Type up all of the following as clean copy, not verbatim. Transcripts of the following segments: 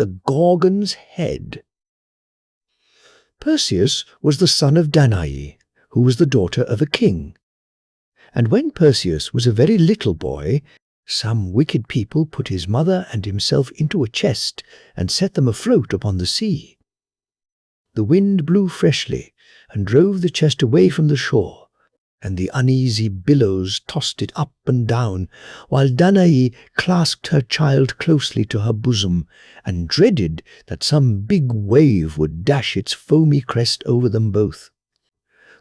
the Gorgon's head. Perseus was the son of Danae, who was the daughter of a king. And when Perseus was a very little boy, some wicked people put his mother and himself into a chest and set them afloat upon the sea. The wind blew freshly and drove the chest away from the shore, and the uneasy billows tossed it up and down, while Danae clasped her child closely to her bosom and dreaded that some big wave would dash its foamy crest over them both.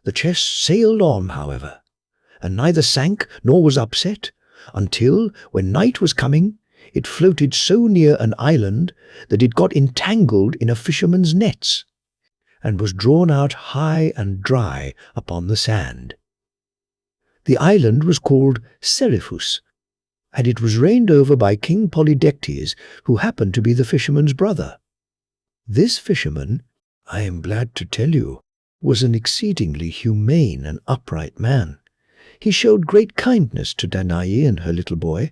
The chest sailed on, however, and neither sank nor was upset, until, when night was coming, it floated so near an island that it got entangled in a fisherman's nets, and was drawn out high and dry upon the sand. The island was called Seriphus, and it was reigned over by King Polydectes, who happened to be the fisherman's brother. This fisherman, I am glad to tell you, was an exceedingly humane and upright man. He showed great kindness to Danae and her little boy,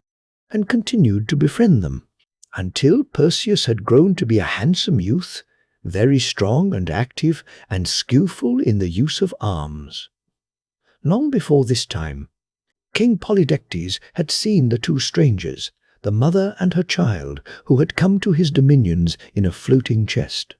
and continued to befriend them, until Perseus had grown to be a handsome youth, very strong and active, and skillful in the use of arms. Long before this time, King Polydectes had seen the two strangers, the mother and her child, who had come to his dominions in a floating chest.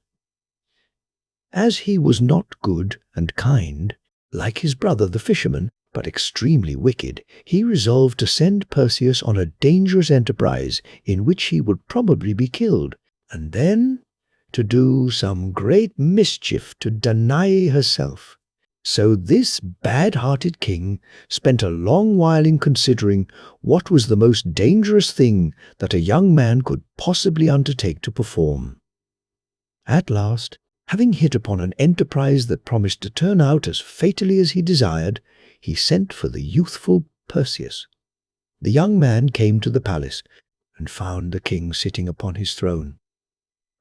As he was not good and kind, like his brother the fisherman, but extremely wicked, he resolved to send Perseus on a dangerous enterprise in which he would probably be killed, and then to do some great mischief to Danae herself. So this bad-hearted king spent a long while in considering what was the most dangerous thing that a young man could possibly undertake to perform. At last, having hit upon an enterprise that promised to turn out as fatally as he desired, he sent for the youthful Perseus. The young man came to the palace and found the king sitting upon his throne.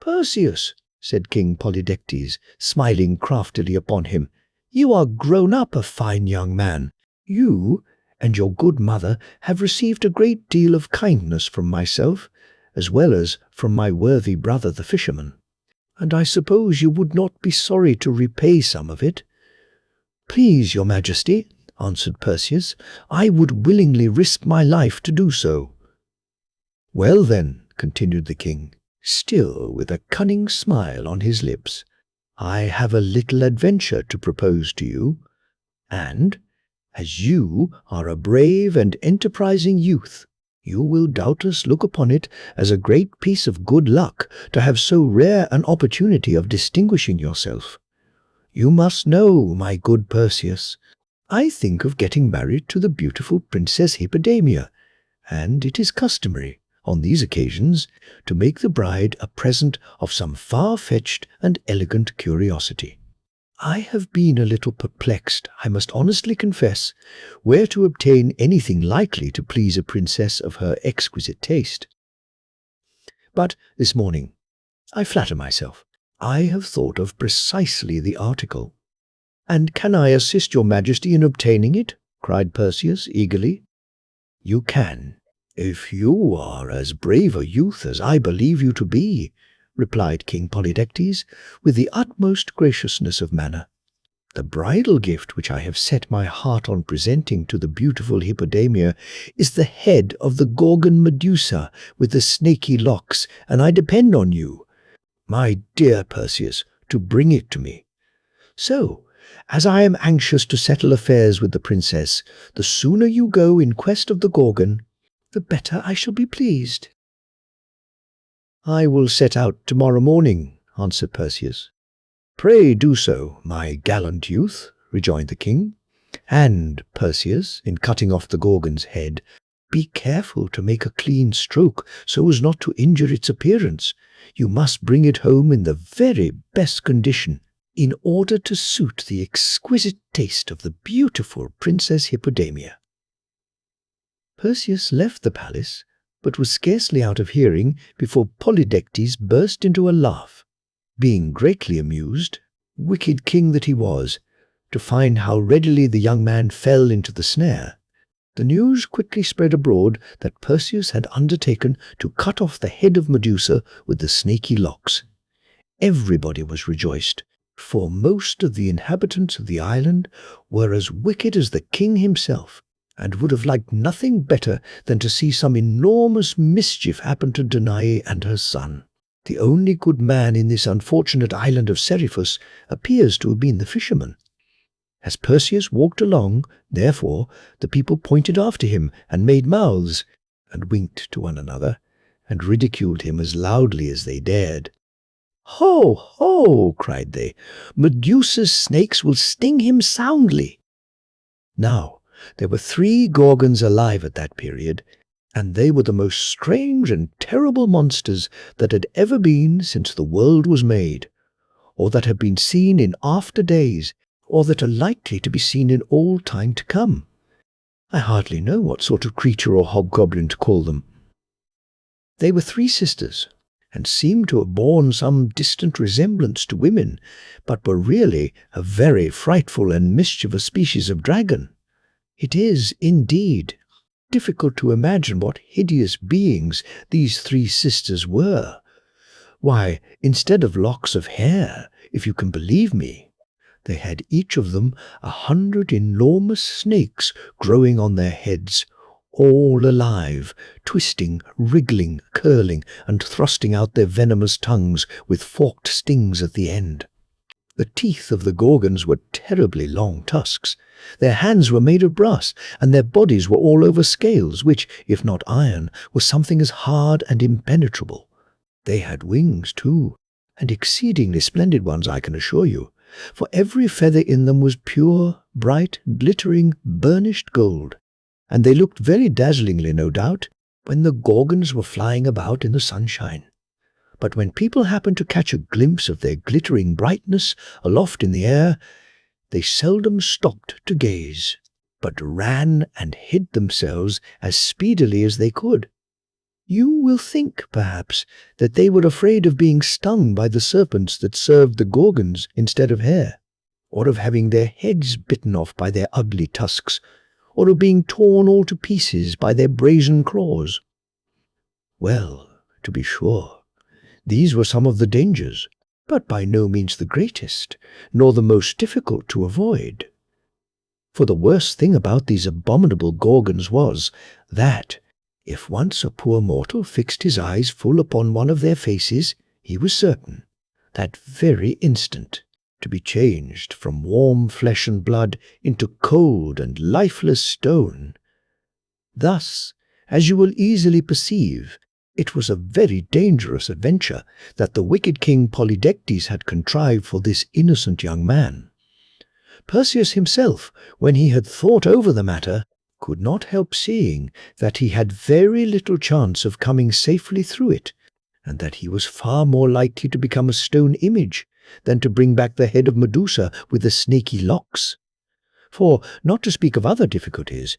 "Perseus," said King Polydectes, smiling craftily upon him, "you are grown up a fine young man. You and your good mother have received a great deal of kindness from myself, as well as from my worthy brother the fisherman, and I suppose you would not be sorry to repay some of it." "Please, your majesty," answered Perseus, "I would willingly risk my life to do so." "Well then," continued the king, still with a cunning smile on his lips, "I have a little adventure to propose to you, and, as you are a brave and enterprising youth, you will doubtless look upon it as a great piece of good luck to have so rare an opportunity of distinguishing yourself. You must know, my good Perseus, I think of getting married to the beautiful Princess Hippodamia, and it is customary, on these occasions, to make the bride a present of some far-fetched and elegant curiosity. I have been a little perplexed, I must honestly confess, where to obtain anything likely to please a princess of her exquisite taste. But this morning, I flatter myself, I have thought of precisely the article. "And can I assist your majesty in obtaining it?" cried Perseus eagerly. "You can, if you are as brave a youth as I believe you to be," replied King Polydectes, with the utmost graciousness of manner. "The bridal gift which I have set my heart on presenting to the beautiful Hippodamia is the head of the Gorgon Medusa with the snaky locks, and I depend on you, my dear Perseus, to bring it to me. So, as I am anxious to settle affairs with the princess, the sooner you go in quest of the Gorgon, the better I shall be pleased." "I will set out tomorrow morning," answered Perseus. "Pray do so, my gallant youth," rejoined the king. "And, Perseus, in cutting off the Gorgon's head, be careful to make a clean stroke so as not to injure its appearance. You must bring it home in the very best condition, in order to suit the exquisite taste of the beautiful Princess Hippodamia." Perseus left the palace, but was scarcely out of hearing before Polydectes burst into a laugh, being greatly amused, wicked king that he was, to find how readily the young man fell into the snare, The news quickly spread abroad that Perseus had undertaken to cut off the head of Medusa with the snaky locks. Everybody was rejoiced, for most of the inhabitants of the island were as wicked as the king himself, and would have liked nothing better than to see some enormous mischief happen to Danae and her son. The only good man in this unfortunate island of Seriphus appears to have been the fisherman. As Perseus walked along, therefore, the people pointed after him and made mouths, and winked to one another, and ridiculed him as loudly as they dared. "Ho, ho!" cried they. "Medusa's snakes will sting him soundly." Now, there were 3 Gorgons alive at that period, and they were the most strange and terrible monsters that had ever been since the world was made, or that have been seen in after days, or that are likely to be seen in all time to come. I hardly know what sort of creature or hobgoblin to call them. They were 3 sisters, and seemed to have borne some distant resemblance to women, but were really a very frightful and mischievous species of dragon. It is, indeed, difficult to imagine what hideous beings these 3 sisters were. Why, instead of locks of hair, if you can believe me, they had each of them 100 enormous snakes growing on their heads, all alive, twisting, wriggling, curling, and thrusting out their venomous tongues with forked stings at the end. The teeth of the Gorgons were terribly long tusks. Their hands were made of brass, and their bodies were all over scales, which, if not iron, was something as hard and impenetrable. They had wings, too, and exceedingly splendid ones, I can assure you, for every feather in them was pure, bright, glittering, burnished gold, and they looked very dazzlingly, no doubt, when the Gorgons were flying about in the sunshine. But when people happened to catch a glimpse of their glittering brightness aloft in the air, they seldom stopped to gaze, but ran and hid themselves as speedily as they could. You will think, perhaps, that they were afraid of being stung by the serpents that served the Gorgons instead of hair, or of having their heads bitten off by their ugly tusks, or of being torn all to pieces by their brazen claws. Well, to be sure, these were some of the dangers, but by no means the greatest, nor the most difficult to avoid. For the worst thing about these abominable Gorgons was that, if once a poor mortal fixed his eyes full upon one of their faces, he was certain, that very instant, to be changed from warm flesh and blood into cold and lifeless stone. Thus, as you will easily perceive, it was a very dangerous adventure that the wicked King Polydectes had contrived for this innocent young man. Perseus himself, when he had thought over the matter, could not help seeing that he had very little chance of coming safely through it, and that he was far more likely to become a stone image than to bring back the head of Medusa with the snaky locks. For, not to speak of other difficulties,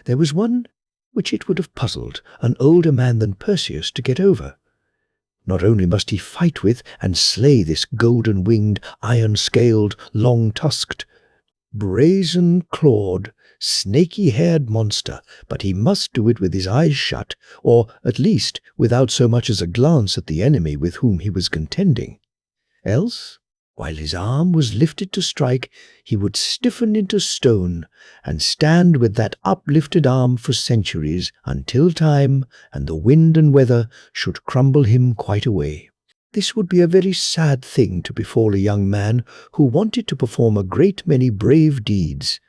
there was one which it would have puzzled an older man than Perseus to get over. Not only must he fight with and slay this golden-winged, iron-scaled, long-tusked, brazen-clawed, snaky-haired monster, but he must do it with his eyes shut, or at least without so much as a glance at the enemy with whom he was contending. Else, while his arm was lifted to strike, he would stiffen into stone, and stand with that uplifted arm for centuries, until time and the wind and weather should crumble him quite away. This would be a very sad thing to befall a young man who wanted to perform a great many brave deeds,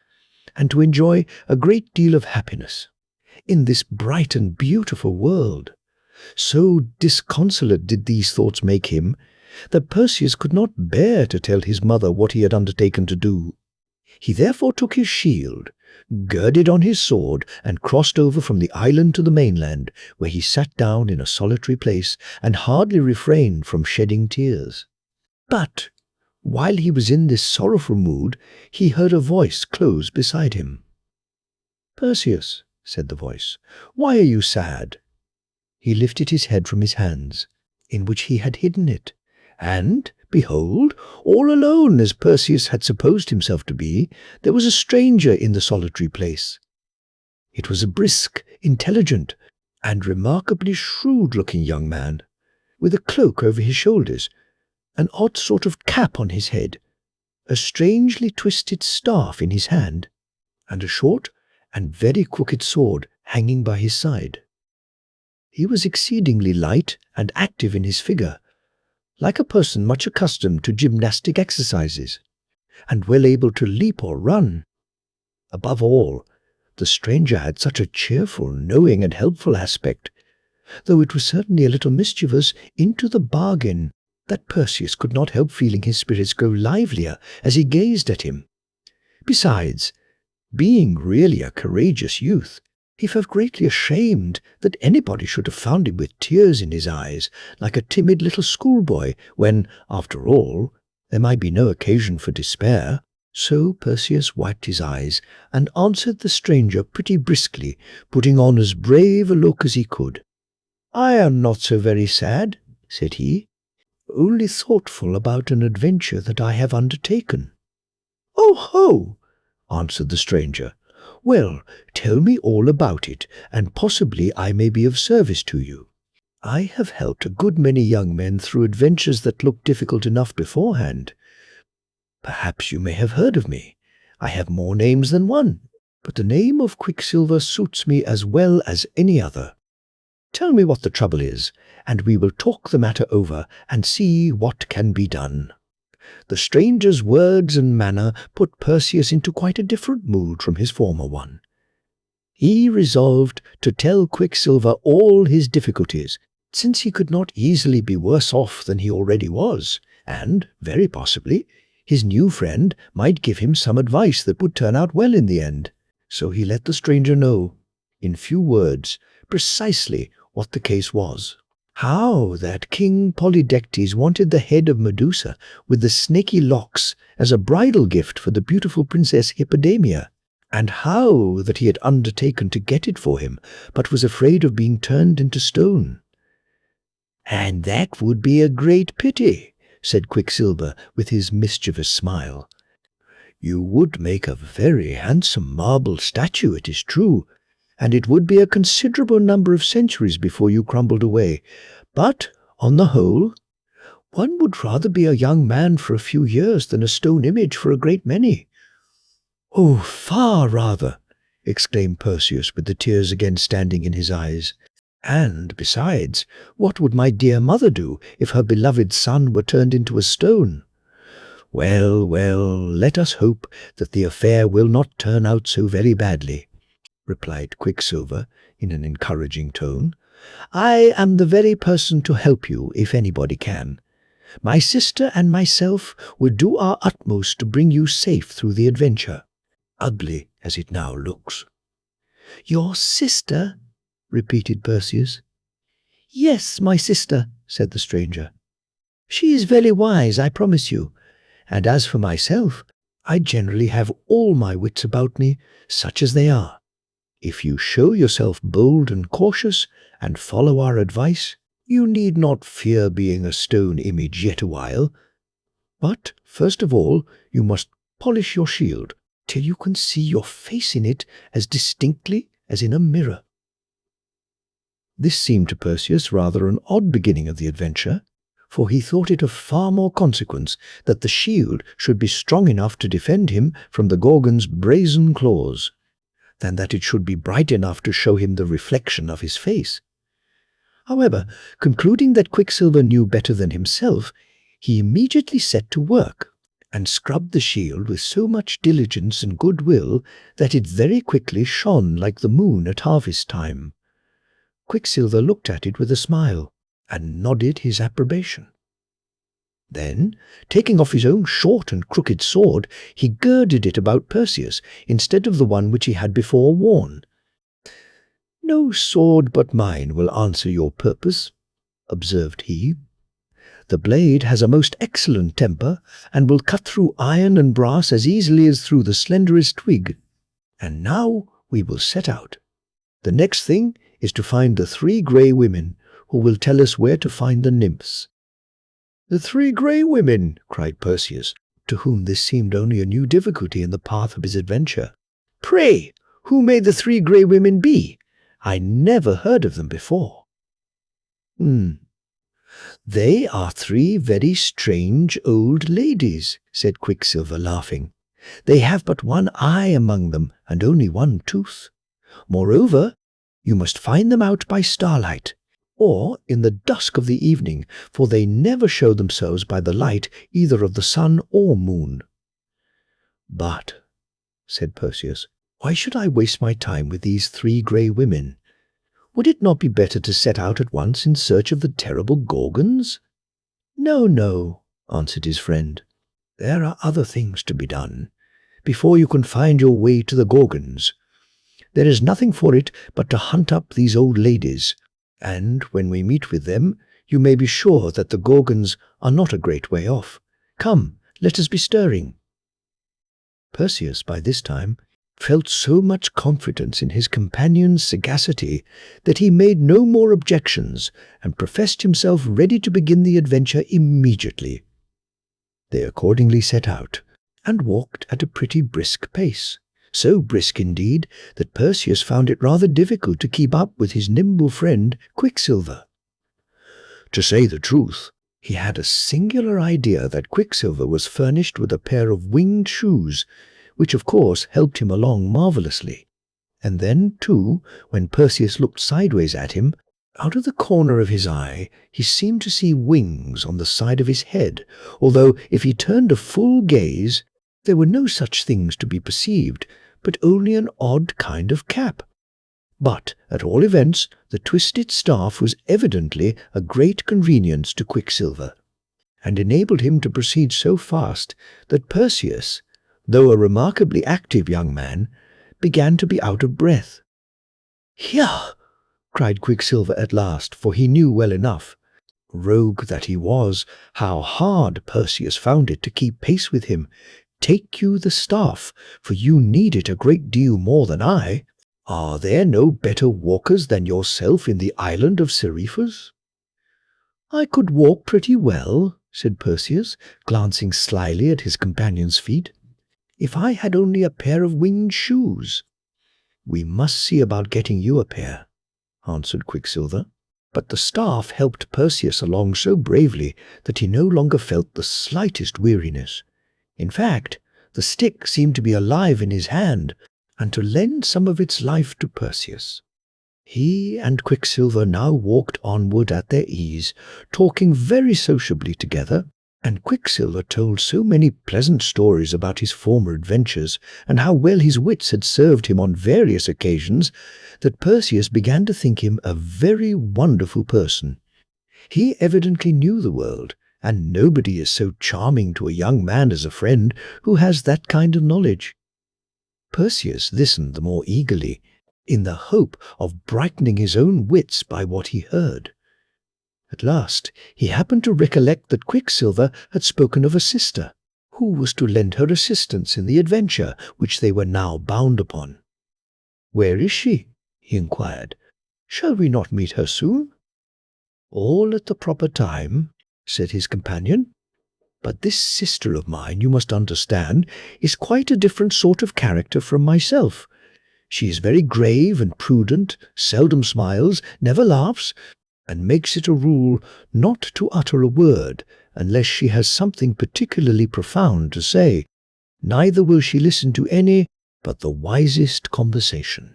and to enjoy a great deal of happiness in this bright and beautiful world. So disconsolate did these thoughts make him, that Perseus could not bear to tell his mother what he had undertaken to do. He therefore took his shield, girded on his sword, and crossed over from the island to the mainland, where he sat down in a solitary place, and hardly refrained from shedding tears. But, while he was in this sorrowful mood, he heard a voice close beside him. "Perseus," said the voice, "why are you sad?" He lifted his head from his hands, in which he had hidden it, and, behold, all alone as Perseus had supposed himself to be, there was a stranger in the solitary place. It was a brisk, intelligent, and remarkably shrewd-looking young man, with a cloak over his shoulders, an odd sort of cap on his head, a strangely twisted staff in his hand, and a short and very crooked sword hanging by his side. He was exceedingly light and active in his figure, like a person much accustomed to gymnastic exercises, and well able to leap or run. Above all, the stranger had such a cheerful, knowing, and helpful aspect, though it was certainly a little mischievous into the bargain, that Perseus could not help feeling his spirits grow livelier as he gazed at him. Besides, being really a courageous youth, he felt greatly ashamed that anybody should have found him with tears in his eyes, like a timid little schoolboy, when, after all, there might be no occasion for despair. So Perseus wiped his eyes and answered the stranger pretty briskly, putting on as brave a look as he could. "I am not so very sad," said he, "only thoughtful about an adventure that I have undertaken." "Oh ho!" answered the stranger. "Well, tell me all about it, and possibly I may be of service to you. I have helped a good many young men through adventures that looked difficult enough beforehand. Perhaps you may have heard of me. I have more names than one, but the name of Quicksilver suits me as well as any other. Tell me what the trouble is, and we will talk the matter over and see what can be done." The stranger's words and manner put Perseus into quite a different mood from his former one. He resolved to tell Quicksilver all his difficulties, since he could not easily be worse off than he already was, and, very possibly, his new friend might give him some advice that would turn out well in the end. So he let the stranger know, in few words, precisely what the case was. How that King Polydectes wanted the head of Medusa with the snaky locks as a bridal gift for the beautiful Princess Hippodamia, and how that he had undertaken to get it for him, but was afraid of being turned into stone. "And that would be a great pity," said Quicksilver with his mischievous smile. "You would make a very handsome marble statue, it is true, and it would be a considerable number of centuries before you crumbled away. But, on the whole, one would rather be a young man for a few years than a stone image for a great many." "Oh, far rather!" exclaimed Perseus, with the tears again standing in his eyes. "And, besides, what would my dear mother do if her beloved son were turned into a stone?" "Well, well, let us hope that the affair will not turn out so very badly," replied Quicksilver in an encouraging tone. "I am the very person to help you if anybody can. My sister and myself will do our utmost to bring you safe through the adventure, ugly as it now looks." "Your sister?" repeated Perseus. "Yes, my sister," said the stranger. "She is very wise, I promise you, and as for myself, I generally have all my wits about me, such as they are. If you show yourself bold and cautious, and follow our advice, you need not fear being a stone image yet awhile. But, first of all, you must polish your shield, till you can see your face in it as distinctly as in a mirror." This seemed to Perseus rather an odd beginning of the adventure, for he thought it of far more consequence that the shield should be strong enough to defend him from the Gorgon's brazen claws, than that it should be bright enough to show him the reflection of his face. However, concluding that Quicksilver knew better than himself, he immediately set to work, and scrubbed the shield with so much diligence and goodwill that it very quickly shone like the moon at harvest time. Quicksilver looked at it with a smile, and nodded his approbation. Then, taking off his own short and crooked sword, he girded it about Perseus instead of the one which he had before worn. "No sword but mine will answer your purpose," observed he. "The blade has a most excellent temper, and will cut through iron and brass as easily as through the slenderest twig. And now we will set out. The next thing is to find the 3 grey women, who will tell us where to find the nymphs." "The 3 grey women!" cried Perseus, to whom this seemed only a new difficulty in the path of his adventure. "Pray, Who may the three grey women be? I never heard of them before." "They are three very strange old ladies," said Quicksilver, laughing. "They have but one eye among them, and only one tooth. Moreover, you must find them out by starlight, or in the dusk of the evening, for they never show themselves by the light either of the sun or moon." "But," said Perseus, "why should I waste my time with these three grey women? Would it not be better to set out at once in search of the terrible Gorgons?" "No, no," answered his friend. "There are other things to be done, before you can find your way to the Gorgons. There is nothing for it but to hunt up these old ladies, and when we meet with them, you may be sure that the Gorgons are not a great way off. Come, let us be stirring." Perseus, by this time, felt so much confidence in his companion's sagacity that he made no more objections and professed himself ready to begin the adventure immediately. They accordingly set out, and walked at a pretty brisk pace, so brisk indeed that Perseus found it rather difficult to keep up with his nimble friend Quicksilver. To say the truth, he had a singular idea that Quicksilver was furnished with a pair of winged shoes, which of course helped him along marvellously. And then, too, when Perseus looked sideways at him, out of the corner of his eye he seemed to see wings on the side of his head, although if he turned a full gaze, there were no such things to be perceived, but only an odd kind of cap. But, at all events, the twisted staff was evidently a great convenience to Quicksilver, and enabled him to proceed so fast that Perseus, though a remarkably active young man, began to be out of breath. "Here!" cried Quicksilver at last, for he knew well enough, rogue that he was, how hard Perseus found it to keep pace with him. "Take you the staff, for you need it a great deal more than I. Are there no better walkers than yourself in the island of Seriphus?" "I could walk pretty well," said Perseus, glancing slyly at his companion's feet, "if I had only a pair of winged shoes." "We must see about getting you a pair," answered Quicksilver. But the staff helped Perseus along so bravely that he no longer felt the slightest weariness. In fact, the stick seemed to be alive in his hand, and to lend some of its life to Perseus. He and Quicksilver now walked onward at their ease, talking very sociably together, and Quicksilver told so many pleasant stories about his former adventures and how well his wits had served him on various occasions that Perseus began to think him a very wonderful person. He evidently knew the world, and nobody is so charming to a young man as a friend who has that kind of knowledge. Perseus listened the more eagerly, in the hope of brightening his own wits by what he heard. At last he happened to recollect that Quicksilver had spoken of a sister, who was to lend her assistance in the adventure which they were now bound upon. "Where is she?" he inquired. "Shall we not meet her soon?" "All at the proper time," said his companion. "But this sister of mine, you must understand, is quite a different sort of character from myself. She is very grave and prudent, seldom smiles, never laughs, and makes it a rule not to utter a word unless she has something particularly profound to say. Neither will she listen to any but the wisest conversation."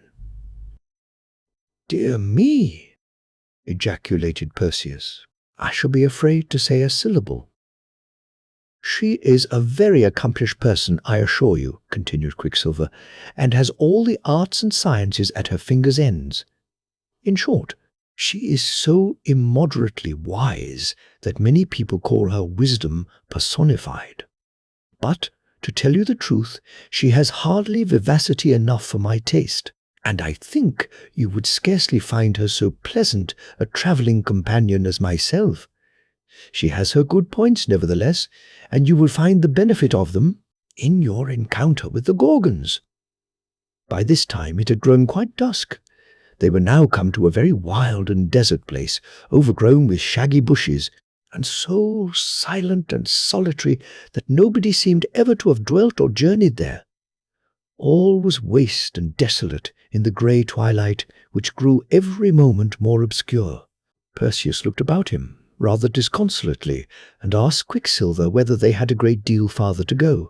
"Dear me!" ejaculated Perseus. "I shall be afraid to say a syllable." "She is a very accomplished person, I assure you," continued Quicksilver, "and has all the arts and sciences at her fingers' ends. In short, she is so immoderately wise that many people call her wisdom personified. But, to tell you the truth, she has hardly vivacity enough for my taste, and I think you would scarcely find her so pleasant a travelling companion as myself. She has her good points, nevertheless, and you will find the benefit of them in your encounter with the Gorgons." By this time it had grown quite dusk. They were now come to a very wild and desert place, overgrown with shaggy bushes, and so silent and solitary that nobody seemed ever to have dwelt or journeyed there. All was waste and desolate in the grey twilight, which grew every moment more obscure. Perseus looked about him, rather disconsolately, and asked Quicksilver whether they had a great deal farther to go.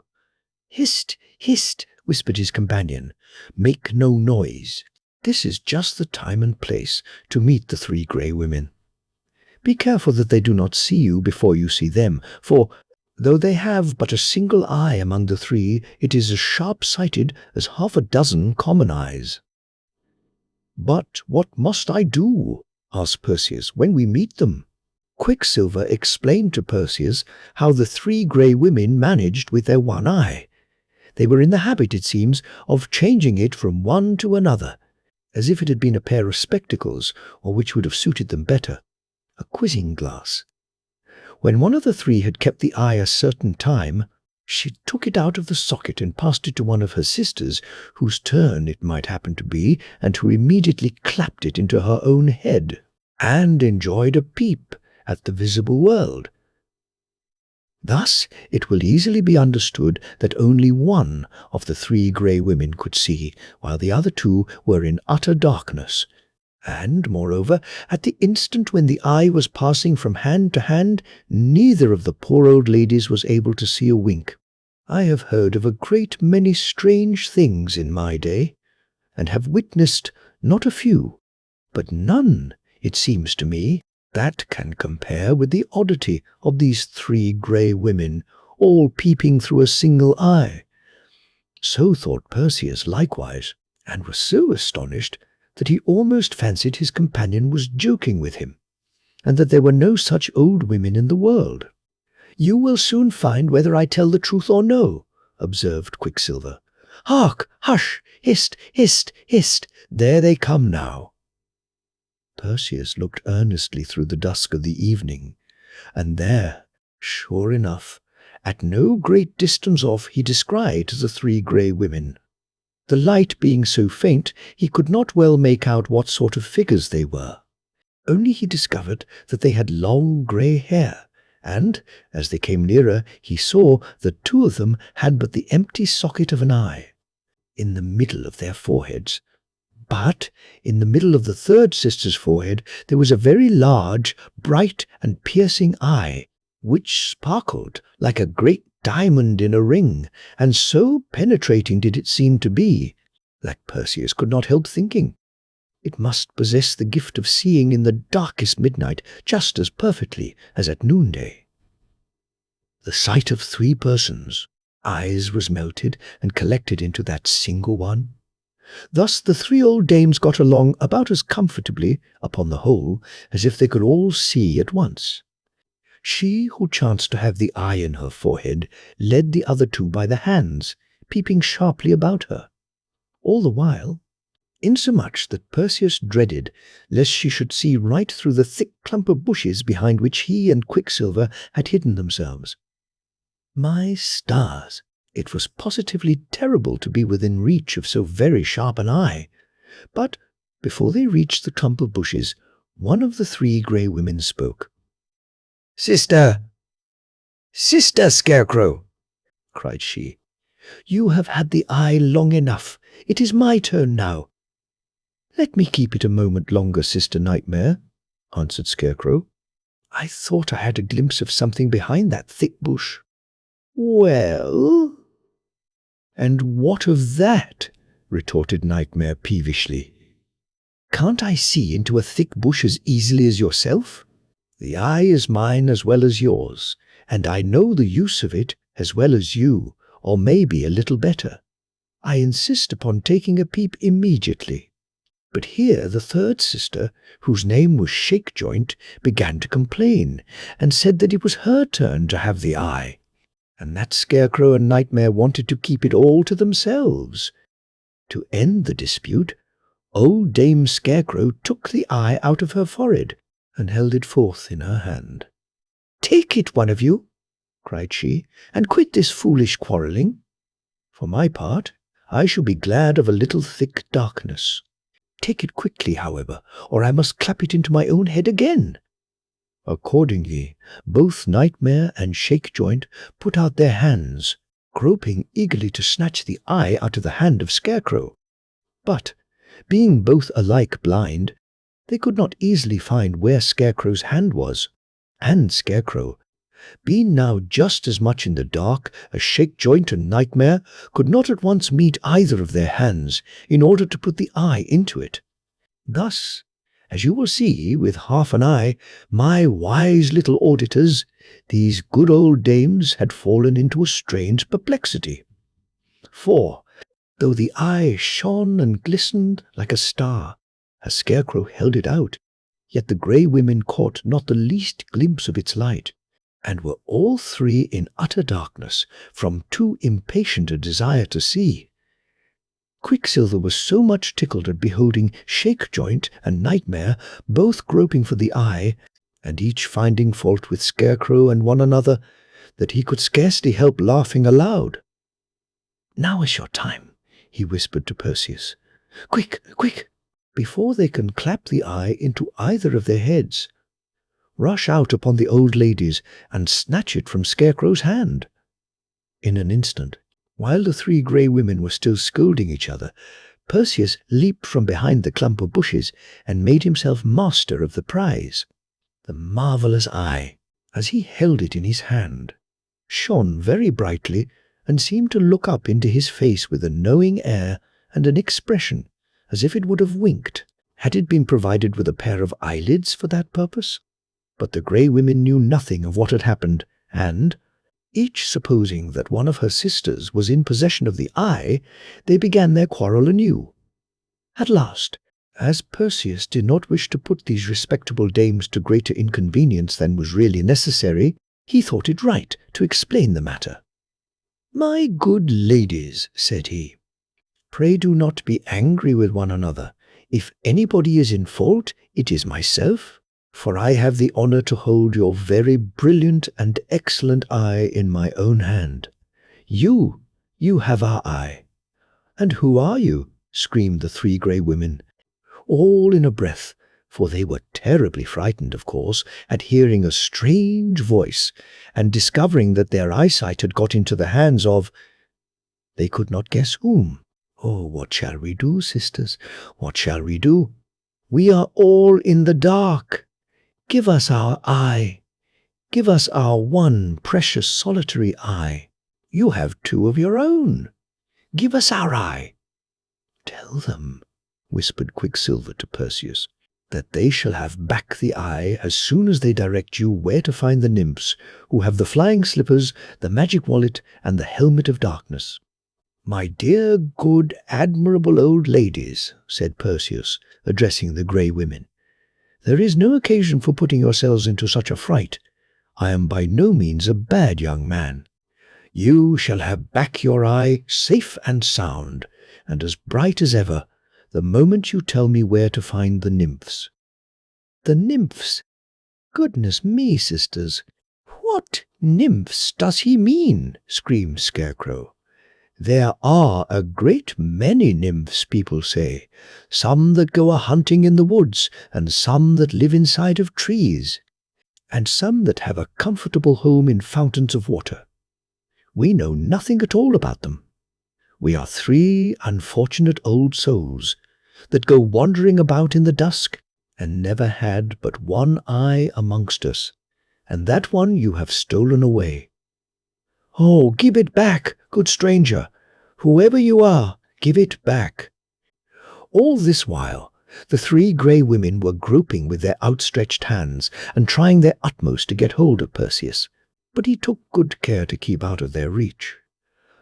"Hist, hist," whispered his companion. "Make no noise. This is just the time and place to meet the three grey women. Be careful that they do not see you before you see them, for, though they have but a single eye among the three, it is as sharp-sighted as 6 common eyes." "But what must I do," asked Perseus, "when we meet them?" Quicksilver explained to Perseus how the three grey women managed with their one eye. They were in the habit, it seems, of changing it from one to another, as if it had been a pair of spectacles, or which would have suited them better, a quizzing glass. When one of the three had kept the eye a certain time, she took it out of the socket and passed it to one of her sisters, whose turn it might happen to be, and who immediately clapped it into her own head, and enjoyed a peep at the visible world. Thus it will easily be understood that only one of the three grey women could see, while the other two were in utter darkness. And, moreover, at the instant when the eye was passing from hand to hand, neither of the poor old ladies was able to see a wink. I have heard of a great many strange things in my day, and have witnessed not a few, but none, it seems to me, that can compare with the oddity of these three grey women, all peeping through a single eye. So thought Perseus likewise, and was so astonished that he almost fancied his companion was joking with him, and that there were no such old women in the world. "You will soon find whether I tell the truth or no," observed Quicksilver. "Hark! Hush! Hist! Hist! Hist! There they come now." Perseus looked earnestly through the dusk of the evening, and there, sure enough, at no great distance off, he descried the three grey women. The light being so faint, he could not well make out what sort of figures they were. Only he discovered that they had long grey hair, and, as they came nearer, he saw that two of them had but the empty socket of an eye in the middle of their foreheads. But in the middle of the third sister's forehead there was a very large, bright and piercing eye, which sparkled like a great diamond in a ring, and so penetrating did it seem to be, that Perseus could not help thinking it must possess the gift of seeing in the darkest midnight just as perfectly as at noonday. The sight of three persons' eyes was melted and collected into that single one. Thus the three old dames got along about as comfortably, upon the whole, as if they could all see at once. She who chanced to have the eye in her forehead led the other two by the hands, peeping sharply about her, all the while, insomuch that Perseus dreaded lest she should see right through the thick clump of bushes behind which he and Quicksilver had hidden themselves. My stars! It was positively terrible to be within reach of so very sharp an eye. But before they reached the clump of bushes, one of the three grey women spoke. "Sister! Sister Scarecrow!" cried she. "You have had the eye long enough. It is my turn now." "Let me keep it a moment longer, Sister Nightmare," answered Scarecrow. "I thought I had a glimpse of something behind that thick bush." "Well?" "And what of that?" retorted Nightmare peevishly. "Can't I see into a thick bush as easily as yourself? The eye is mine as well as yours, and I know the use of it as well as you, or maybe a little better. I insist upon taking a peep immediately." But here the third sister, whose name was Shakejoint, began to complain, and said that it was her turn to have the eye, and that Scarecrow and Nightmare wanted to keep it all to themselves. To end the dispute, old Dame Scarecrow took the eye out of her forehead and held it forth in her hand. "Take it, one of you," cried she, "and quit this foolish quarrelling. For my part, I shall be glad of a little thick darkness. Take it quickly, however, or I must clap it into my own head again." Accordingly, both Nightmare and Shakejoint put out their hands, groping eagerly to snatch the eye out of the hand of Scarecrow. But, being both alike blind, they could not easily find where Scarecrow's hand was, and Scarecrow, being now just as much in the dark as Shakejoint and Nightmare, could not at once meet either of their hands in order to put the eye into it. Thus, as you will see with half an eye, my wise little auditors, these good old dames had fallen into a strange perplexity. For, though the eye shone and glistened like a star, as Scarecrow held it out, yet the grey women caught not the least glimpse of its light, and were all three in utter darkness, from too impatient a desire to see. Quicksilver was so much tickled at beholding Shakejoint and Nightmare both groping for the eye, and each finding fault with Scarecrow and one another, that he could scarcely help laughing aloud. "Now is your time," he whispered to Perseus. "Quick, quick, before they can clap the eye into either of their heads. Rush out upon the old ladies and snatch it from Scarecrow's hand." In an instant, while the three grey women were still scolding each other, Perseus leaped from behind the clump of bushes and made himself master of the prize. The marvellous eye, as he held it in his hand, shone very brightly and seemed to look up into his face with a knowing air and an expression as if it would have winked, had it been provided with a pair of eyelids for that purpose. But the grey women knew nothing of what had happened, and, each supposing that one of her sisters was in possession of the eye, they began their quarrel anew. At last, as Perseus did not wish to put these respectable dames to greater inconvenience than was really necessary, he thought it right to explain the matter. "My good ladies," said he, "pray do not be angry with one another. If anybody is in fault, it is myself, for I have the honor to hold your very brilliant and excellent eye in my own hand. You have our eye." "And who are you?" screamed the three grey women, all in a breath, for they were terribly frightened, of course, at hearing a strange voice and discovering that their eyesight had got into the hands of, they could not guess whom. "Oh, what shall we do, sisters? What shall we do? We are all in the dark. Give us our eye. Give us our one precious solitary eye. You have two of your own. Give us our eye." "Tell them," whispered Quicksilver to Perseus, "that they shall have back the eye as soon as they direct you where to find the nymphs who have the flying slippers, the magic wallet, and the helmet of darkness." "My dear, good, admirable old ladies," said Perseus, addressing the grey women, "there is no occasion for putting yourselves into such a fright. I am by no means a bad young man. You shall have back your eye safe and sound, and as bright as ever, the moment you tell me where to find the nymphs." "The nymphs? Goodness me, sisters, what nymphs does he mean?" screamed Scarecrow. "There are a great many nymphs, people say, some that go a-hunting in the woods, and some that live inside of trees, and some that have a comfortable home in fountains of water. We know nothing at all about them. We are three unfortunate old souls that go wandering about in the dusk, and never had but one eye amongst us, and that one you have stolen away. Oh, give it back, good stranger! Whoever you are, give it back." All this while, the three grey women were groping with their outstretched hands and trying their utmost to get hold of Perseus, but he took good care to keep out of their reach.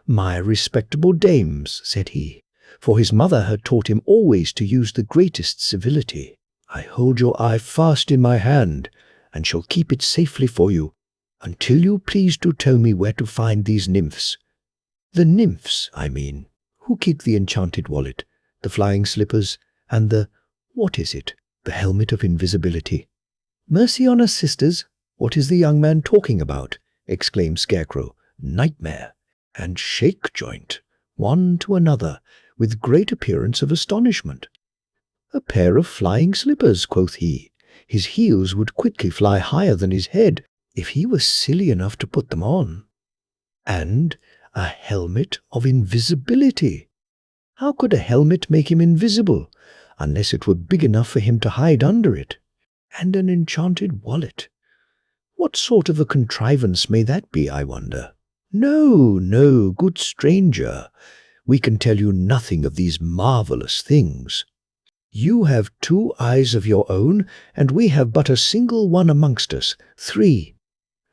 "My respectable dames," said he, for his mother had taught him always to use the greatest civility, "I hold your eye fast in my hand, and shall keep it safely for you, until you please to tell me where to find these nymphs. The nymphs, I mean, who keep the enchanted wallet, the flying slippers, and the helmet of invisibility." "Mercy on us, sisters, what is the young man talking about?" exclaimed Scarecrow, Nightmare, and Shakejoint, one to another, with great appearance of astonishment. "A pair of flying slippers," quoth he. "His heels would quickly fly higher than his head if he was silly enough to put them on. And a helmet of invisibility. How could a helmet make him invisible, unless it were big enough for him to hide under it? And an enchanted wallet. What sort of a contrivance may that be, I wonder? No, no, good stranger, we can tell you nothing of these marvelous things. You have 2 eyes of your own, and we have but a single one amongst us, 3.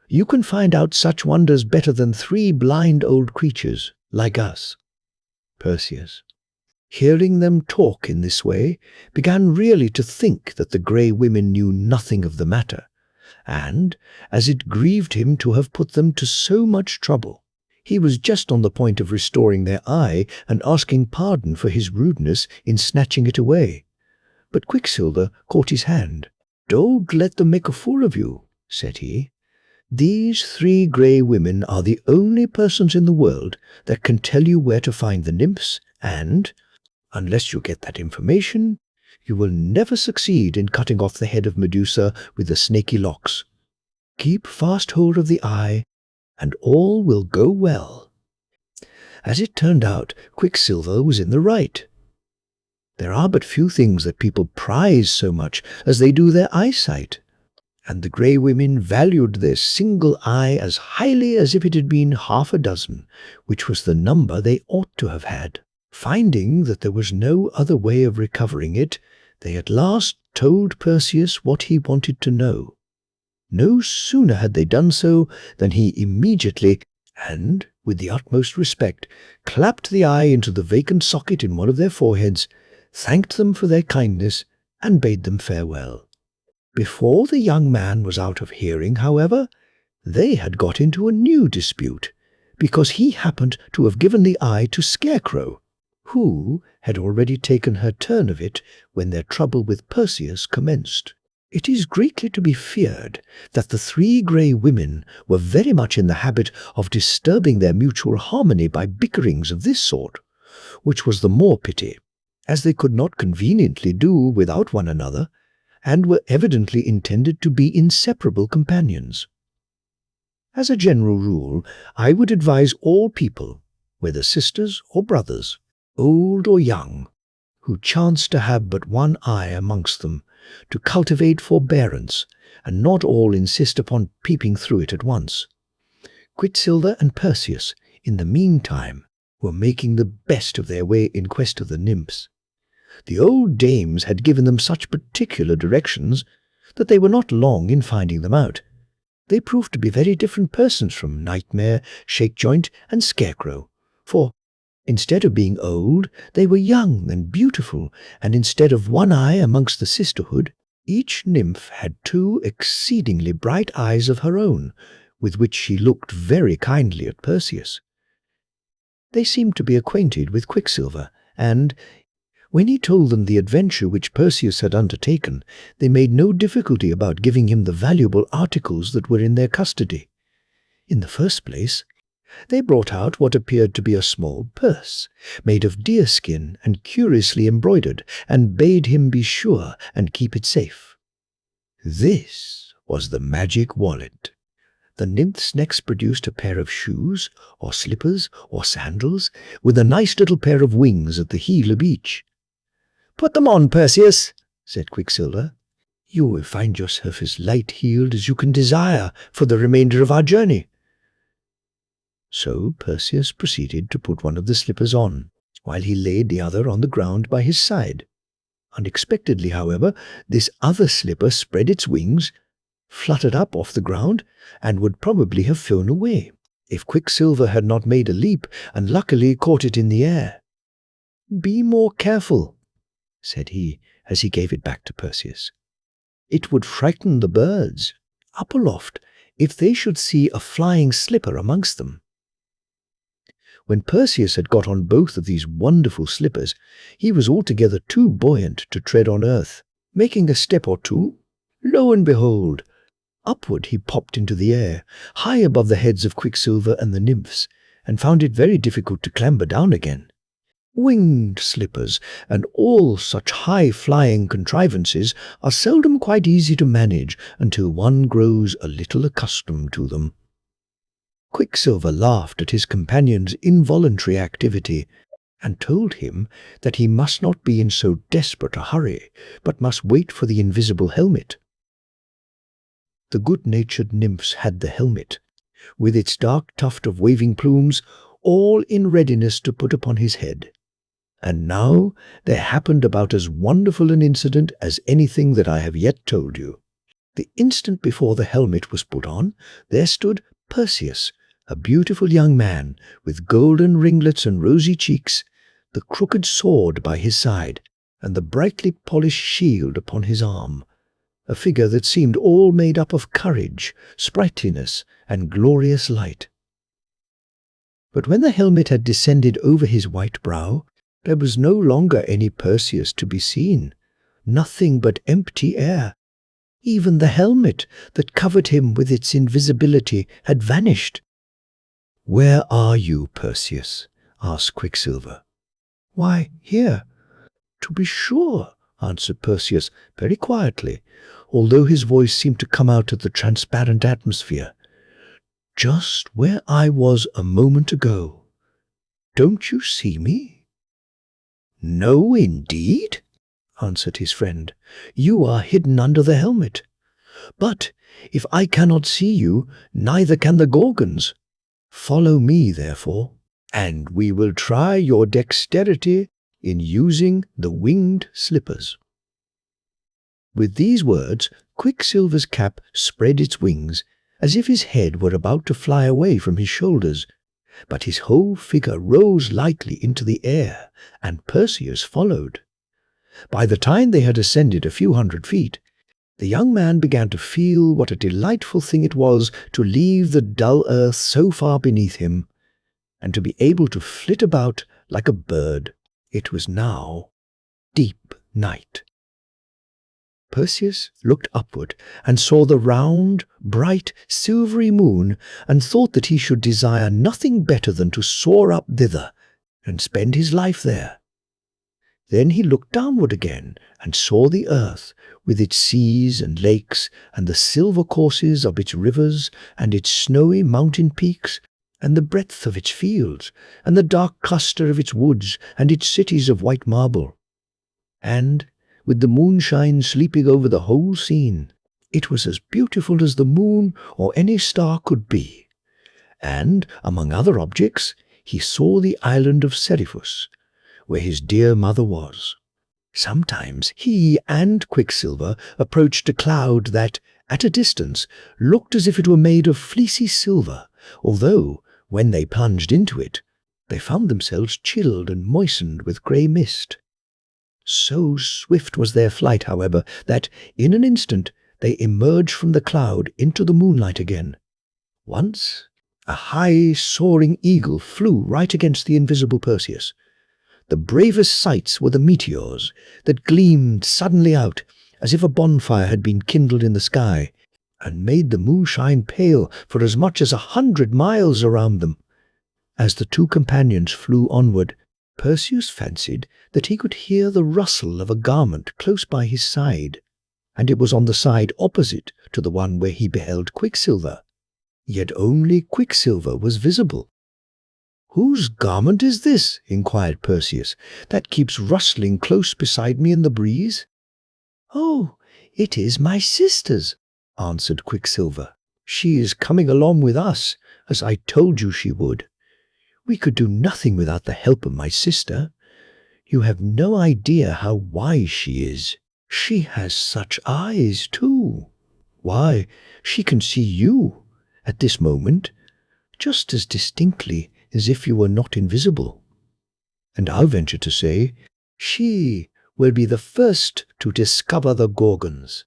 You can find out such wonders better than 3 blind old creatures like us. Perseus, hearing them talk in this way, began really to think that the grey women knew nothing of the matter, and, as it grieved him to have put them to so much trouble, he was just on the point of restoring their eye and asking pardon for his rudeness in snatching it away. But Quicksilver caught his hand. "Don't let them make a fool of you," said he. "These 3 grey women are the only persons in the world that can tell you where to find the nymphs, and, unless you get that information, you will never succeed in cutting off the head of Medusa with the snaky locks. Keep fast hold of the eye, and all will go well." As it turned out, Quicksilver was in the right. There are but few things that people prize so much as they do their eyesight, and the grey women valued their single eye as highly as if it had been 6, which was the number they ought to have had. Finding that there was no other way of recovering it, they at last told Perseus what he wanted to know. No sooner had they done so than he immediately, and with the utmost respect, clapped the eye into the vacant socket in one of their foreheads, thanked them for their kindness, and bade them farewell. Before the young man was out of hearing, however, they had got into a new dispute, because he happened to have given the eye to Scarecrow, who had already taken her turn of it when their trouble with Perseus commenced. It is greatly to be feared that the 3 grey women were very much in the habit of disturbing their mutual harmony by bickerings of this sort, which was the more pity, as they could not conveniently do without one another, and were evidently intended to be inseparable companions. As a general rule, I would advise all people, whether sisters or brothers, old or young, who chance to have but one eye amongst them, to cultivate forbearance, and not all insist upon peeping through it at once. Quicksilver and Perseus, in the meantime, were making the best of their way in quest of the nymphs. The old dames had given them such particular directions that they were not long in finding them out. They proved to be very different persons from Nightmare, Shakejoint, and Scarecrow, for, instead of being old, they were young and beautiful, and instead of one eye amongst the sisterhood, each nymph had 2 exceedingly bright eyes of her own, with which she looked very kindly at Perseus. They seemed to be acquainted with Quicksilver, and, when he told them the adventure which Perseus had undertaken, they made no difficulty about giving him the valuable articles that were in their custody. In the first place, they brought out what appeared to be a small purse, made of deerskin and curiously embroidered, and bade him be sure and keep it safe. This was the magic wallet. The nymphs next produced a pair of shoes, or slippers, or sandals, with a nice little pair of wings at the heel of each. "Put them on, Perseus," said Quicksilver. "You will find yourself as light-heeled as you can desire for the remainder of our journey." So Perseus proceeded to put one of the slippers on, while he laid the other on the ground by his side. Unexpectedly, however, this other slipper spread its wings, fluttered up off the ground, and would probably have flown away, if Quicksilver had not made a leap and luckily caught it in the air. "Be more careful," said he, as he gave it back to Perseus. "It would frighten the birds up aloft if they should see a flying slipper amongst them." When Perseus had got on both of these wonderful slippers, he was altogether too buoyant to tread on earth. Making a step or two, lo and behold, upward he popped into the air, high above the heads of Quicksilver and the nymphs, and found it very difficult to clamber down again. Winged slippers and all such high-flying contrivances are seldom quite easy to manage until one grows a little accustomed to them. Quicksilver laughed at his companion's involuntary activity and told him that he must not be in so desperate a hurry, but must wait for the invisible helmet. The good-natured nymphs had the helmet, with its dark tuft of waving plumes, all in readiness to put upon his head. And now there happened about as wonderful an incident as anything that I have yet told you. The instant before the helmet was put on, there stood Perseus, a beautiful young man, with golden ringlets and rosy cheeks, the crooked sword by his side, and the brightly polished shield upon his arm, a figure that seemed all made up of courage, sprightliness, and glorious light. But when the helmet had descended over his white brow, there was no longer any Perseus to be seen, nothing but empty air. Even the helmet that covered him with its invisibility had vanished. "Where are you, Perseus?" asked Quicksilver. "Why, here." "To be sure," answered Perseus very quietly, although his voice seemed to come out of the transparent atmosphere. "Just where I was a moment ago. Don't you see me?" "No, indeed," answered his friend. "You are hidden under the helmet. But if I cannot see you, neither can the Gorgons. Follow me, therefore, and we will try your dexterity in using the winged slippers." With these words, Quicksilver's cap spread its wings, as if his head were about to fly away from his shoulders, but his whole figure rose lightly into the air, and Perseus followed. By the time they had ascended a few hundred feet, the young man began to feel what a delightful thing it was to leave the dull earth so far beneath him, and to be able to flit about like a bird. It was now deep night. Perseus looked upward and saw the round, bright, silvery moon, and thought that he should desire nothing better than to soar up thither and spend his life there. Then he looked downward again and saw the earth, with its seas and lakes, and the silver courses of its rivers, and its snowy mountain peaks, and the breadth of its fields, and the dark cluster of its woods, and its cities of white marble. And with the moonshine sleeping over the whole scene, it was as beautiful as the moon or any star could be. And, among other objects, he saw the island of Seriphus, where his dear mother was. Sometimes he and Quicksilver approached a cloud that, at a distance, looked as if it were made of fleecy silver, although, when they plunged into it, they found themselves chilled and moistened with grey mist. So swift was their flight, however, that in an instant they emerged from the cloud into the moonlight again. Once, a high, soaring eagle flew right against the invisible Perseus. The bravest sights were the meteors that gleamed suddenly out as if a bonfire had been kindled in the sky, and made the moonshine pale for as much as 100 miles around them. As the two companions flew onward, Perseus fancied that he could hear the rustle of a garment close by his side, and it was on the side opposite to the one where he beheld Quicksilver. Yet only Quicksilver was visible. "Whose garment is this?" inquired Perseus, "that keeps rustling close beside me in the breeze?" "Oh, it is my sister's," answered Quicksilver. "She is coming along with us, as I told you she would. We could do nothing without the help of my sister. You have no idea how wise she is. She has such eyes, too. Why, she can see you, at this moment, just as distinctly as if you were not invisible. And I'll venture to say, she will be the first to discover the Gorgons."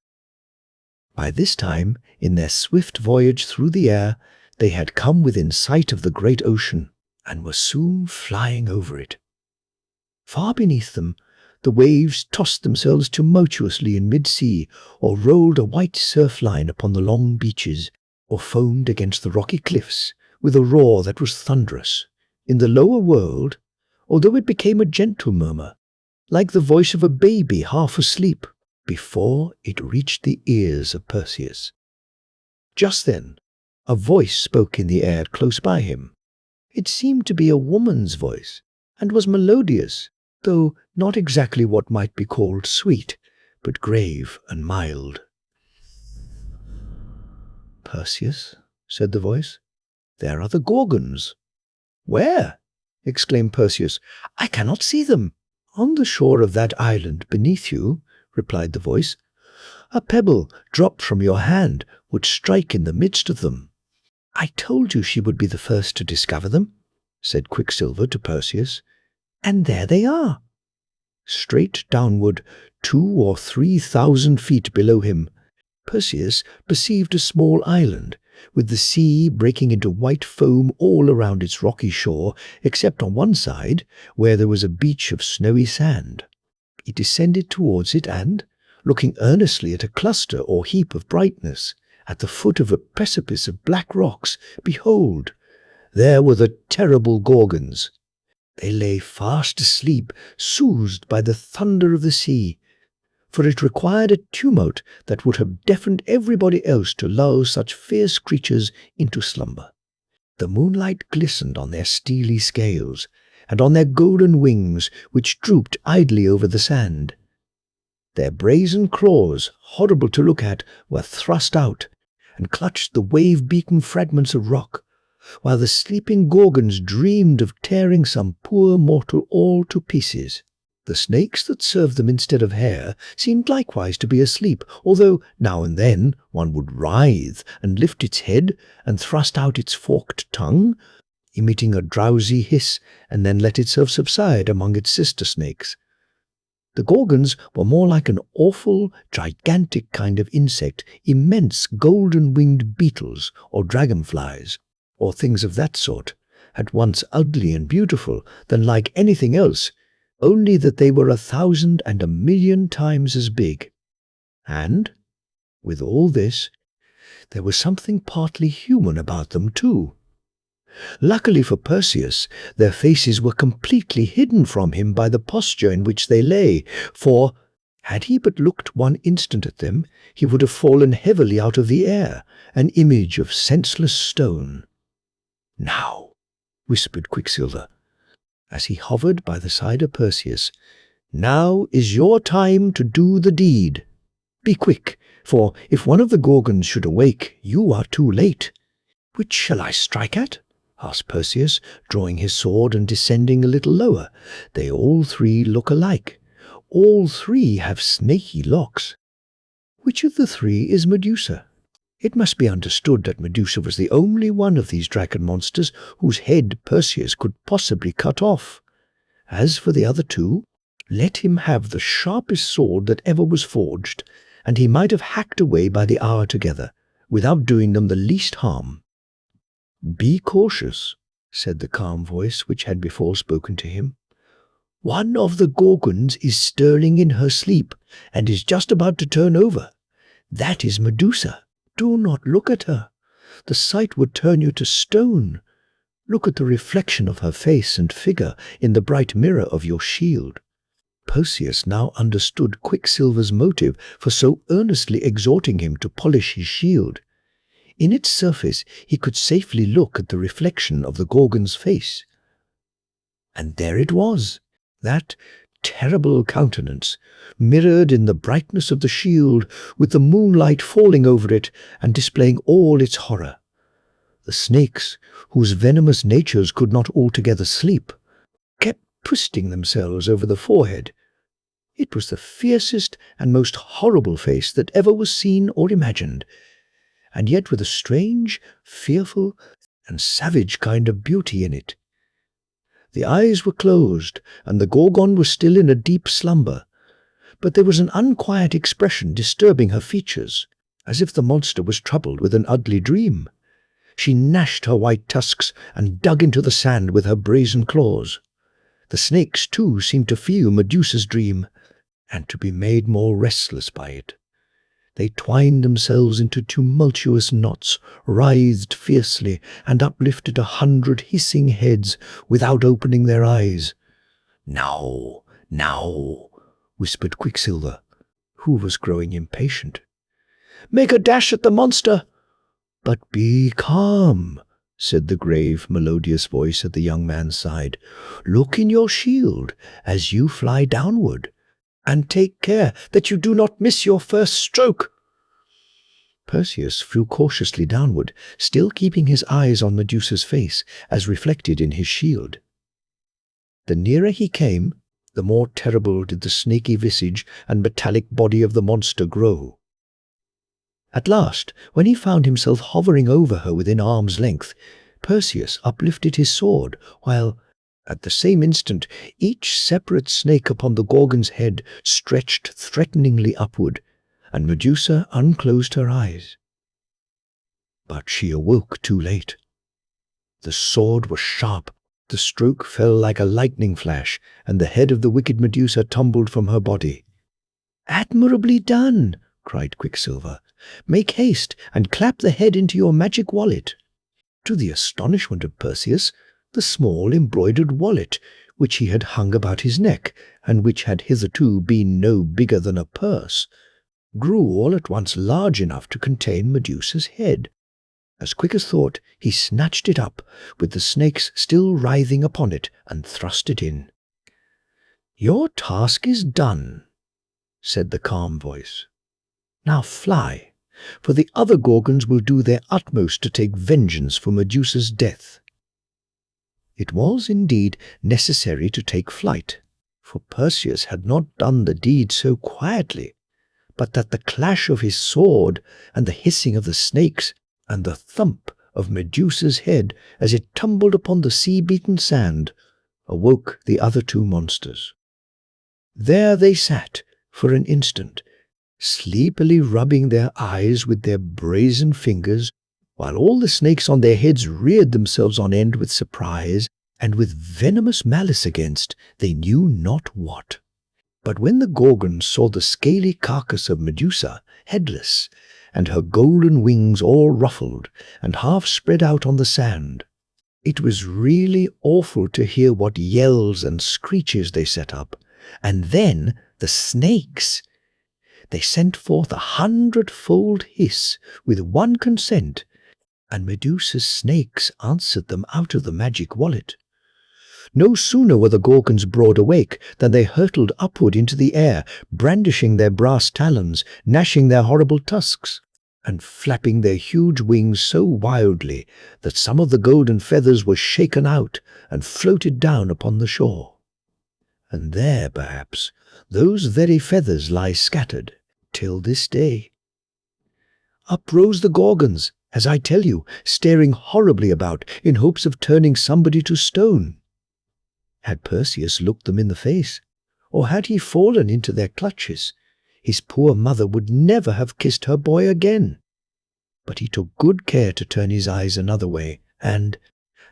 By this time, in their swift voyage through the air, they had come within sight of the great ocean, and were soon flying over it. Far beneath them, the waves tossed themselves tumultuously in mid-sea, or rolled a white surf line upon the long beaches, or foamed against the rocky cliffs with a roar that was thunderous. In the lower world, although it became a gentle murmur, like the voice of a baby half asleep, before it reached the ears of Perseus. Just then, A voice spoke in the air close by him. It seemed to be a woman's voice, and was melodious, though not exactly what might be called sweet, but grave and mild. "Perseus," said the voice, "there are the Gorgons." "Where?" exclaimed Perseus. "I cannot see them." "On the shore of that island beneath you," replied the voice. "A pebble dropped from your hand would strike in the midst of them." "I told you she would be the first to discover them," said Quicksilver to Perseus. "And there they are." Straight downward, 2,000 or 3,000 feet below him, Perseus perceived a small island, with the sea breaking into white foam all around its rocky shore, except on one side, where there was a beach of snowy sand. He descended towards it and, looking earnestly at a cluster or heap of brightness, at the foot of a precipice of black rocks, behold, there were the terrible Gorgons. They lay fast asleep, soothed by the thunder of the sea, for it required a tumult that would have deafened everybody else to lull such fierce creatures into slumber. The moonlight glistened on their steely scales, and on their golden wings, which drooped idly over the sand. Their brazen claws, horrible to look at, were thrust out, and clutched the wave-beaten fragments of rock, while the sleeping Gorgons dreamed of tearing some poor mortal all to pieces. The snakes that served them instead of hair seemed likewise to be asleep, although now and then one would writhe and lift its head and thrust out its forked tongue, emitting a drowsy hiss, and then let itself subside among its sister snakes. The Gorgons were more like an awful, gigantic kind of insect, immense golden-winged beetles or dragonflies, or things of that sort, at once ugly and beautiful, than like anything else, only that they were 1,000 and 1,000,000 times as big. And, with all this, there was something partly human about them too. Luckily for Perseus, their faces were completely hidden from him by the posture in which they lay, for, had he but looked one instant at them, he would have fallen heavily out of the air, an image of senseless stone. "Now," whispered Quicksilver, as he hovered by the side of Perseus, "now is your time to do the deed. Be quick, for if one of the Gorgons should awake, you are too late." "Which shall I strike at?" asked Perseus, drawing his sword and descending a little lower. "They all three look alike. All three have snaky locks. Which of the three is Medusa?" It must be understood that Medusa was the only one of these dragon monsters whose head Perseus could possibly cut off. As for the other two, let him have the sharpest sword that ever was forged, and he might have hacked away by the hour together, without doing them the least harm. "Be cautious," said the calm voice which had before spoken to him. "One of the Gorgons is stirring in her sleep, and is just about to turn over. That is Medusa. Do not look at her. The sight would turn you to stone. Look at the reflection of her face and figure in the bright mirror of your shield." Perseus now understood Quicksilver's motive for so earnestly exhorting him to polish his shield. In its surface he could safely look at the reflection of the Gorgon's face. And there it was, that terrible countenance, mirrored in the brightness of the shield, with the moonlight falling over it and displaying all its horror. The snakes, whose venomous natures could not altogether sleep, kept twisting themselves over the forehead. It was the fiercest and most horrible face that ever was seen or imagined, and yet with a strange, fearful, and savage kind of beauty in it. The eyes were closed, and the Gorgon was still in a deep slumber, but there was an unquiet expression disturbing her features, as if the monster was troubled with an ugly dream. She gnashed her white tusks and dug into the sand with her brazen claws. The snakes, too, seemed to feel Medusa's dream, and to be made more restless by it. They twined themselves into tumultuous knots, writhed fiercely, and uplifted 100 hissing heads without opening their eyes. "Now, now," whispered Quicksilver, who was growing impatient. "Make a dash at the monster!" "But be calm," said the grave, melodious voice at the young man's side. "Look in your shield as you fly downward, and take care that you do not miss your first stroke." Perseus flew cautiously downward, still keeping his eyes on Medusa's face as reflected in his shield. The nearer he came, the more terrible did the snaky visage and metallic body of the monster grow. At last, when he found himself hovering over her within arm's length, Perseus uplifted his sword, while, at the same instant, each separate snake upon the Gorgon's head stretched threateningly upward, and Medusa unclosed her eyes. But she awoke too late. The sword was sharp, the stroke fell like a lightning flash, and the head of the wicked Medusa tumbled from her body. "Admirably done!" cried Quicksilver. "Make haste and clap the head into your magic wallet." To the astonishment of Perseus, the small embroidered wallet, which he had hung about his neck, and which had hitherto been no bigger than a purse, grew all at once large enough to contain Medusa's head. As quick as thought, he snatched it up, with the snakes still writhing upon it, and thrust it in. "Your task is done," said the calm voice. "Now fly, for the other Gorgons will do their utmost to take vengeance for Medusa's death." It was indeed necessary to take flight, for Perseus had not done the deed so quietly, but that the clash of his sword, and the hissing of the snakes, and the thump of Medusa's head as it tumbled upon the sea-beaten sand, awoke the other two monsters. There they sat, for an instant, sleepily rubbing their eyes with their brazen fingers, while all the snakes on their heads reared themselves on end with surprise, and with venomous malice against they knew not what. But when the Gorgons saw the scaly carcass of Medusa, headless, and her golden wings all ruffled and half spread out on the sand, it was really awful to hear what yells and screeches they set up. And then the snakes! They sent forth 100-fold hiss with one consent, and Medusa's snakes answered them out of the magic wallet. No sooner were the Gorgons broad awake than they hurtled upward into the air, brandishing their brass talons, gnashing their horrible tusks, and flapping their huge wings so wildly that some of the golden feathers were shaken out and floated down upon the shore. And there, perhaps, those very feathers lie scattered till this day. Up rose the Gorgons, as I tell you, staring horribly about in hopes of turning somebody to stone. Had Perseus looked them in the face, or had he fallen into their clutches, his poor mother would never have kissed her boy again. But he took good care to turn his eyes another way, and,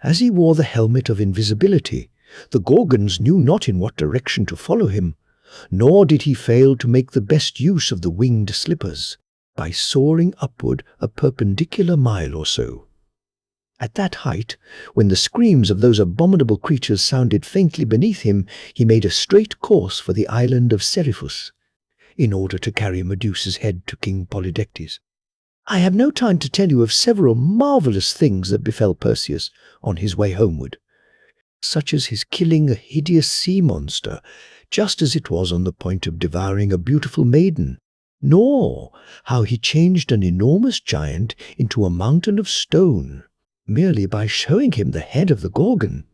as he wore the helmet of invisibility, the Gorgons knew not in what direction to follow him, nor did he fail to make the best use of the winged slippers, by soaring upward a perpendicular mile or so. At that height, when the screams of those abominable creatures sounded faintly beneath him, he made a straight course for the island of Seriphus, in order to carry Medusa's head to King Polydectes. I have no time to tell you of several marvellous things that befell Perseus on his way homeward, such as his killing a hideous sea monster, just as it was on the point of devouring a beautiful maiden, nor how he changed an enormous giant into a mountain of stone, merely by showing him the head of the Gorgon.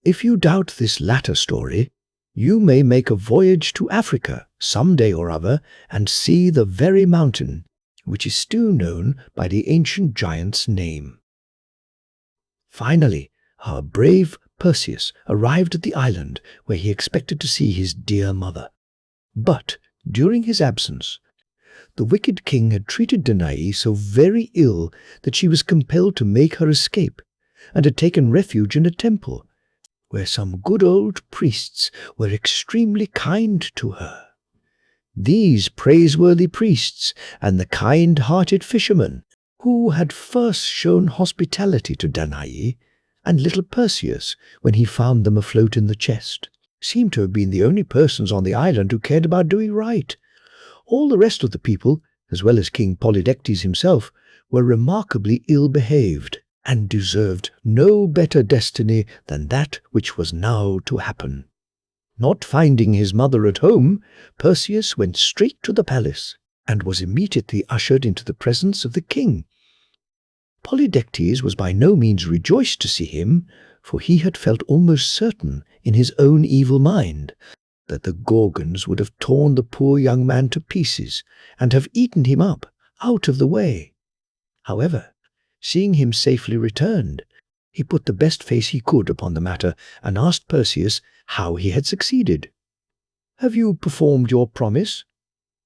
If you doubt this latter story, you may make a voyage to Africa some day or other and see the very mountain which is still known by the ancient giant's name. Finally, our brave Perseus arrived at the island where he expected to see his dear mother. But, during his absence, the wicked king had treated Danae so very ill that she was compelled to make her escape, and had taken refuge in a temple, where some good old priests were extremely kind to her. These praiseworthy priests and the kind-hearted fisherman, who had first shown hospitality to Danae and little Perseus when he found them afloat in the chest, seemed to have been the only persons on the island who cared about doing right. All the rest of the people, as well as King Polydectes himself, were remarkably ill-behaved, and deserved no better destiny than that which was now to happen. Not finding his mother at home, Perseus went straight to the palace, and was immediately ushered into the presence of the king. Polydectes was by no means rejoiced to see him, for he had felt almost certain in his own evil mind that the Gorgons would have torn the poor young man to pieces and have eaten him up out of the way. However, seeing him safely returned, he put the best face he could upon the matter and asked Perseus how he had succeeded. "Have you performed your promise?"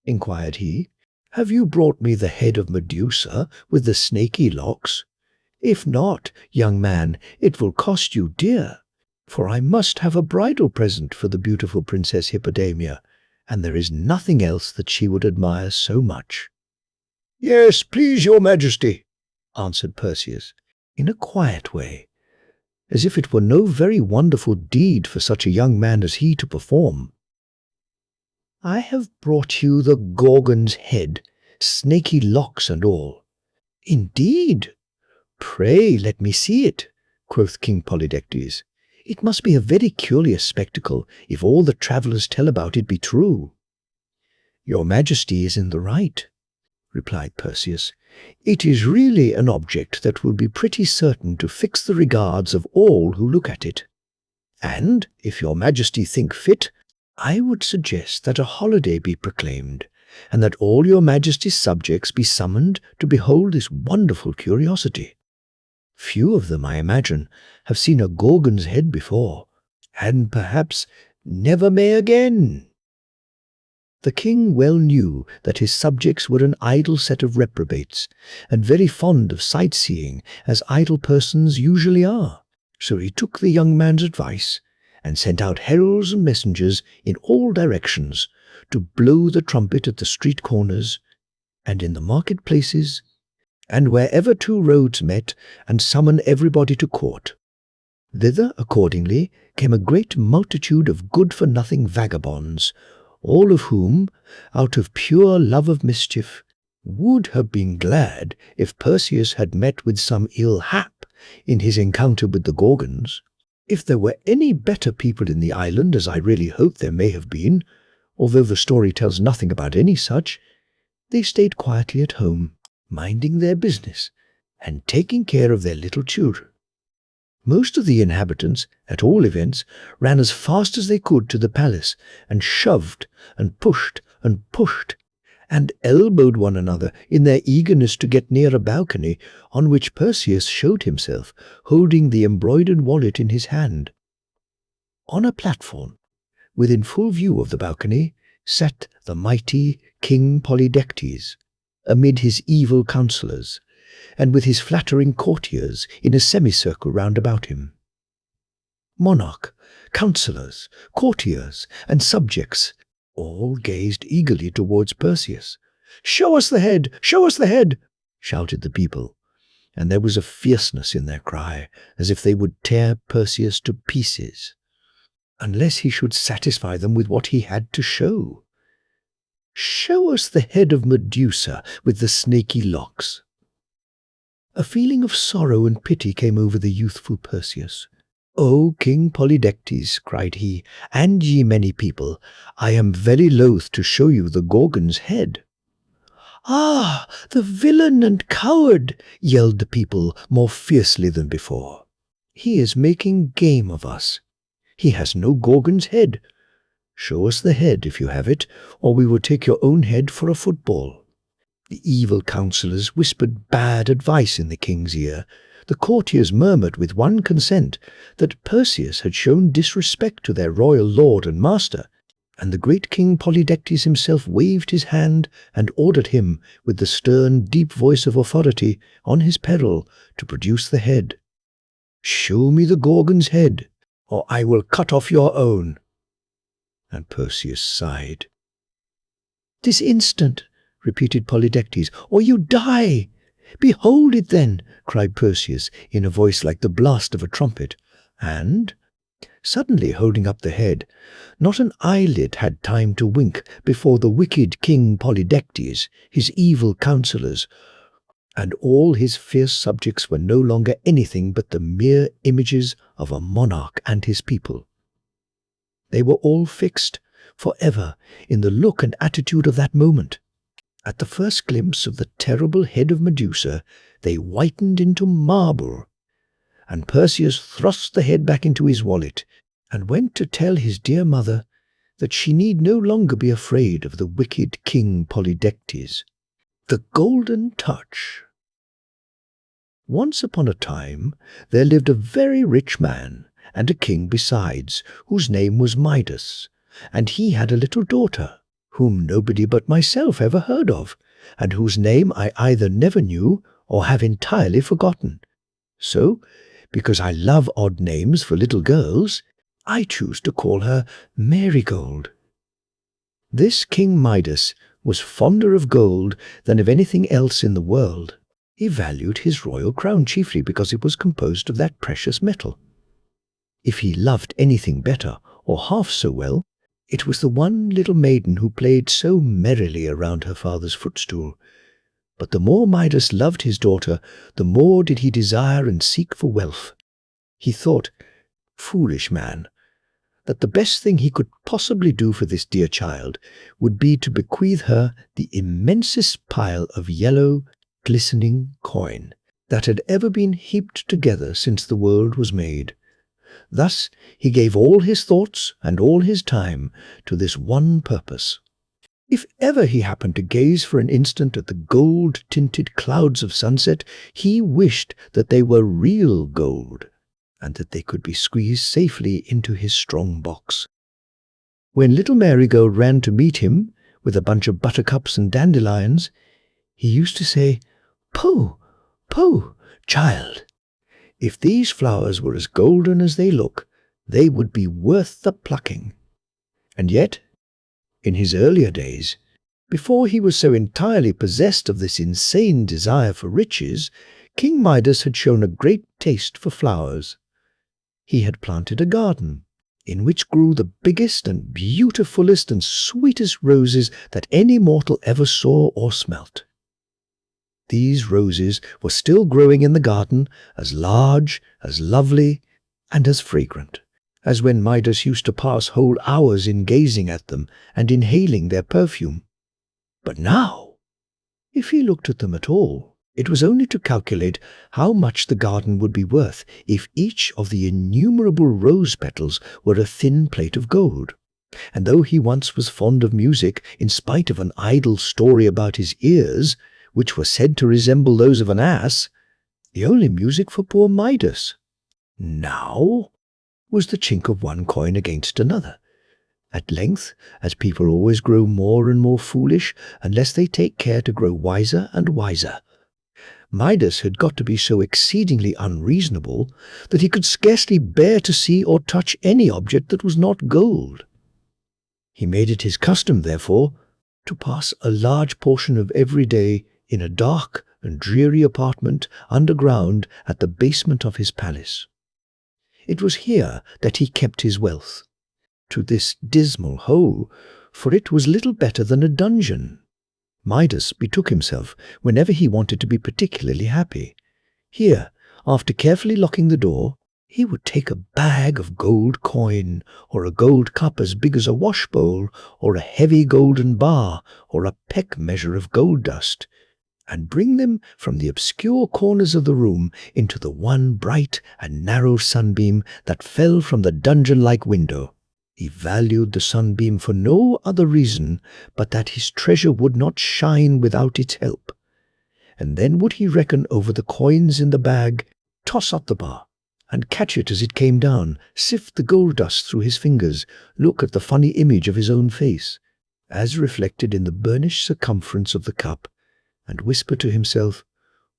inquired he. "Have you brought me the head of Medusa with the snaky locks? If not, young man, it will cost you dear, for I must have a bridal present for the beautiful Princess Hippodamia, and there is nothing else that she would admire so much." "Yes, please your majesty," answered Perseus, in a quiet way, as if it were no very wonderful deed for such a young man as he to perform. "I have brought you the Gorgon's head, snaky locks and all." "Indeed? Pray let me see it," quoth King Polydectes. "It must be a very curious spectacle, if all the travellers tell about it be true." "Your majesty is in the right," replied Perseus. "It is really an object that will be pretty certain to fix the regards of all who look at it. And, if your majesty think fit, I would suggest that a holiday be proclaimed, and that all your majesty's subjects be summoned to behold this wonderful curiosity. Few of them, I imagine, have seen a Gorgon's head before, and perhaps never may again." The king well knew that his subjects were an idle set of reprobates, and very fond of sightseeing, as idle persons usually are. So he took the young man's advice, and sent out heralds and messengers in all directions to blow the trumpet at the street corners, and in the market-places, and wherever two roads met, and summon everybody to court. Thither, accordingly, came a great multitude of good-for-nothing vagabonds, all of whom, out of pure love of mischief, would have been glad if Perseus had met with some ill hap in his encounter with the Gorgons. If there were any better people in the island, as I really hope there may have been, although the story tells nothing about any such, they stayed quietly at home, minding their business, and taking care of their little children. Most of the inhabitants, at all events, ran as fast as they could to the palace, and shoved, and pushed, and elbowed one another in their eagerness to get near a balcony on which Perseus showed himself, holding the embroidered wallet in his hand. On a platform, within full view of the balcony, sat the mighty King Polydectes, amid his evil counsellors, and with his flattering courtiers in a semicircle round about him. Monarch, counsellors, courtiers, and subjects all gazed eagerly towards Perseus. "Show us the head! Show us the head!" shouted the people, and there was a fierceness in their cry, as if they would tear Perseus to pieces, unless he should satisfy them with what he had to show. "Show us the head of Medusa with the snaky locks." A feeling of sorrow and pity came over the youthful Perseus. "O King Polydectes," cried he, "and ye many people, I am very loath to show you the Gorgon's head." "Ah, the villain and coward!" yelled the people more fiercely than before. "He is making game of us. He has no Gorgon's head. Show us the head if you have it, or we will take your own head for a football." The evil counsellors whispered bad advice in the king's ear. The courtiers murmured with one consent that Perseus had shown disrespect to their royal lord and master, and the great King Polydectes himself waved his hand and ordered him, with the stern, deep voice of authority, on his peril, to produce the head. "Show me the Gorgon's head, or I will cut off your own." And Perseus sighed. "This instant," repeated Polydectes, "or you die." "Behold it then," cried Perseus, in a voice like the blast of a trumpet, and, suddenly holding up the head, not an eyelid had time to wink before the wicked King Polydectes, his evil counsellors, and all his fierce subjects were no longer anything but the mere images of a monarch and his people. They were all fixed forever in the look and attitude of that moment. At the first glimpse of the terrible head of Medusa, they whitened into marble, and Perseus thrust the head back into his wallet and went to tell his dear mother that she need no longer be afraid of the wicked King Polydectes. The Golden Touch. Once upon a time there lived a very rich man, and a king besides, whose name was Midas, and he had a little daughter, whom nobody but myself ever heard of, and whose name I either never knew or have entirely forgotten. So, because I love odd names for little girls, I choose to call her Marigold. This King Midas was fonder of gold than of anything else in the world. He valued his royal crown chiefly because it was composed of that precious metal. If he loved anything better, or half so well, it was the one little maiden who played so merrily around her father's footstool. But the more Midas loved his daughter, the more did he desire and seek for wealth. He thought, foolish man, that the best thing he could possibly do for this dear child would be to bequeath her the immensest pile of yellow, glistening coin that had ever been heaped together since the world was made. Thus he gave all his thoughts and all his time to this one purpose. If ever he happened to gaze for an instant at the gold-tinted clouds of sunset, he wished that they were real gold, and that they could be squeezed safely into his strong box. When little Marigold ran to meet him with a bunch of buttercups and dandelions, he used to say, "Poh, poh, child, if these flowers were as golden as they look, they would be worth the plucking." And yet, in his earlier days, before he was so entirely possessed of this insane desire for riches, King Midas had shown a great taste for flowers. He had planted a garden, in which grew the biggest and beautifulest and sweetest roses that any mortal ever saw or smelt. These roses were still growing in the garden, as large, as lovely, and as fragrant as when Midas used to pass whole hours in gazing at them and inhaling their perfume. But now, if he looked at them at all, it was only to calculate how much the garden would be worth if each of the innumerable rose petals were a thin plate of gold. And though he once was fond of music, in spite of an idle story about his ears, which were said to resemble those of an ass, the only music for poor Midas now was the chink of one coin against another. At length, as people always grow more and more foolish unless they take care to grow wiser and wiser, Midas had got to be so exceedingly unreasonable that he could scarcely bear to see or touch any object that was not gold. He made it his custom, therefore, to pass a large portion of every day in a dark and dreary apartment underground at the basement of his palace. It was here that he kept his wealth. To this dismal hole, for it was little better than a dungeon, Midas betook himself whenever he wanted to be particularly happy. Here, after carefully locking the door, he would take a bag of gold coin, or a gold cup as big as a washbowl, or a heavy golden bar, or a peck measure of gold dust, and bring them from the obscure corners of the room into the one bright and narrow sunbeam that fell from the dungeon-like window. He valued the sunbeam for no other reason but that his treasure would not shine without its help. And then would he reckon over the coins in the bag, toss up the bar, and catch it as it came down, sift the gold dust through his fingers, look at the funny image of his own face, as reflected in the burnished circumference of the cup, and whisper to himself,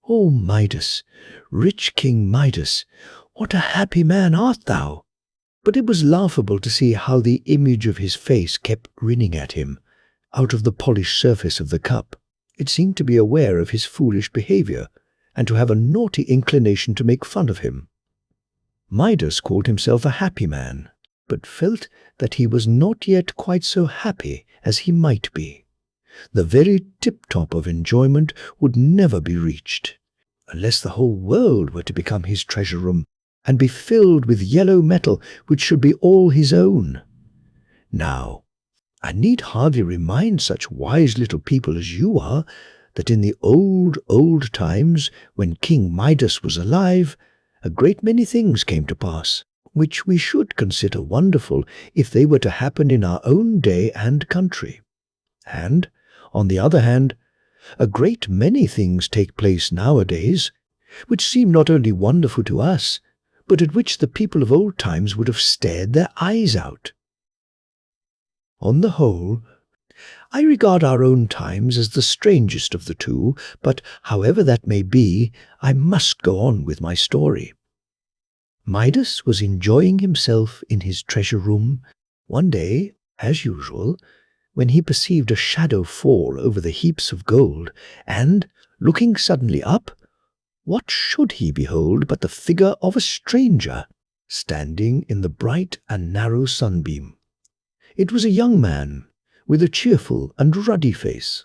"O Midas, rich King Midas, what a happy man art thou!" But it was laughable to see how the image of his face kept grinning at him out of the polished surface of the cup. It seemed to be aware of his foolish behavior, and to have a naughty inclination to make fun of him. Midas called himself a happy man, but felt that he was not yet quite so happy as he might be. The very tip-top of enjoyment would never be reached, unless the whole world were to become his treasure room and be filled with yellow metal which should be all his own. Now, I need hardly remind such wise little people as you are that in the old times, when King Midas was alive, a great many things came to pass, which we should consider wonderful if they were to happen in our own day and country. And, on the other hand, a great many things take place nowadays, which seem not only wonderful to us, but at which the people of old times would have stared their eyes out. On the whole, I regard our own times as the strangest of the two, but however that may be, I must go on with my story. Midas was enjoying himself in his treasure room one day, as usual, when he perceived a shadow fall over the heaps of gold, and, looking suddenly up, what should he behold but the figure of a stranger, standing in the bright and narrow sunbeam. It was a young man, with a cheerful and ruddy face.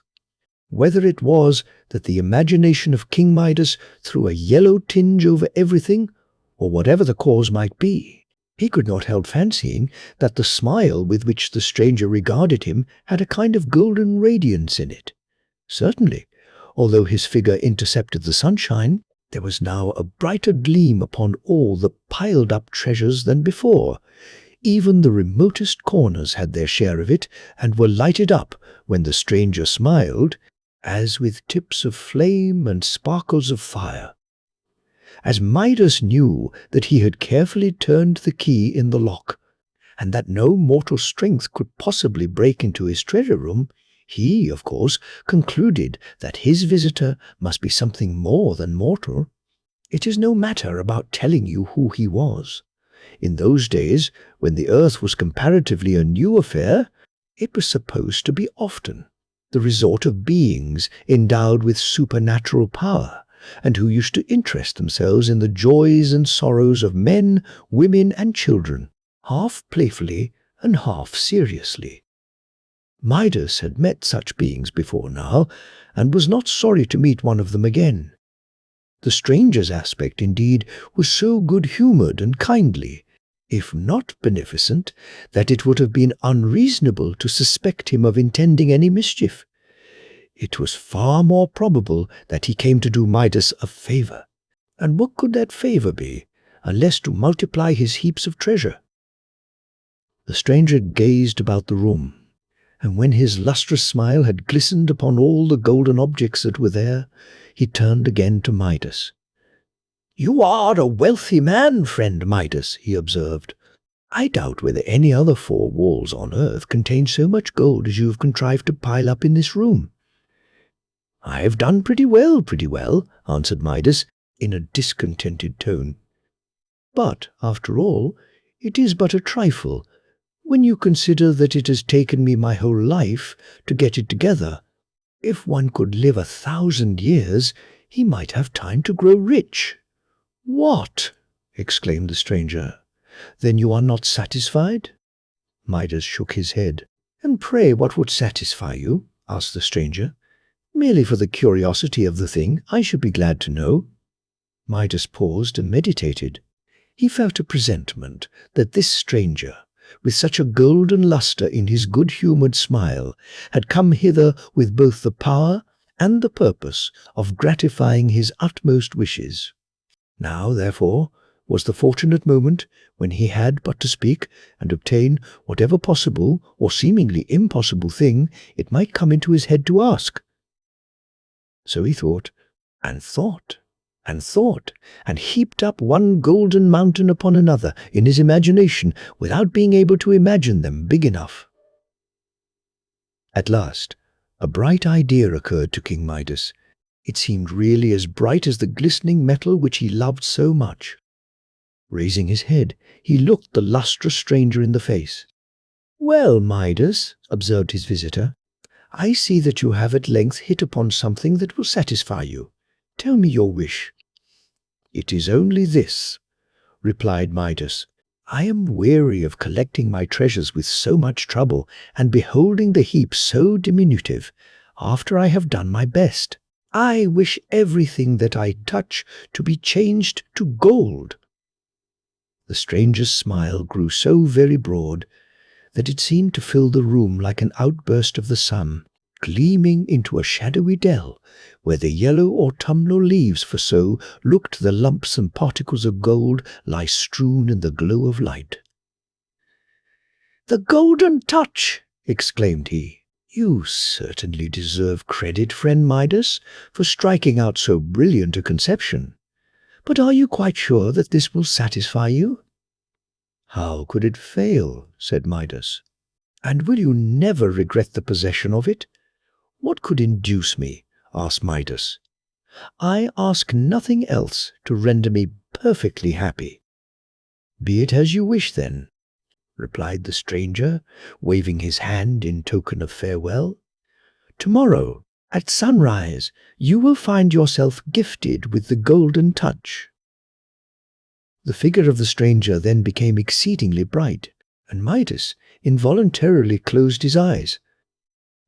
Whether it was that the imagination of King Midas threw a yellow tinge over everything, or whatever the cause might be, he could not help fancying that the smile with which the stranger regarded him had a kind of golden radiance in it. Certainly, although his figure intercepted the sunshine, there was now a brighter gleam upon all the piled-up treasures than before. Even the remotest corners had their share of it, and were lighted up when the stranger smiled, as with tips of flame and sparkles of fire. As Midas knew that he had carefully turned the key in the lock, and that no mortal strength could possibly break into his treasure room, he, of course, concluded that his visitor must be something more than mortal. It is no matter about telling you who he was. In those days, when the earth was comparatively a new affair, it was supposed to be often the resort of beings endowed with supernatural power, and who used to interest themselves in the joys and sorrows of men, women, and children, half playfully and half seriously. Midas had met such beings before now, and was not sorry to meet one of them again. The stranger's aspect, indeed, was so good-humoured and kindly, if not beneficent, that it would have been unreasonable to suspect him of intending any mischief. It was far more probable that he came to do Midas a favour. And what could that favour be, unless to multiply his heaps of treasure? The stranger gazed about the room, and when his lustrous smile had glistened upon all the golden objects that were there, he turned again to Midas. "You are a wealthy man, friend Midas," he observed. "I doubt whether any other four walls on earth contain so much gold as you have contrived to pile up in this room." "I have done pretty well, answered Midas, in a discontented tone. "But, after all, it is but a trifle, when you consider that it has taken me my whole life to get it together. If one could live 1,000 years, he might have time to grow rich." "What?" exclaimed the stranger. "Then you are not satisfied?" Midas shook his head. "And pray what would satisfy you?" asked the stranger. "Merely for the curiosity of the thing, I should be glad to know." Midas paused and meditated. He felt a presentiment that this stranger, with such a golden lustre in his good-humoured smile, had come hither with both the power and the purpose of gratifying his utmost wishes. Now, therefore, was the fortunate moment when he had but to speak and obtain whatever possible or seemingly impossible thing it might come into his head to ask. So he thought, and thought, and thought, and heaped up one golden mountain upon another in his imagination without being able to imagine them big enough. At last, a bright idea occurred to King Midas. It seemed really as bright as the glistening metal which he loved so much. Raising his head, he looked the lustrous stranger in the face. "Well, Midas," observed his visitor, "I see that you have at length hit upon something that will satisfy you. Tell me your wish." "It is only this," replied Midas. "I am weary of collecting my treasures with so much trouble, and beholding the heap so diminutive. after I have done my best. I wish everything that I touch to be changed to gold." The stranger's smile grew so very broad that it seemed to fill the room like an outburst of the sun, gleaming into a shadowy dell, where the yellow autumnal leaves for so looked the lumps and particles of gold lie strewn in the glow of light. "The golden touch!" exclaimed he. "You certainly deserve credit, friend Midas, for striking out so brilliant a conception. But are you quite sure that this will satisfy you?" "How could it fail?" said Midas. "And will you never regret the possession of it?" "What could induce me?" asked Midas. "I ask nothing else to render me perfectly happy." "Be it as you wish, then," replied the stranger, waving his hand in token of farewell. "Tomorrow, at sunrise, you will find yourself gifted with the golden touch." The figure of the stranger then became exceedingly bright, and Midas involuntarily closed his eyes.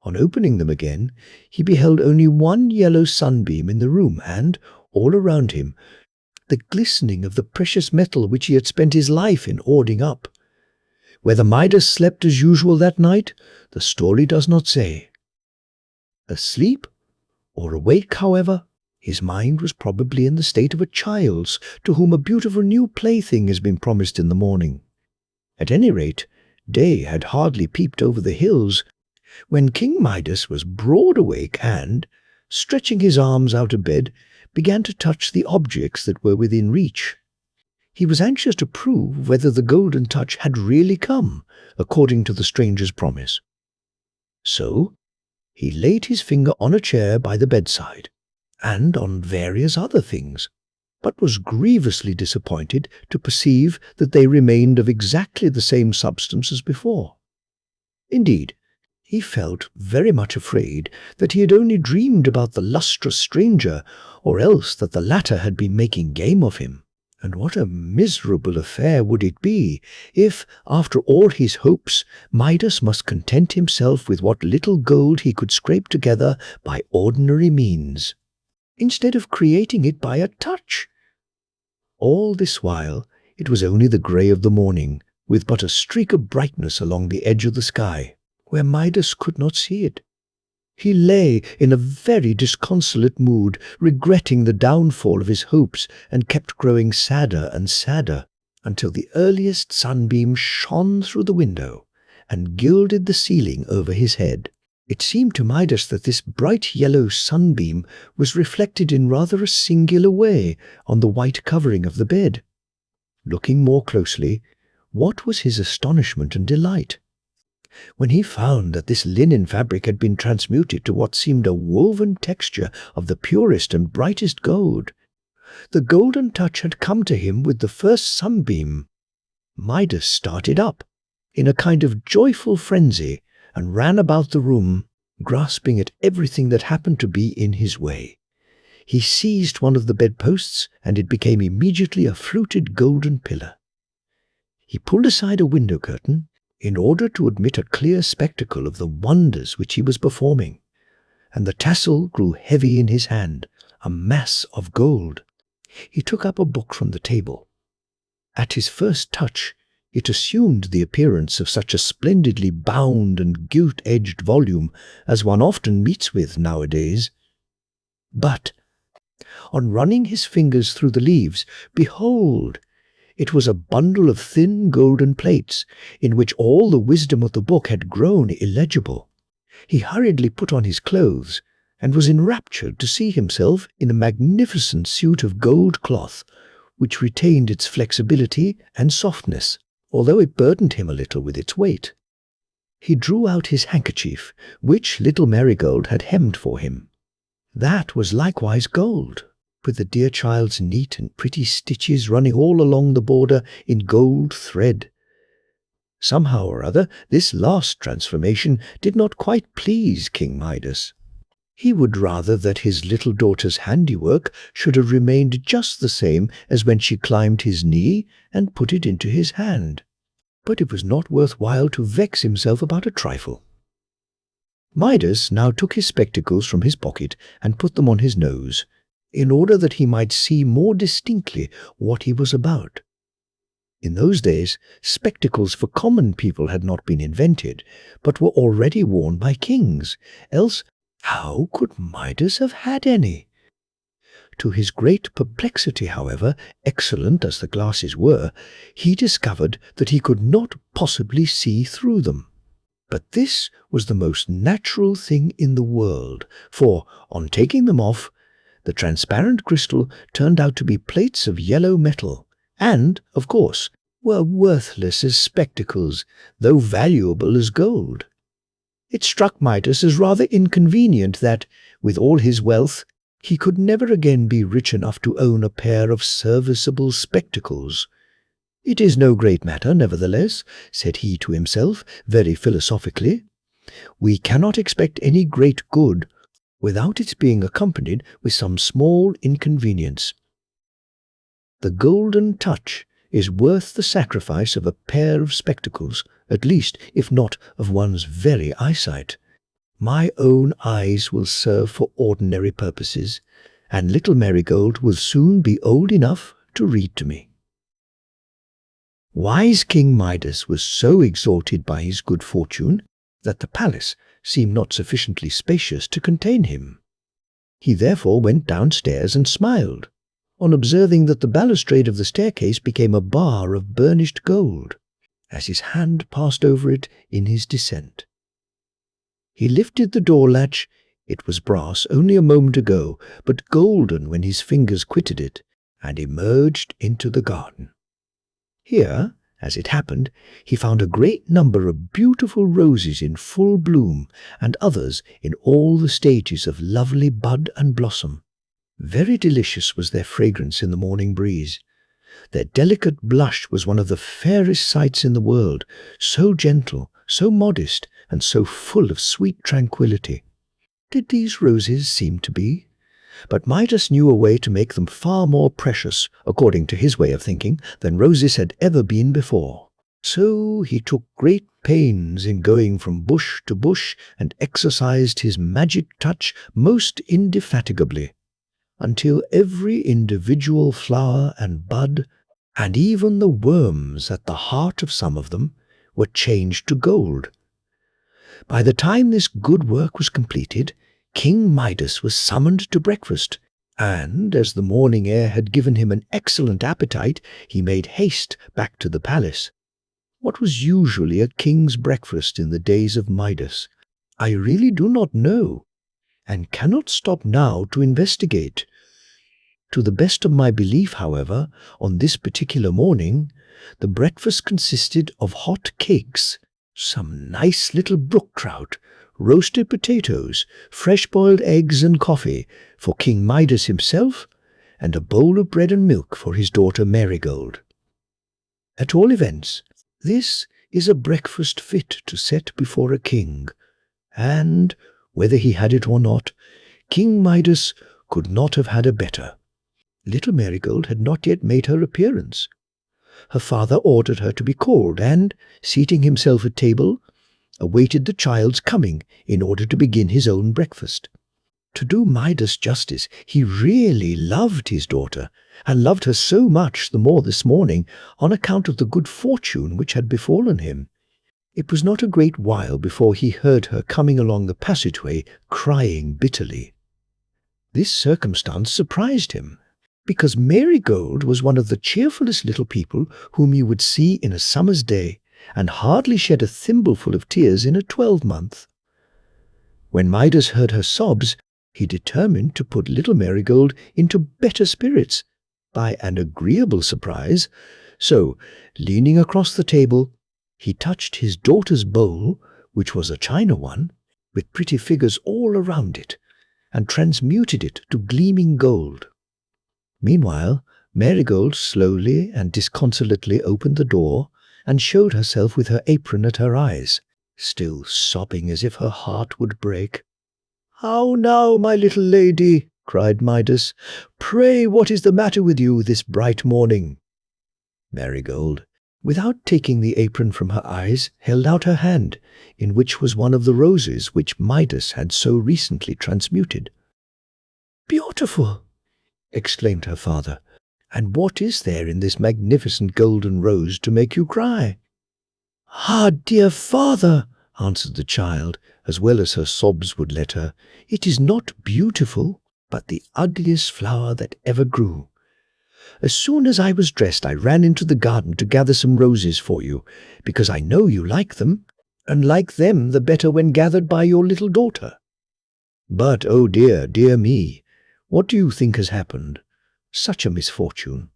On opening them again, he beheld only one yellow sunbeam in the room, and, all around him, the glistening of the precious metal which he had spent his life in hoarding up. Whether Midas slept as usual that night, the story does not say. Asleep or awake, however, his mind was probably in the state of a child's to whom a beautiful new plaything has been promised in the morning. At any rate, day had hardly peeped over the hills when King Midas was broad awake and, stretching his arms out of bed, began to touch the objects that were within reach. He was anxious to prove whether the golden touch had really come, according to the stranger's promise. So he laid his finger on a chair by the bedside, and on various other things, but was grievously disappointed to perceive that they remained of exactly the same substance as before. Indeed, he felt very much afraid that he had only dreamed about the lustrous stranger, or else that the latter had been making game of him. And what a miserable affair would it be if, after all his hopes, Midas must content himself with what little gold he could scrape together by ordinary means, instead of creating it by a touch. All this while it was only the grey of the morning, with but a streak of brightness along the edge of the sky, where Midas could not see it. He lay in a very disconsolate mood, regretting the downfall of his hopes, and kept growing sadder and sadder, until the earliest sunbeam shone through the window and gilded the ceiling over his head. It seemed to Midas that this bright yellow sunbeam was reflected in rather a singular way on the white covering of the bed. Looking more closely, what was his astonishment and delight when he found that this linen fabric had been transmuted to what seemed a woven texture of the purest and brightest gold. The golden touch had come to him with the first sunbeam. Midas started up in a kind of joyful frenzy and ran about the room, grasping at everything that happened to be in his way. He seized one of the bedposts, and it became immediately a fluted golden pillar. He pulled aside a window curtain in order to admit a clear spectacle of the wonders which he was performing, and the tassel grew heavy in his hand, a mass of gold. He took up a book from the table. At his first touch, it assumed the appearance of such a splendidly bound and gilt-edged volume as one often meets with nowadays. But, on running his fingers through the leaves, behold! It was a bundle of thin golden plates, in which all the wisdom of the book had grown illegible. He hurriedly put on his clothes, and was enraptured to see himself in a magnificent suit of gold cloth, which retained its flexibility and softness, although it burdened him a little with its weight. He drew out his handkerchief, which little Marigold had hemmed for him. That was likewise gold, with the dear child's neat and pretty stitches running all along the border in gold thread. Somehow or other, this last transformation did not quite please King Midas. He would rather that his little daughter's handiwork should have remained just the same as when she climbed his knee and put it into his hand. But it was not worth while to vex himself about a trifle. Midas now took his spectacles from his pocket and put them on his nose, in order that he might see more distinctly what he was about. In those days, spectacles for common people had not been invented, but were already worn by kings, else how could Midas have had any? To his great perplexity, however, excellent as the glasses were, he discovered that he could not possibly see through them. But this was the most natural thing in the world, for, on taking them off, the transparent crystal turned out to be plates of yellow metal, and, of course, were worthless as spectacles, though valuable as gold. It struck Midas as rather inconvenient that, with all his wealth, he could never again be rich enough to own a pair of serviceable spectacles. "It is no great matter, nevertheless," said he to himself, very philosophically. "We cannot expect any great good without its being accompanied with some small inconvenience. The golden touch is worth the sacrifice of a pair of spectacles, at least, if not of one's very eyesight. My own eyes will serve for ordinary purposes, and little Marigold will soon be old enough to read to me." Wise King Midas was so exalted by his good fortune that the palace seemed not sufficiently spacious to contain him. He therefore went downstairs and smiled, on observing that the balustrade of the staircase became a bar of burnished gold, as his hand passed over it in his descent. He lifted the door latch. It was brass only a moment ago, but golden when his fingers quitted it, and emerged into the garden. Here, as it happened, he found a great number of beautiful roses in full bloom, and others in all the stages of lovely bud and blossom. Very delicious was their fragrance in the morning breeze. Their delicate blush was one of the fairest sights in the world, so gentle, so modest, and so full of sweet tranquillity. Did these roses seem to be? But Midas knew a way to make them far more precious, according to his way of thinking, than roses had ever been before. So he took great pains in going from bush to bush and exercised his magic touch most indefatigably, until every individual flower and bud, and even the worms at the heart of some of them, were changed to gold. By the time this good work was completed, King Midas was summoned to breakfast, and as the morning air had given him an excellent appetite, he made haste back to the palace. What was usually a king's breakfast in the days of Midas? I really do not know, and cannot stop now to investigate. To the best of my belief, however, on this particular morning, the breakfast consisted of hot cakes, some nice little brook trout, roasted potatoes, fresh-boiled eggs and coffee for King Midas himself, and a bowl of bread and milk for his daughter Marigold. At all events, this is a breakfast fit to set before a king, and, whether he had it or not, King Midas could not have had a better. Little Marigold had not yet made her appearance. Her father ordered her to be called, and, seating himself at table, awaited the child's coming in order to begin his own breakfast. To do Midas justice, he really loved his daughter, and loved her so much the more this morning on account of the good fortune which had befallen him. It was not a great while before he heard her coming along the passageway, crying bitterly. This circumstance surprised him, because Marigold was one of the cheerfulest little people whom you would see in a summer's day, and hardly shed a thimbleful of tears in a 12-month. When Midas heard her sobs, he determined to put little Marigold into better spirits by an agreeable surprise, so, leaning across the table, he touched his daughter's bowl, which was a china one, with pretty figures all around it, and transmuted it to gleaming gold. Meanwhile, Marigold slowly and disconsolately opened the door and showed herself with her apron at her eyes, still sobbing as if her heart would break. "How now, my little lady?" cried Midas. "Pray, what is the matter with you this bright morning?" Marigold, without taking the apron from her eyes, held out her hand, in which was one of the roses which Midas had so recently transmuted. "Beautiful!" exclaimed her father. "And what is there in this magnificent golden rose to make you cry?" "Ah, dear father," answered the child, as well as her sobs would let her, "it is not beautiful, but the ugliest flower that ever grew. As soon as I was dressed, I ran into the garden to gather some roses for you, because I know you like them, and like them the better when gathered by your little daughter. But, oh dear, dear me, what do you think has happened? Such a misfortune.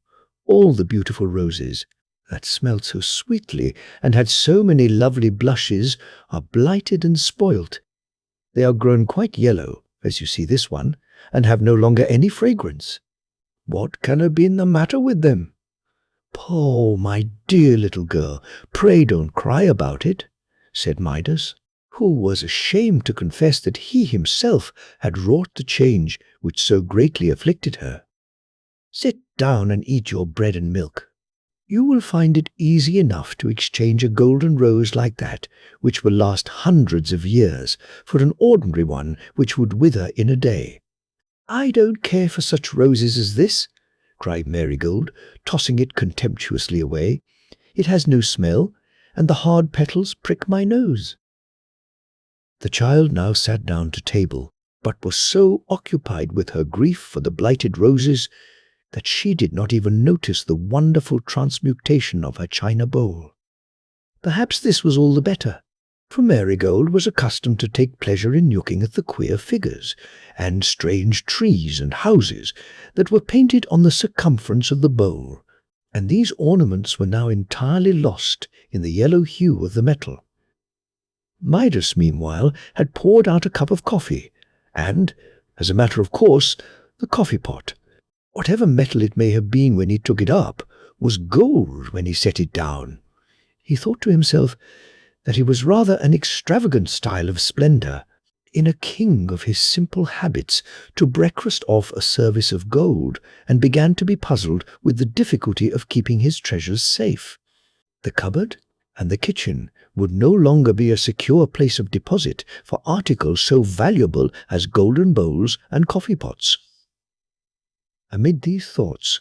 All the beautiful roses that smelt so sweetly and had so many lovely blushes are blighted and spoilt. They are grown quite yellow, as you see this one, and have no longer any fragrance. What can have been the matter with them?" "Oh, my dear little girl, pray don't cry about it," said Midas, who was ashamed to confess that he himself had wrought the change which so greatly afflicted her. "Sit down and eat your bread and milk. You will find it easy enough to exchange a golden rose like that, which will last hundreds of years, for an ordinary one which would wither in a day." "I don't care for such roses as this," cried Marigold, tossing it contemptuously away. "It has no smell, and the hard petals prick my nose." The child now sat down to table, but was so occupied with her grief for the blighted roses that she did not even notice the wonderful transmutation of her china bowl. Perhaps this was all the better, for Marigold was accustomed to take pleasure in looking at the queer figures and strange trees and houses that were painted on the circumference of the bowl, and these ornaments were now entirely lost in the yellow hue of the metal. Midas, meanwhile, had poured out a cup of coffee, and, as a matter of course, the coffee-pot, whatever metal it may have been when he took it up, was gold when he set it down. He thought to himself that it was rather an extravagant style of splendour in a king of his simple habits to breakfast off a service of gold, and began to be puzzled with the difficulty of keeping his treasures safe. The cupboard and the kitchen would no longer be a secure place of deposit for articles so valuable as golden bowls and coffee-pots. Amid these thoughts,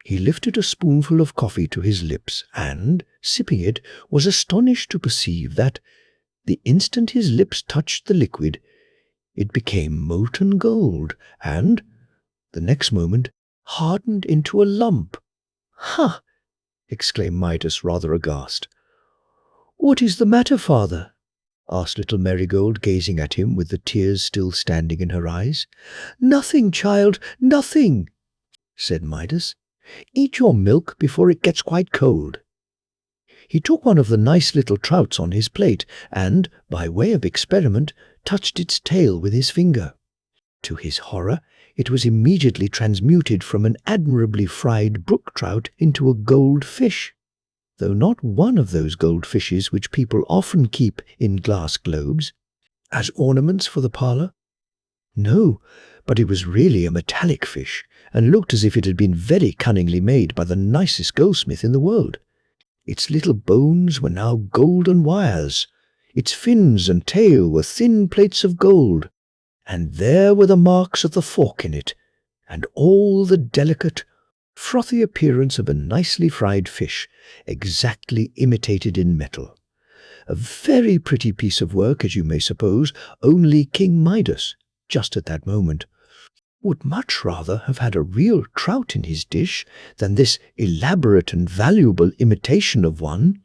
he lifted a spoonful of coffee to his lips and, sipping it, was astonished to perceive that, the instant his lips touched the liquid, it became molten gold and, the next moment, hardened into a lump. "Ha!" exclaimed Midas, rather aghast. "What is the matter, father?" asked little Marigold, gazing at him with the tears still standing in her eyes. "Nothing, child, nothing," said Midas. "Eat your milk before it gets quite cold." He took one of the nice little trouts on his plate and, by way of experiment, touched its tail with his finger. To his horror, it was immediately transmuted from an admirably fried brook trout into a gold fish, though not one of those gold fishes which people often keep in glass globes as ornaments for the parlour. No, but it was really a metallic fish, and looked as if it had been very cunningly made by the nicest goldsmith in the world. Its little bones were now golden wires, its fins and tail were thin plates of gold, and there were the marks of the fork in it, and all the delicate, frothy appearance of a nicely fried fish, exactly imitated in metal. A very pretty piece of work, as you may suppose, only King Midas, just at that moment, would much rather have had a real trout in his dish than this elaborate and valuable imitation of one.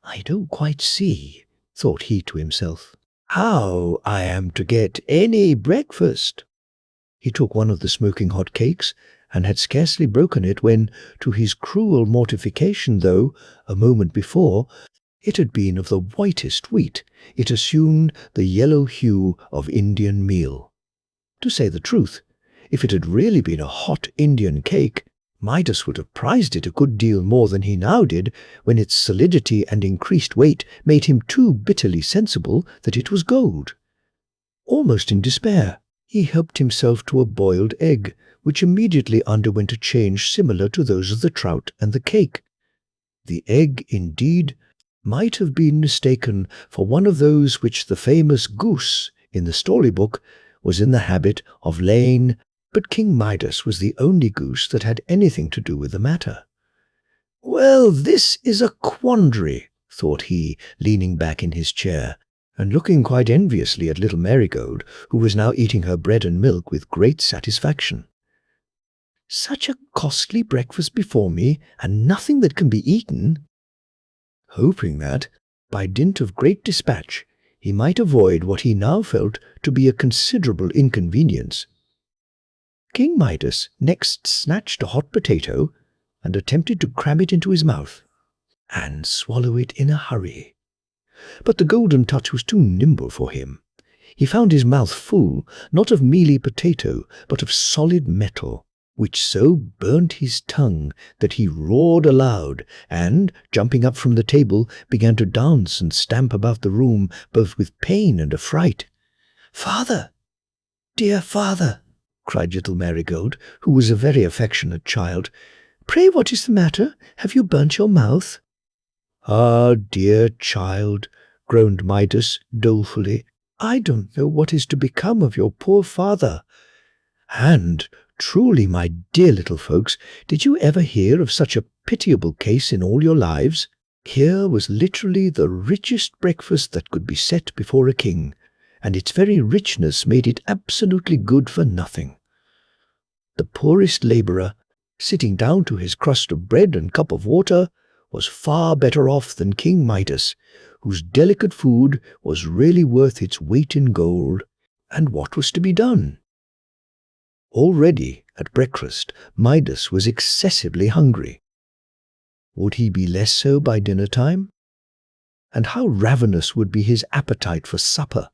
"I don't quite see," thought he to himself, "how I am to get any breakfast." He took one of the smoking hot cakes, and had scarcely broken it when, to his cruel mortification, though, a moment before, it had been of the whitest wheat, it assumed the yellow hue of Indian meal. To say the truth, if it had really been a hot Indian cake, Midas would have prized it a good deal more than he now did, when its solidity and increased weight made him too bitterly sensible that it was gold. Almost in despair, he helped himself to a boiled egg, which immediately underwent a change similar to those of the trout and the cake. The egg, indeed, might have been mistaken for one of those which the famous goose in the storybook was in the habit of laying, but King Midas was the only goose that had anything to do with the matter. "Well, this is a quandary," thought he, leaning back in his chair, and looking quite enviously at little Marigold, who was now eating her bread and milk with great satisfaction. "Such a costly breakfast before me, and nothing that can be eaten." Hoping that, by dint of great dispatch, he might avoid what he now felt to be a considerable inconvenience, King Midas next snatched a hot potato and attempted to cram it into his mouth and swallow it in a hurry. But the Golden Touch was too nimble for him. He found his mouth full, not of mealy potato, but of solid metal, which so burnt his tongue that he roared aloud, and, jumping up from the table, began to dance and stamp about the room, both with pain and affright. "Father! Dear father!" cried little Marigold, who was a very affectionate child. "Pray, what is the matter? Have you burnt your mouth?" "Ah, dear child," groaned Midas dolefully, "I don't know what is to become of your poor father. And, truly, my dear little folks, did you ever hear of such a pitiable case in all your lives? Here was literally the richest breakfast that could be set before a king, and its very richness made it absolutely good for nothing. The poorest labourer, sitting down to his crust of bread and cup of water, was far better off than King Midas, whose delicate food was really worth its weight in gold. And what was to be done? Already, at breakfast, Midas was excessively hungry. Would he be less so by dinner-time? And how ravenous would be his appetite for supper,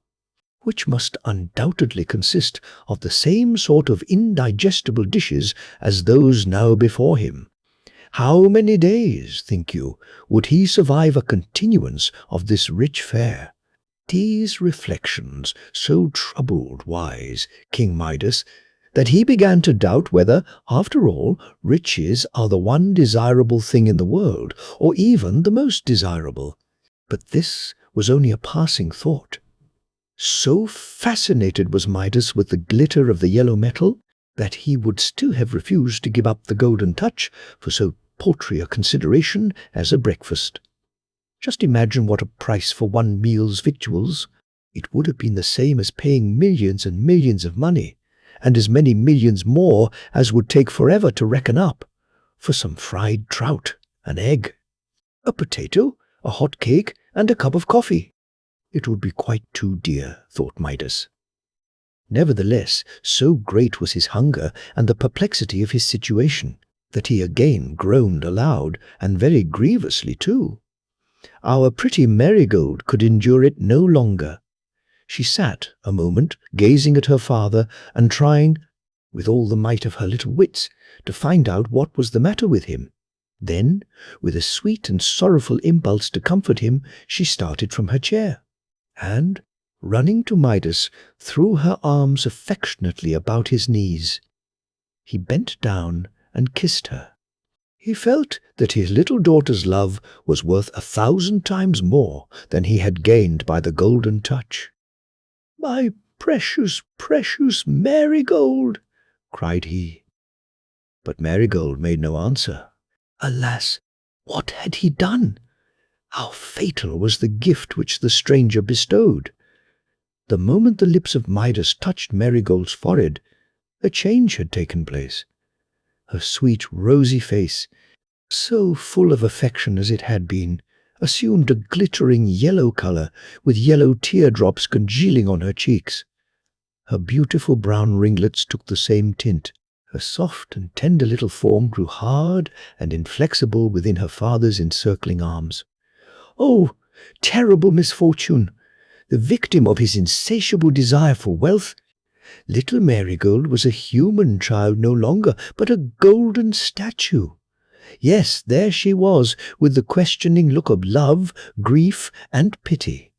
which must undoubtedly consist of the same sort of indigestible dishes as those now before him. How many days, think you, would he survive a continuance of this rich fare? These reflections so troubled wise King Midas that he began to doubt whether, after all, riches are the one desirable thing in the world, or even the most desirable. But this was only a passing thought. So fascinated was Midas with the glitter of the yellow metal that he would still have refused to give up the Golden Touch for so paltry a consideration as a breakfast. Just imagine what a price for one meal's victuals. It would have been the same as paying millions and millions of money, and as many millions more as would take forever to reckon up, for some fried trout, an egg, a potato, a hot cake, and a cup of coffee. It would be quite too dear, thought Midas. Nevertheless, so great was his hunger and the perplexity of his situation, that he again groaned aloud, and very grievously too. Our pretty Marigold could endure it no longer. She sat a moment, gazing at her father, and trying, with all the might of her little wits, to find out what was the matter with him. Then, with a sweet and sorrowful impulse to comfort him, she started from her chair, and, running to Midas, threw her arms affectionately about his knees. He bent down and kissed her. He felt that his little daughter's love was worth 1,000 times more than he had gained by the Golden Touch. "My precious, precious Marigold!" cried he. But Marigold made no answer. Alas, what had he done? How fatal was the gift which the stranger bestowed! The moment the lips of Midas touched Marigold's forehead, a change had taken place. Her sweet, rosy face, so full of affection as it had been, assumed a glittering yellow colour, with yellow teardrops congealing on her cheeks. Her beautiful brown ringlets took the same tint. Her soft and tender little form grew hard and inflexible within her father's encircling arms. Oh, terrible misfortune! The victim of his insatiable desire for wealth, little Marigold was a human child no longer, but a golden statue. Yes, there she was, with the questioning look of love, grief, and pity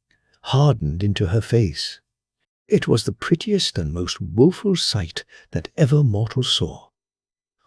hardened into her face. It was the prettiest and most woeful sight that ever mortal saw.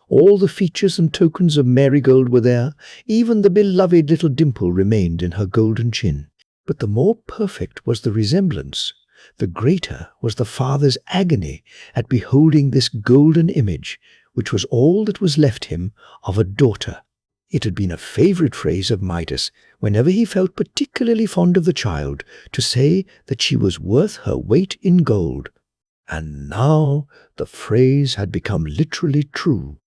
All the features and tokens of Marigold were there. Even the beloved little dimple remained in her golden chin. But the more perfect was the resemblance, the greater was the father's agony at beholding this golden image, which was all that was left him of a daughter. It had been a favourite phrase of Midas, whenever he felt particularly fond of the child, to say that she was worth her weight in gold. And now the phrase had become literally true.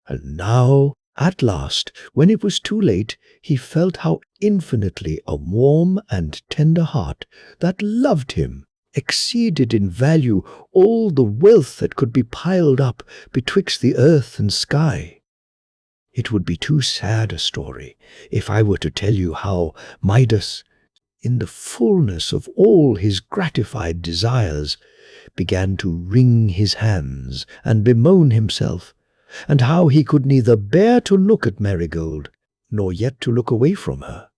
And now, at last, when it was too late, he felt how infinitely a warm and tender heart that loved him exceeded in value all the wealth that could be piled up betwixt the earth and sky. It would be too sad a story if I were to tell you how Midas, in the fullness of all his gratified desires, began to wring his hands and bemoan himself, and how he could neither bear to look at Marigold, nor yet to look away from her.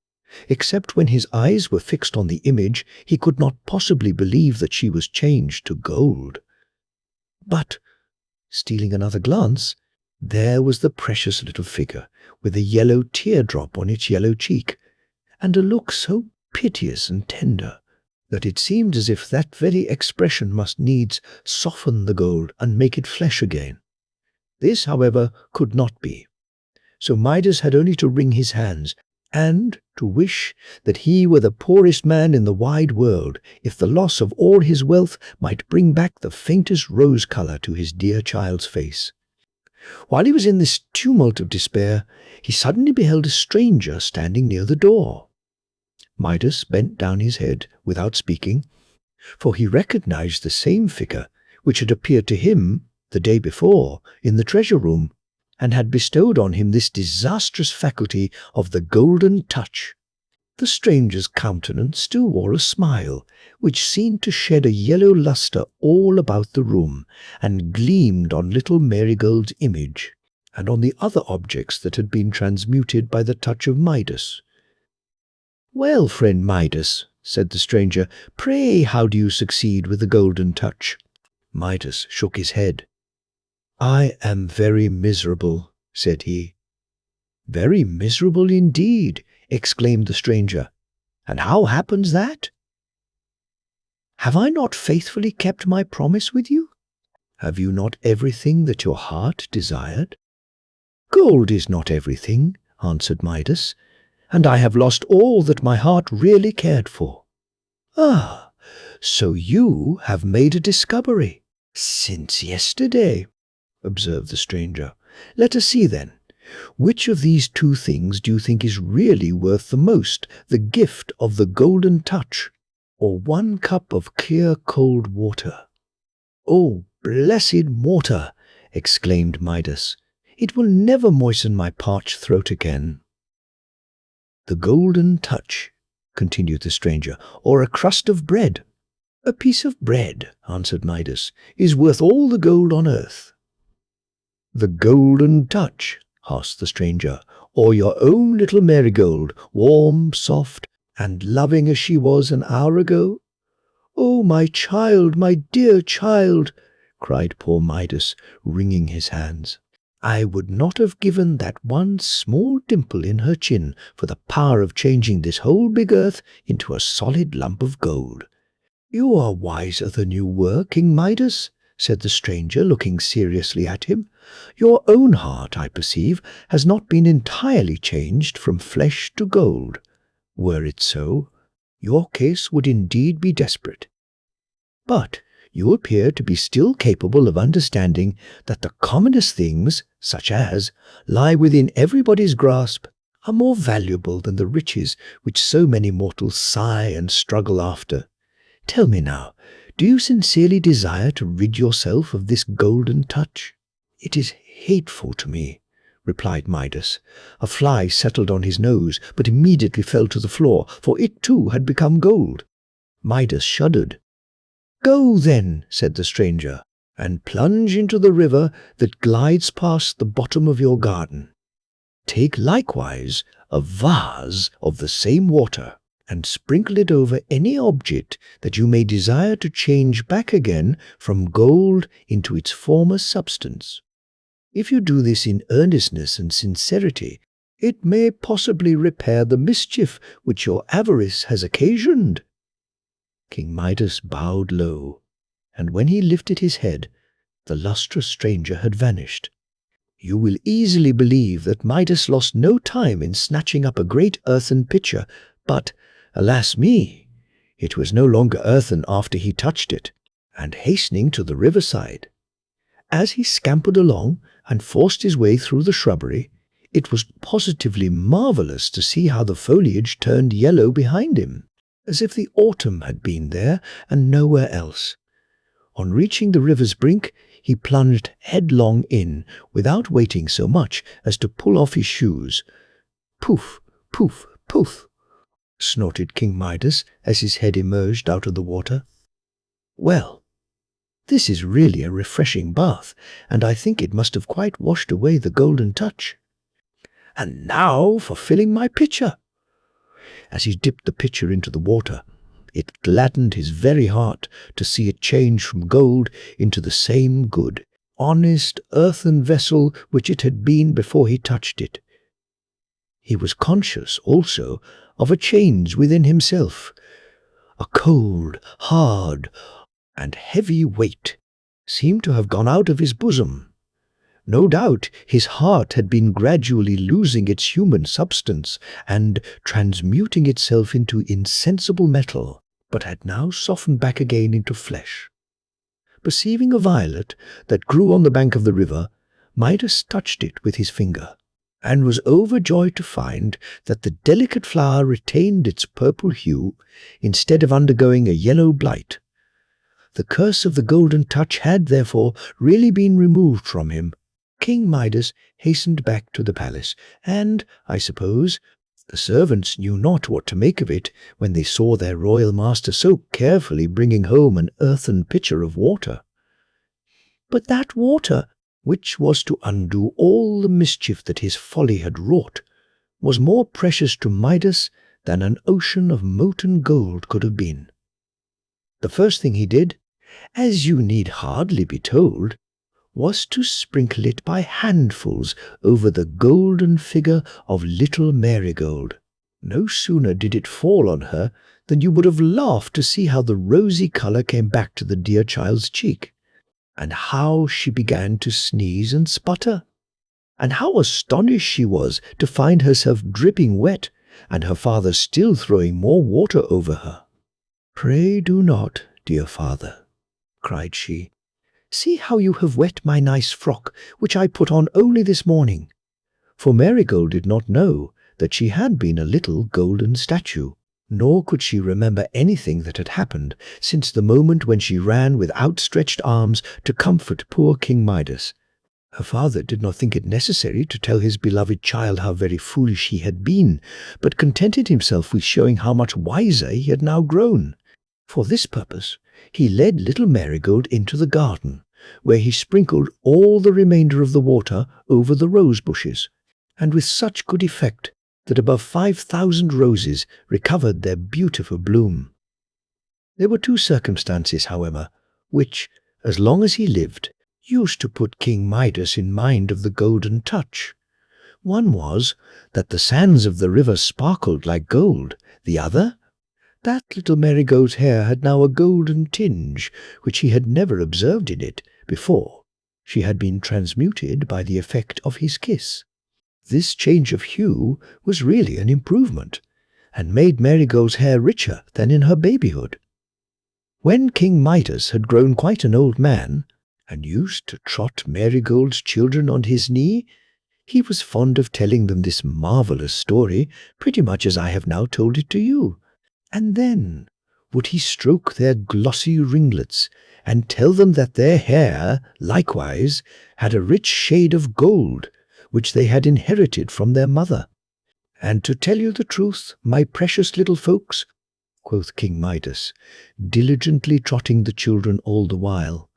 Except when his eyes were fixed on the image, he could not possibly believe that she was changed to gold. But, stealing another glance, there was the precious little figure, with a yellow teardrop on its yellow cheek, and a look so piteous and tender, that it seemed as if that very expression must needs soften the gold and make it flesh again. This, however, could not be. So Midas had only to wring his hands, and to wish that he were the poorest man in the wide world, if the loss of all his wealth might bring back the faintest rose colour to his dear child's face. While he was in this tumult of despair, he suddenly beheld a stranger standing near the door. Midas bent down his head without speaking, for he recognized the same figure which had appeared to him the day before in the treasure-room, and had bestowed on him this disastrous faculty of the golden touch. The stranger's countenance still wore a smile, which seemed to shed a yellow lustre all about the room, and gleamed on little Marigold's image, and on the other objects that had been transmuted by the touch of Midas. "Well, friend Midas," said the stranger, "pray how do you succeed with the golden touch?" Midas shook his head. "I am very miserable," said he. "Very miserable indeed," exclaimed the stranger. "And how happens that?" "Have I not faithfully kept my promise with you? Have you not everything that your heart desired?" "Gold is not everything," answered Midas, "and I have lost all that my heart really cared for." "Ah, so you have made a discovery." "Since yesterday," observed the stranger. "Let us see, then. Which of these two things do you think is really worth the most, the gift of the golden touch, or 1 cup of clear cold water?" "Oh, blessed water!" exclaimed Midas. "It will never moisten my parched throat again." "The golden touch," continued the stranger, "or a crust of bread?" "A piece of bread," answered Midas, "is worth all the gold on earth." "The golden touch," asked the stranger, "or your own little Marigold, warm, soft, and loving as she was an hour ago?" "Oh, my child, my dear child!" cried poor Midas, wringing his hands. "I would not have given that one small dimple in her chin for the power of changing this whole big earth into a solid lump of gold." "You are wiser than you were, King Midas," said the stranger, looking seriously at him. "Your own heart, I perceive, has not been entirely changed from flesh to gold. Were it so, your case would indeed be desperate. But you appear to be still capable of understanding that the commonest things, such as lie within everybody's grasp, are more valuable than the riches which so many mortals sigh and struggle after. Tell me now, do you sincerely desire to rid yourself of this golden touch?" "It is hateful to me," replied Midas. A fly settled on his nose, but immediately fell to the floor, for it too had become gold. Midas shuddered. "Go, then," said the stranger, "and plunge into the river that glides past the bottom of your garden. Take likewise a vase of the same water, and sprinkle it over any object that you may desire to change back again from gold into its former substance. If you do this in earnestness and sincerity, it may possibly repair the mischief which your avarice has occasioned." King Midas bowed low, and when he lifted his head, the lustrous stranger had vanished. You will easily believe that Midas lost no time in snatching up a great earthen pitcher, but, alas me, it was no longer earthen after he touched it, and hastening to the riverside. As he scampered along and forced his way through the shrubbery, it was positively marvelous to see how the foliage turned yellow behind him, as if the autumn had been there and nowhere else. On reaching the river's brink, he plunged headlong in, without waiting so much as to pull off his shoes. "Poof, poof, poof," snorted King Midas as his head emerged out of the water. "Well, this is really a refreshing bath, and I think it must have quite washed away the golden touch. And now for filling my pitcher." As he dipped the pitcher into the water, it gladdened his very heart to see it change from gold into the same good, honest earthen vessel which it had been before he touched it. He was conscious also of a change within himself. A cold, hard, and heavy weight seemed to have gone out of his bosom. No doubt his heart had been gradually losing its human substance and transmuting itself into insensible metal, but had now softened back again into flesh. Perceiving a violet that grew on the bank of the river, Midas touched it with his finger, and was overjoyed to find that the delicate flower retained its purple hue instead of undergoing a yellow blight. The curse of the golden touch had, therefore, really been removed from him. King Midas hastened back to the palace, and, I suppose, the servants knew not what to make of it when they saw their royal master so carefully bringing home an earthen pitcher of water. But that water, which was to undo all the mischief that his folly had wrought, was more precious to Midas than an ocean of molten gold could have been. The first thing he did, as you need hardly be told, was to sprinkle it by handfuls over the golden figure of little Marigold. No sooner did it fall on her than you would have laughed to see how the rosy colour came back to the dear child's cheek, and how she began to sneeze and sputter, and how astonished she was to find herself dripping wet, and her father still throwing more water over her. "Pray do not, dear father," cried she. "See how you have wet my nice frock, which I put on only this morning." For Marigold did not know that she had been a little golden statue, nor could she remember anything that had happened since the moment when she ran with outstretched arms to comfort poor King Midas. Her father did not think it necessary to tell his beloved child how very foolish he had been, but contented himself with showing how much wiser he had now grown. For this purpose, he led little Marigold into the garden, where he sprinkled all the remainder of the water over the rose bushes, and with such good effect that above 5,000 roses recovered their beautiful bloom. There were two circumstances, however, which, as long as he lived, used to put King Midas in mind of the golden touch. One was that the sands of the river sparkled like gold. The other, that little Marigold's hair had now a golden tinge, which he had never observed in it before. She had been transmuted by the effect of his kiss. This change of hue was really an improvement, and made Marigold's hair richer than in her babyhood. When King Midas had grown quite an old man, and used to trot Marigold's children on his knee, he was fond of telling them this marvellous story, pretty much as I have now told it to you. And then would he stroke their glossy ringlets, and tell them that their hair, likewise, had a rich shade of gold, which they had inherited from their mother. "And to tell you the truth, my precious little folks," quoth King Midas, diligently trotting the children all the while,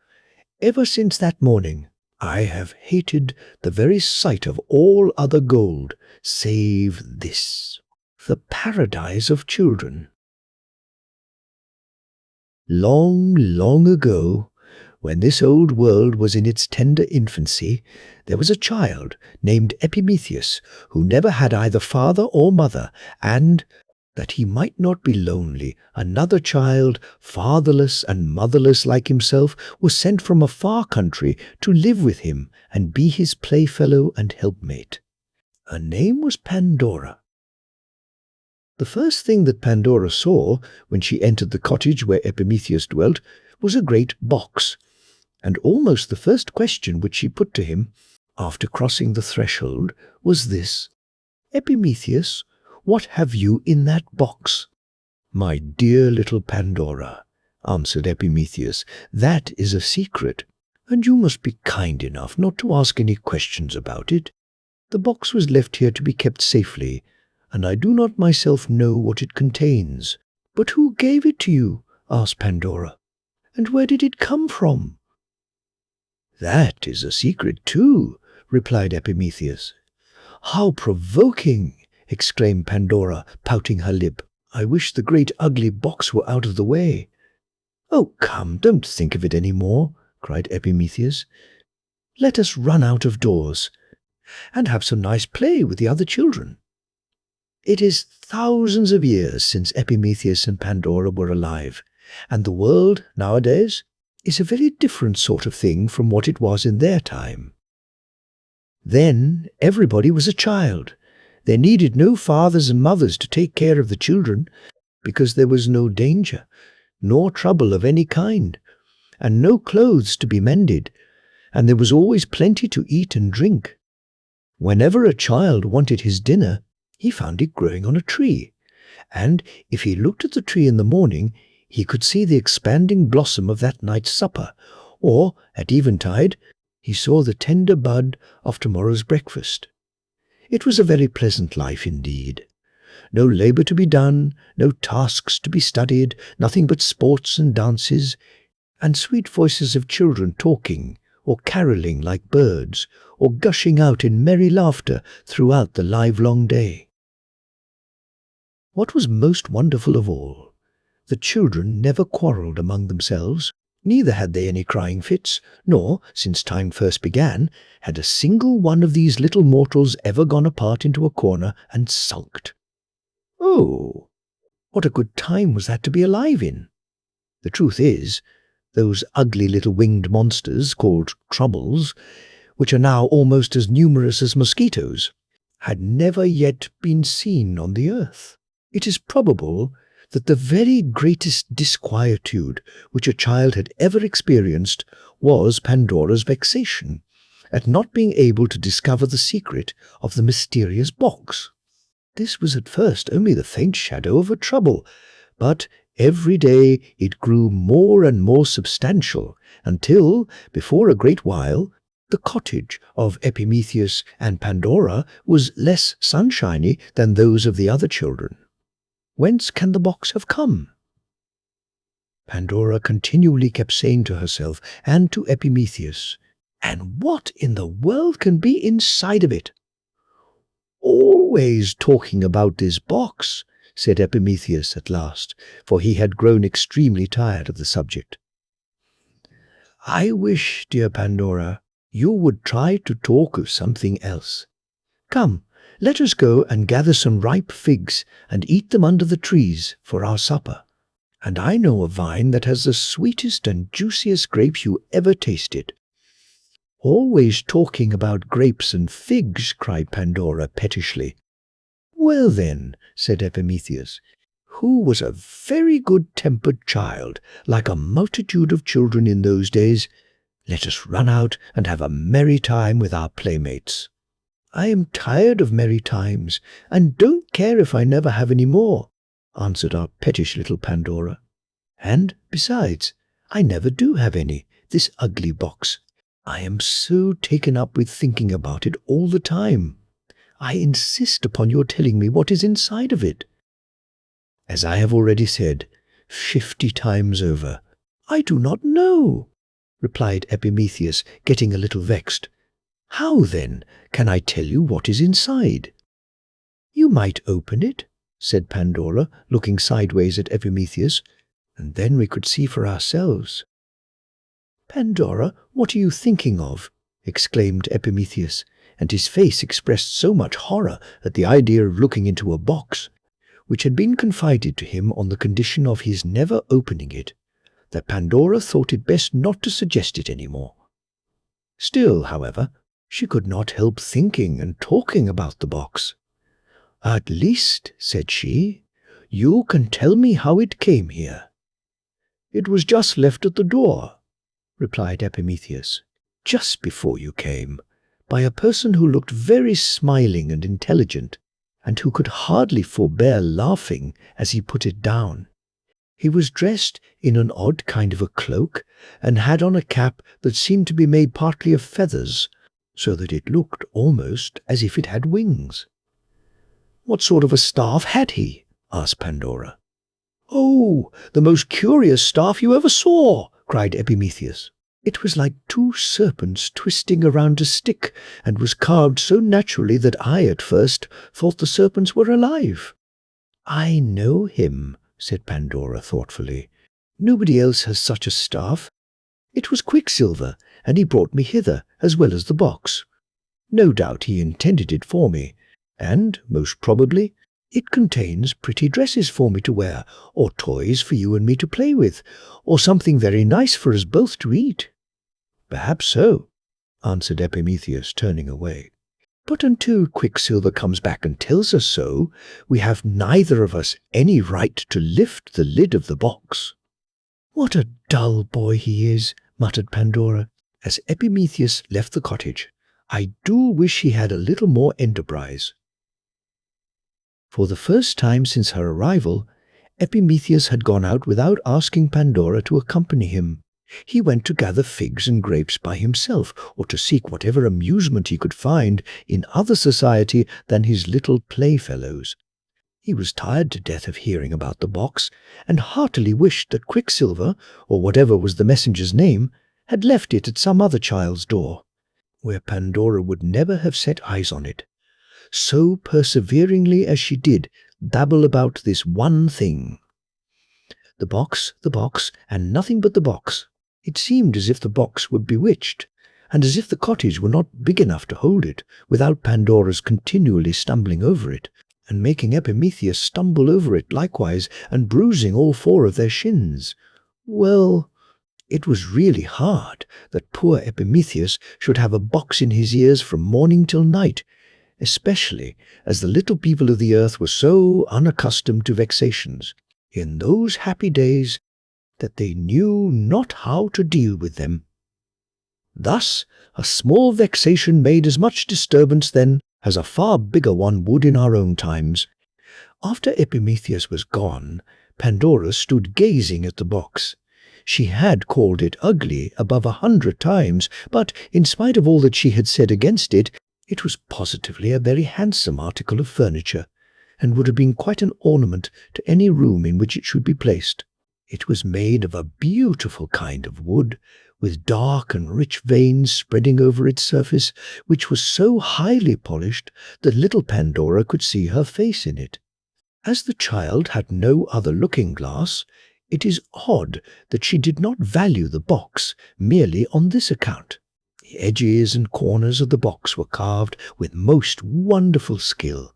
"ever since that morning I have hated the very sight of all other gold, save this, the paradise of children. Long, long ago, When this old world was in its tender infancy, there was a child named Epimetheus who never had either father or mother, and, that he might not be lonely, another child, fatherless and motherless like himself, was sent from a far country to live with him and be his playfellow and helpmate. Her name was Pandora. The first thing that Pandora saw when she entered the cottage where Epimetheus dwelt was a great box, and almost the first question which she put to him, after crossing the threshold, was this: "Epimetheus, what have you in that box?" "My dear little Pandora," answered Epimetheus, "that is a secret, and you must be kind enough not to ask any questions about it. The box was left here to be kept safely, and I do not myself know what it contains." "But who gave it to you?" asked Pandora. "And where did it come from?" "That is a secret too," replied Epimetheus. "How provoking!" exclaimed Pandora, pouting her lip. "I wish the great ugly box were out of the way." "Oh, come, don't think of it any more," cried Epimetheus. "Let us run out of doors and have some nice play with the other children." It is thousands of years since Epimetheus and Pandora were alive, and the world nowadays is a very different sort of thing from what it was in their time. Then everybody was a child. There needed no fathers and mothers to take care of the children, because there was no danger, nor trouble of any kind, and no clothes to be mended, and there was always plenty to eat and drink. Whenever a child wanted his dinner, he found it growing on a tree, and if he looked at the tree in the morning, he could see the expanding blossom of that night's supper, or, at eventide, he saw the tender bud of tomorrow's breakfast. It was a very pleasant life indeed. No labour to be done, no tasks to be studied, nothing but sports and dances, and sweet voices of children talking, or carolling like birds, or gushing out in merry laughter throughout the livelong day. What was most wonderful of all, the children never quarrelled among themselves, neither had they any crying fits, nor, since time first began, had a single one of these little mortals ever gone apart into a corner and sulked. Oh, what a good time was that to be alive in! The truth is, those ugly little winged monsters called troubles, which are now almost as numerous as mosquitoes, had never yet been seen on the earth. It is probable that the very greatest disquietude which a child had ever experienced was Pandora's vexation at not being able to discover the secret of the mysterious box. This was at first only the faint shadow of a trouble, but every day it grew more and more substantial, until, before a great while, the cottage of Epimetheus and Pandora was less sunshiny than those of the other children. Whence can the box have come? Pandora continually kept saying to herself and to Epimetheus, "And what in the world can be inside of it?" "Always talking about this box," said Epimetheus at last, for he had grown extremely tired of the subject. "I wish, dear Pandora, you would try to talk of something else. Come, let us go and gather some ripe figs and eat them under the trees for our supper. And I know a vine that has the sweetest and juiciest grapes you ever tasted." "Always talking about grapes and figs," cried Pandora pettishly. "Well then," said Epimetheus, who was a very good-tempered child, like a multitude of children in those days, "let us run out and have a merry time with our playmates." "I am tired of merry times, and don't care if I never have any more," answered our pettish little Pandora. "And, besides, I never do have any, this ugly box. I am so taken up with thinking about it all the time. I insist upon your telling me what is inside of it." "As I have already said, 50 times over, I do not know," replied Epimetheus, getting a little vexed. "How, then, can I tell you what is inside?" "You might open it," said Pandora, looking sideways at Epimetheus, "and then we could see for ourselves." "Pandora, what are you thinking of?" exclaimed Epimetheus, and his face expressed so much horror at the idea of looking into a box, which had been confided to him on the condition of his never opening it, that Pandora thought it best not to suggest it any more. Still, however, she could not help thinking and talking about the box. "At least," said she, "you can tell me how it came here." "It was just left at the door," replied Epimetheus, "just before you came, by a person who looked very smiling and intelligent, and who could hardly forbear laughing as he put it down. He was dressed in an odd kind of a cloak, and had on a cap that seemed to be made partly of feathers, so that it looked almost as if it had wings." "What sort of a staff had he?" asked Pandora. "Oh, the most curious staff you ever saw!" cried Epimetheus. "It was like two serpents twisting around a stick, and was carved so naturally that I at first thought the serpents were alive." "I know him," said Pandora thoughtfully. "Nobody else has such a staff. It was Quicksilver, and he brought me hither, as well as the box. No doubt he intended it for me, and, most probably, it contains pretty dresses for me to wear, or toys for you and me to play with, or something very nice for us both to eat." "Perhaps so," answered Epimetheus, turning away. "But until Quicksilver comes back and tells us so, we have neither of us any right to lift the lid of the box." "What a dull boy he is," muttered Pandora, as Epimetheus left the cottage. "I do wish he had a little more enterprise." For the first time since her arrival, Epimetheus had gone out without asking Pandora to accompany him. He went to gather figs and grapes by himself, or to seek whatever amusement he could find in other society than his little playfellows. He was tired to death of hearing about the box, and heartily wished that Quicksilver, or whatever was the messenger's name, had left it at some other child's door, where Pandora would never have set eyes on it, so perseveringly as she did babble about this one thing. The box, and nothing but the box. It seemed as if the box were bewitched, and as if the cottage were not big enough to hold it, without Pandora's continually stumbling over it, and making Epimetheus stumble over it likewise, and bruising all four of their shins. Well, it was really hard that poor Epimetheus should have a box in his ears from morning till night, especially as the little people of the earth were so unaccustomed to vexations in those happy days that they knew not how to deal with them. Thus, a small vexation made as much disturbance then as a far bigger one would in our own times. After Epimetheus was gone, Pandora stood gazing at the box. She had called it ugly above 100 times, but in spite of all that she had said against it, it was positively a very handsome article of furniture, and would have been quite an ornament to any room in which it should be placed. It was made of a beautiful kind of wood, with dark and rich veins spreading over its surface, which was so highly polished that little Pandora could see her face in it. As the child had no other looking-glass, it is odd that she did not value the box merely on this account. The edges and corners of the box were carved with most wonderful skill.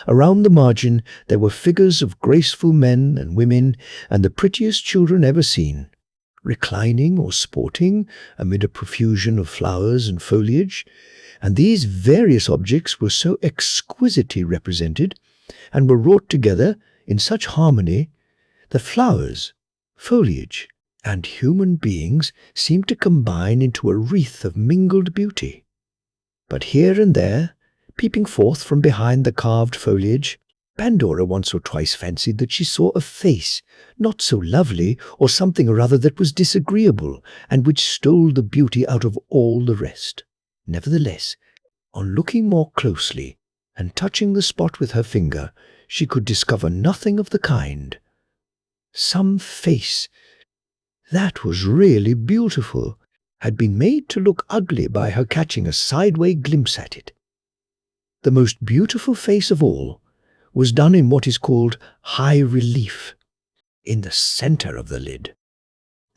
Around the margin there were figures of graceful men and women and the prettiest children ever seen, reclining or sporting amid a profusion of flowers and foliage, and these various objects were so exquisitely represented and were wrought together in such harmony that flowers, foliage, and human beings seemed to combine into a wreath of mingled beauty. But here and there, peeping forth from behind the carved foliage, Pandora once or twice fancied that she saw a face, not so lovely, or something or other that was disagreeable, and which stole the beauty out of all the rest. Nevertheless, on looking more closely, and touching the spot with her finger, she could discover nothing of the kind. Some face, that was really beautiful, had been made to look ugly by her catching a sideway glimpse at it. The most beautiful face of all was done in what is called high relief, in the center of the lid.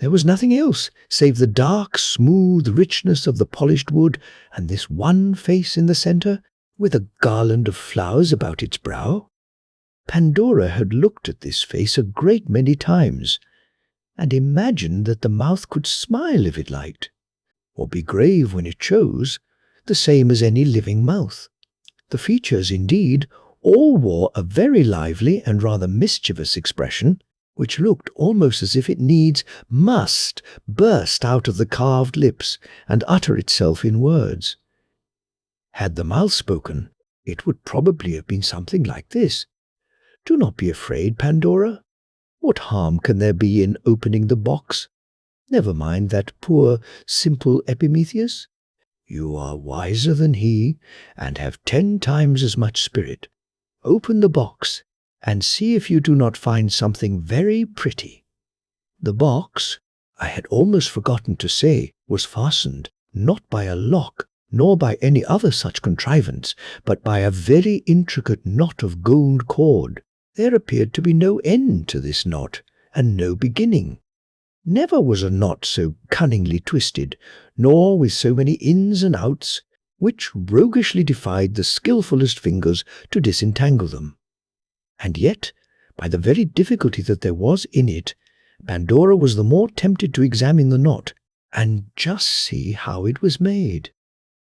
There was nothing else save the dark, smooth richness of the polished wood and this one face in the centre, with a garland of flowers about its brow. Pandora had looked at this face a great many times, and imagined that the mouth could smile if it liked, or be grave when it chose, the same as any living mouth. The features, indeed, all wore a very lively and rather mischievous expression, which looked almost as if it must burst out of the carved lips and utter itself in words. Had the mouth spoken, it would probably have been something like this. "Do not be afraid, Pandora. What harm can there be in opening the box? Never mind that poor, simple Epimetheus. You are wiser than he, and have 10 times as much spirit. Open the box, and see if you do not find something very pretty." The box, I had almost forgotten to say, was fastened, not by a lock, nor by any other such contrivance, but by a very intricate knot of gold cord. There appeared to be no end to this knot, and no beginning. Never was a knot so cunningly twisted, nor with so many ins and outs, which roguishly defied the skilfullest fingers to disentangle them. And yet, by the very difficulty that there was in it, Pandora was the more tempted to examine the knot, and just see how it was made.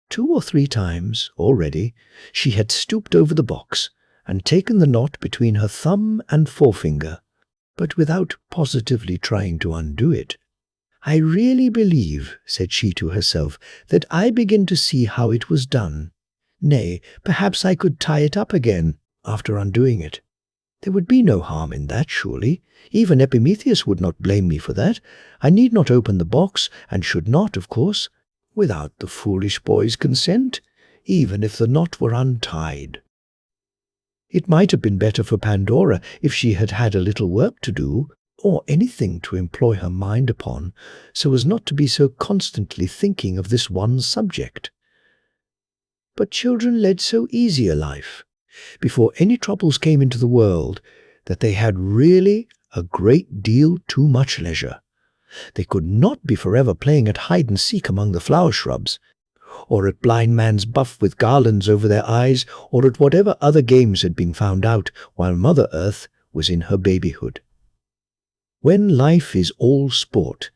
2 or 3 times, already, she had stooped over the box, and taken the knot between her thumb and forefinger, but without positively trying to undo it. "I really believe," said she to herself, "that I begin to see how it was done. Nay, perhaps I could tie it up again, after undoing it. There would be no harm in that, surely. Even Epimetheus would not blame me for that. I need not open the box, and should not, of course, without the foolish boy's consent, even if the knot were untied." It might have been better for Pandora if she had had a little work to do, or anything to employ her mind upon, so as not to be so constantly thinking of this one subject. But children led so easy a life, before any troubles came into the world, that they had really a great deal too much leisure. They could not be forever playing at hide-and-seek among the flower shrubs, or at blind man's buff with garlands over their eyes, or at whatever other games had been found out while Mother Earth was in her babyhood. When life is all sport,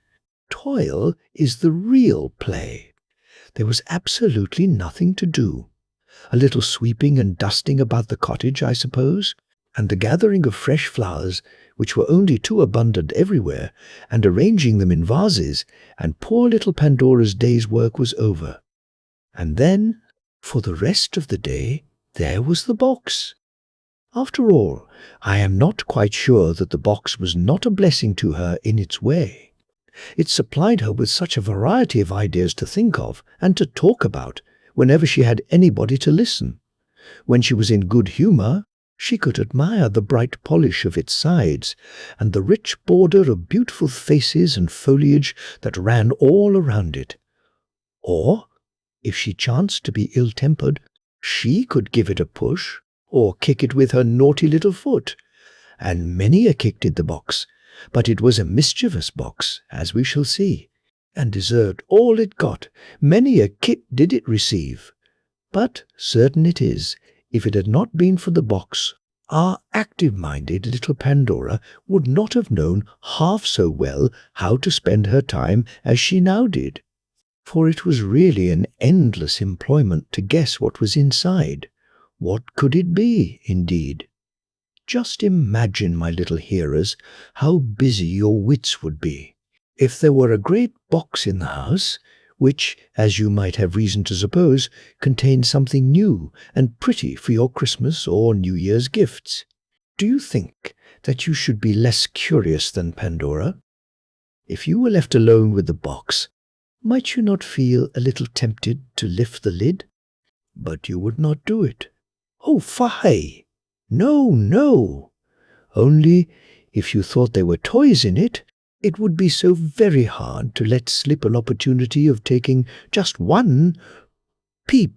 toil is the real play. There was absolutely nothing to do. A little sweeping and dusting about the cottage, I suppose, and the gathering of fresh flowers, which were only too abundant everywhere, and arranging them in vases, and poor little Pandora's day's work was over. And then, for the rest of the day, there was the box. After all, I am not quite sure that the box was not a blessing to her in its way. It supplied her with such a variety of ideas to think of and to talk about whenever she had anybody to listen. When she was in good humour, she could admire the bright polish of its sides, and the rich border of beautiful faces and foliage that ran all around it. Or, if she chanced to be ill-tempered, she could give it a push, or kick it with her naughty little foot. And many a kick did the box, but it was a mischievous box, as we shall see, and deserved all it got. Many a kick did it receive. But certain it is, if it had not been for the box, our active-minded little Pandora would not have known half so well how to spend her time as she now did. For it was really an endless employment to guess what was inside. What could it be, indeed? Just imagine, my little hearers, how busy your wits would be. If there were a great box in the house, which, as you might have reason to suppose, contained something new and pretty for your Christmas or New Year's gifts, do you think that you should be less curious than Pandora? If you were left alone with the box, might you not feel a little tempted to lift the lid? But you would not do it. Oh, fie! No, no! Only, if you thought there were toys in it, it would be so very hard to let slip an opportunity of taking just one peep.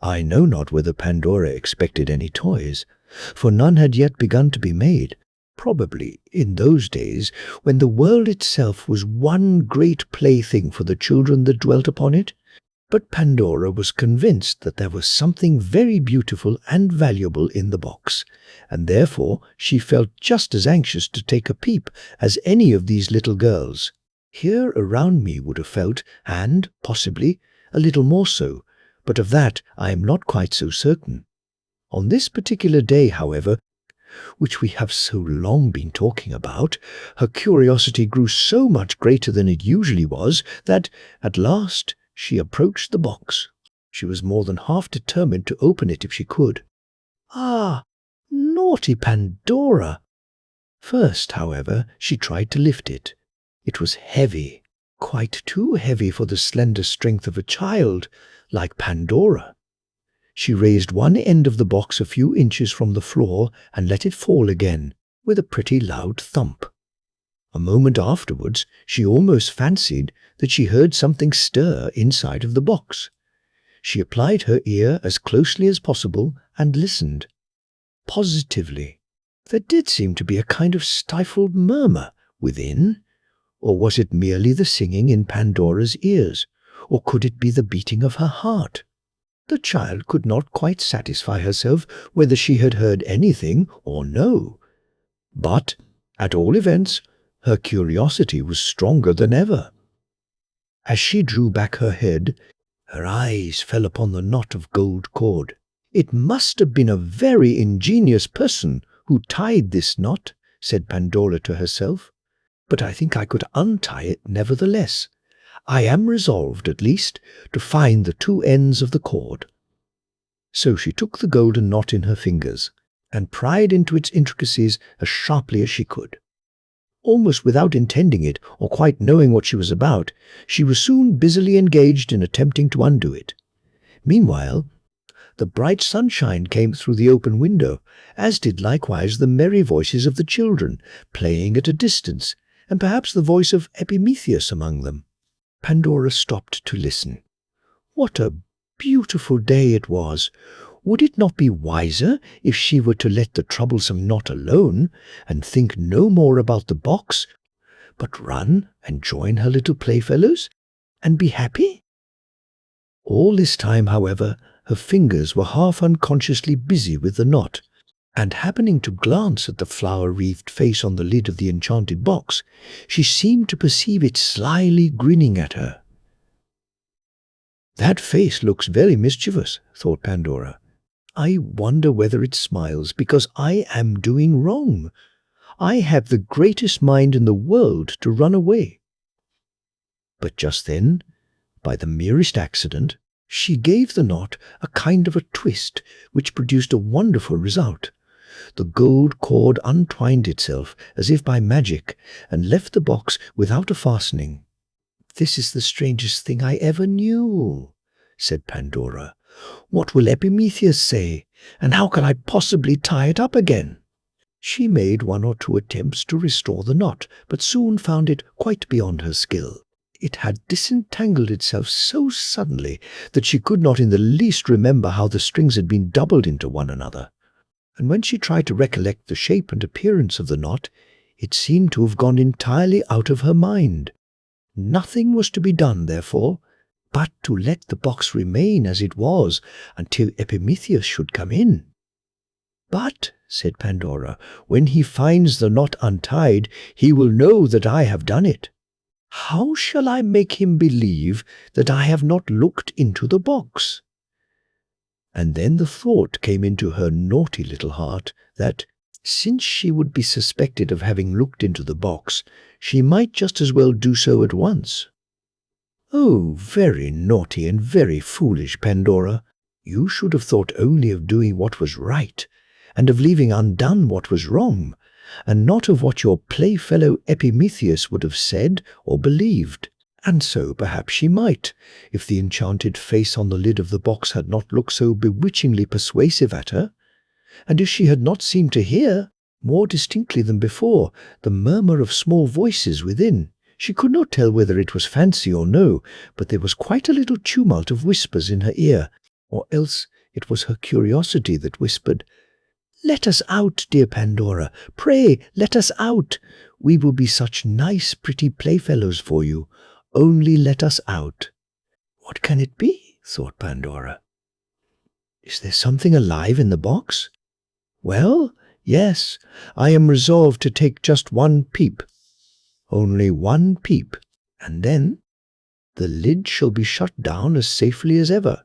I know not whether Pandora expected any toys, for none had yet begun to be made, Probably in those days, when the world itself was one great plaything for the children that dwelt upon it. But Pandora was convinced that there was something very beautiful and valuable in the box, and therefore she felt just as anxious to take a peep as any of these little girls here around me would have felt, and, possibly, a little more so, but of that I am not quite so certain. On this particular day, however, which we have so long been talking about, her curiosity grew so much greater than it usually was that, at last, she approached the box. She was more than half determined to open it if she could. Ah, naughty Pandora! First, however, she tried to lift it. It was heavy, quite too heavy for the slender strength of a child, like Pandora. She raised one end of the box a few inches from the floor and let it fall again, with a pretty loud thump. A moment afterwards, she almost fancied that she heard something stir inside of the box. She applied her ear as closely as possible and listened. Positively, there did seem to be a kind of stifled murmur within. Or was it merely the singing in Pandora's ears? Or could it be the beating of her heart? The child could not quite satisfy herself whether she had heard anything or no. But, at all events, her curiosity was stronger than ever. As she drew back her head, her eyes fell upon the knot of gold cord. "It must have been a very ingenious person who tied this knot," said Pandora to herself. "But I think I could untie it nevertheless. I am resolved, at least, to find the two ends of the cord." So she took the golden knot in her fingers and pried into its intricacies as sharply as she could. Almost without intending it or quite knowing what she was about, she was soon busily engaged in attempting to undo it. Meanwhile, the bright sunshine came through the open window, as did likewise the merry voices of the children, playing at a distance, and perhaps the voice of Epimetheus among them. Pandora stopped to listen. What a beautiful day it was! Would it not be wiser if she were to let the troublesome knot alone, and think no more about the box, but run and join her little playfellows, and be happy? All this time, however, her fingers were half unconsciously busy with the knot, and happening to glance at the flower-wreathed face on the lid of the enchanted box, she seemed to perceive it slyly grinning at her. "That face looks very mischievous," thought Pandora. "I wonder whether it smiles because I am doing wrong. I have the greatest mind in the world to run away." But just then, by the merest accident, she gave the knot a kind of a twist which produced a wonderful result. The gold cord untwined itself as if by magic and left the box without a fastening. "This is the strangest thing I ever knew," said Pandora. "What will Epimetheus say, and how can I possibly tie it up again?" She made one or two attempts to restore the knot, but soon found it quite beyond her skill. It had disentangled itself so suddenly that she could not in the least remember how the strings had been doubled into one another. And when she tried to recollect the shape and appearance of the knot, it seemed to have gone entirely out of her mind. Nothing was to be done, therefore, but to let the box remain as it was until Epimetheus should come in. "But," said Pandora, "when he finds the knot untied, he will know that I have done it. How shall I make him believe that I have not looked into the box?" And then the thought came into her naughty little heart that, since she would be suspected of having looked into the box, she might just as well do so at once. "Oh, very naughty and very foolish Pandora! You should have thought only of doing what was right, and of leaving undone what was wrong, and not of what your playfellow Epimetheus would have said or believed. And so perhaps she might, if the enchanted face on the lid of the box had not looked so bewitchingly persuasive at her, and if she had not seemed to hear, more distinctly than before, the murmur of small voices within. She could not tell whether it was fancy or no, but there was quite a little tumult of whispers in her ear, or else it was her curiosity that whispered, "Let us out, dear Pandora. Pray, let us out. We will be such nice, pretty playfellows for you. Only let us out." "What can it be?" thought Pandora. "Is there something alive in the box? Well, yes, I am resolved to take just one peep. Only one peep, and then the lid shall be shut down as safely as ever.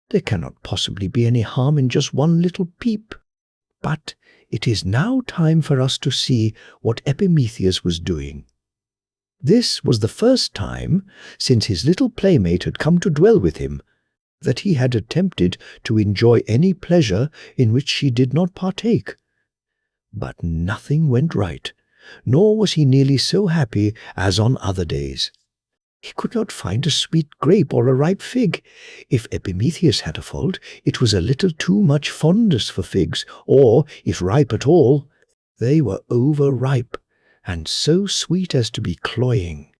There cannot possibly be any harm in just one little peep. But it is now time for us to see what Epimetheus was doing." This was the first time, since his little playmate had come to dwell with him, that he had attempted to enjoy any pleasure in which she did not partake. But nothing went right, nor was he nearly so happy as on other days. He could not find a sweet grape or a ripe fig. If Epimetheus had a fault, it was a little too much fondness for figs, or, if ripe at all, they were over-ripe, and so sweet as to be cloying.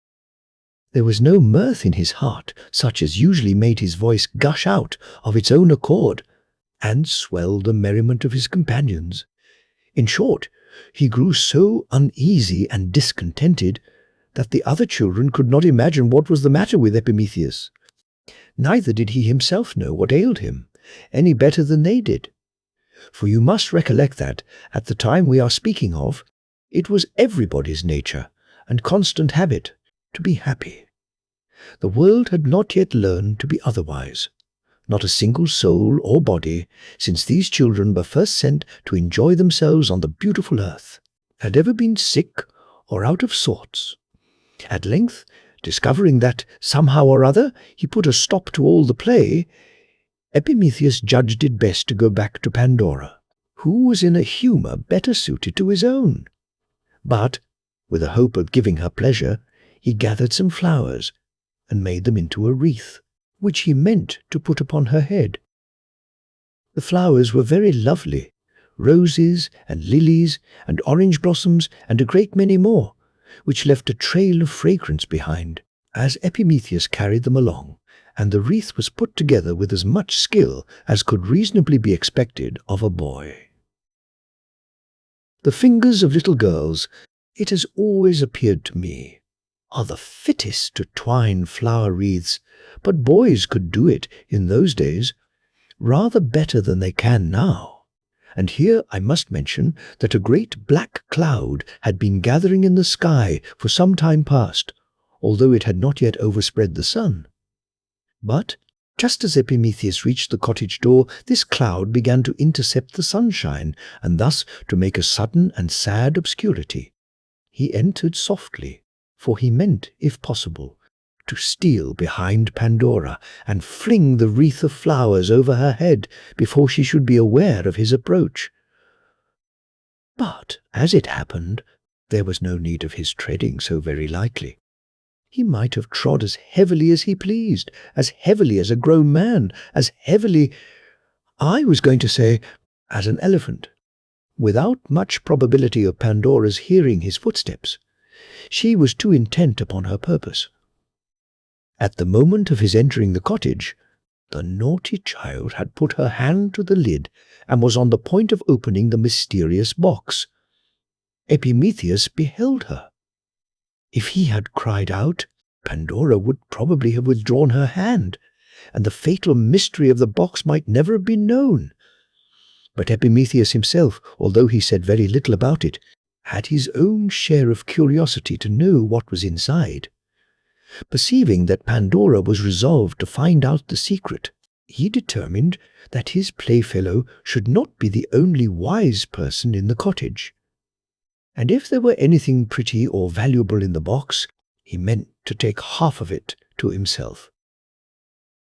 There was no mirth in his heart, such as usually made his voice gush out of its own accord, and swell the merriment of his companions. In short, he grew so uneasy and discontented that the other children could not imagine what was the matter with Epimetheus. Neither did he himself know what ailed him, any better than they did. For you must recollect that, at the time we are speaking of, it was everybody's nature and constant habit to be happy. The world had not yet learned to be otherwise. Not a single soul or body, since these children were first sent to enjoy themselves on the beautiful earth, had ever been sick or out of sorts. At length, discovering that, somehow or other, he put a stop to all the play, Epimetheus judged it best to go back to Pandora, who was in a humour better suited to his own. But, with a hope of giving her pleasure, he gathered some flowers and made them into a wreath, which he meant to put upon her head. The flowers were very lovely, roses and lilies and orange blossoms and a great many more, which left a trail of fragrance behind, as Epimetheus carried them along, and the wreath was put together with as much skill as could reasonably be expected of a boy. The fingers of little girls, it has always appeared to me, are the fittest to twine flower wreaths, but boys could do it in those days rather better than they can now. And here I must mention that a great black cloud had been gathering in the sky for some time past, although it had not yet overspread the sun. But just as Epimetheus reached the cottage door, this cloud began to intercept the sunshine, and thus to make a sudden and sad obscurity. He entered softly, for he meant, if possible, to steal behind Pandora and fling the wreath of flowers over her head before she should be aware of his approach. But, as it happened, there was no need of his treading so very lightly. He might have trod as heavily as he pleased, as heavily as a grown man, as heavily, I was going to say, as an elephant, without much probability of Pandora's hearing his footsteps. She was too intent upon her purpose. At the moment of his entering the cottage, the naughty child had put her hand to the lid and was on the point of opening the mysterious box. Epimetheus beheld her. If he had cried out, Pandora would probably have withdrawn her hand, and the fatal mystery of the box might never have been known. But Epimetheus himself, although he said very little about it, had his own share of curiosity to know what was inside. Perceiving that Pandora was resolved to find out the secret, he determined that his playfellow should not be the only wise person in the cottage. And if there were anything pretty or valuable in the box, he meant to take half of it to himself.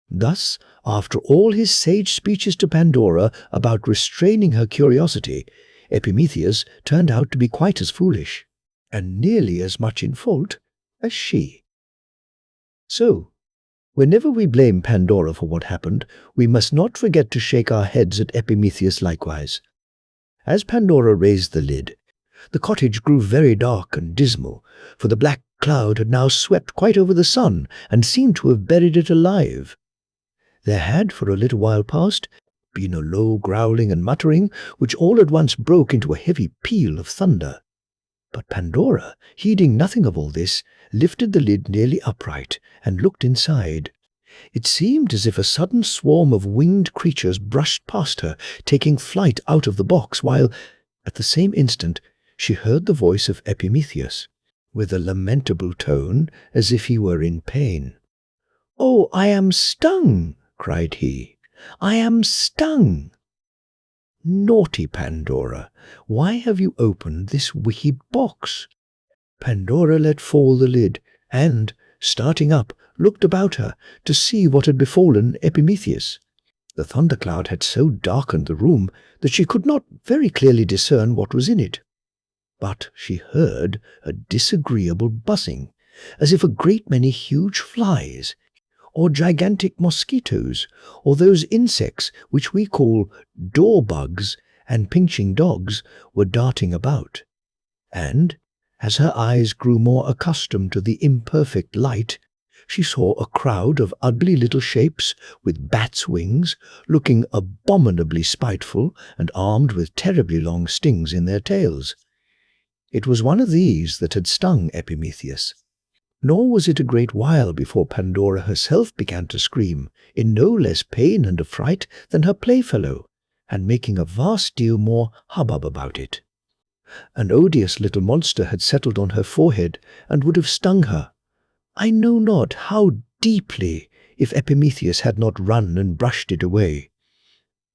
Thus, after all his sage speeches to Pandora about restraining her curiosity, Epimetheus turned out to be quite as foolish, and nearly as much in fault, as she. So, whenever we blame Pandora for what happened, we must not forget to shake our heads at Epimetheus likewise. As Pandora raised the lid, the cottage grew very dark and dismal, for the black cloud had now swept quite over the sun and seemed to have buried it alive. There had, for a little while past, been a low growling and muttering, which all at once broke into a heavy peal of thunder. But Pandora, heeding nothing of all this, lifted the lid nearly upright and looked inside. It seemed as if a sudden swarm of winged creatures brushed past her, taking flight out of the box, while, at the same instant, she heard the voice of Epimetheus, with a lamentable tone, as if he were in pain. "Oh, I am stung!" cried he. "I am stung!" "Naughty Pandora, why have you opened this wicked box?" Pandora let fall the lid, and, starting up, looked about her to see what had befallen Epimetheus. The thundercloud had so darkened the room that she could not very clearly discern what was in it. But she heard a disagreeable buzzing, as if a great many huge flies, or gigantic mosquitoes, or those insects which we call door-bugs and pinching dogs, were darting about. And, as her eyes grew more accustomed to the imperfect light, she saw a crowd of ugly little shapes with bats' wings, looking abominably spiteful and armed with terribly long stings in their tails. It was one of these that had stung Epimetheus. Nor was it a great while before Pandora herself began to scream, in no less pain and affright than her playfellow, and making a vast deal more hubbub about it. An odious little monster had settled on her forehead and would have stung her. I know not how deeply, if Epimetheus had not run and brushed it away.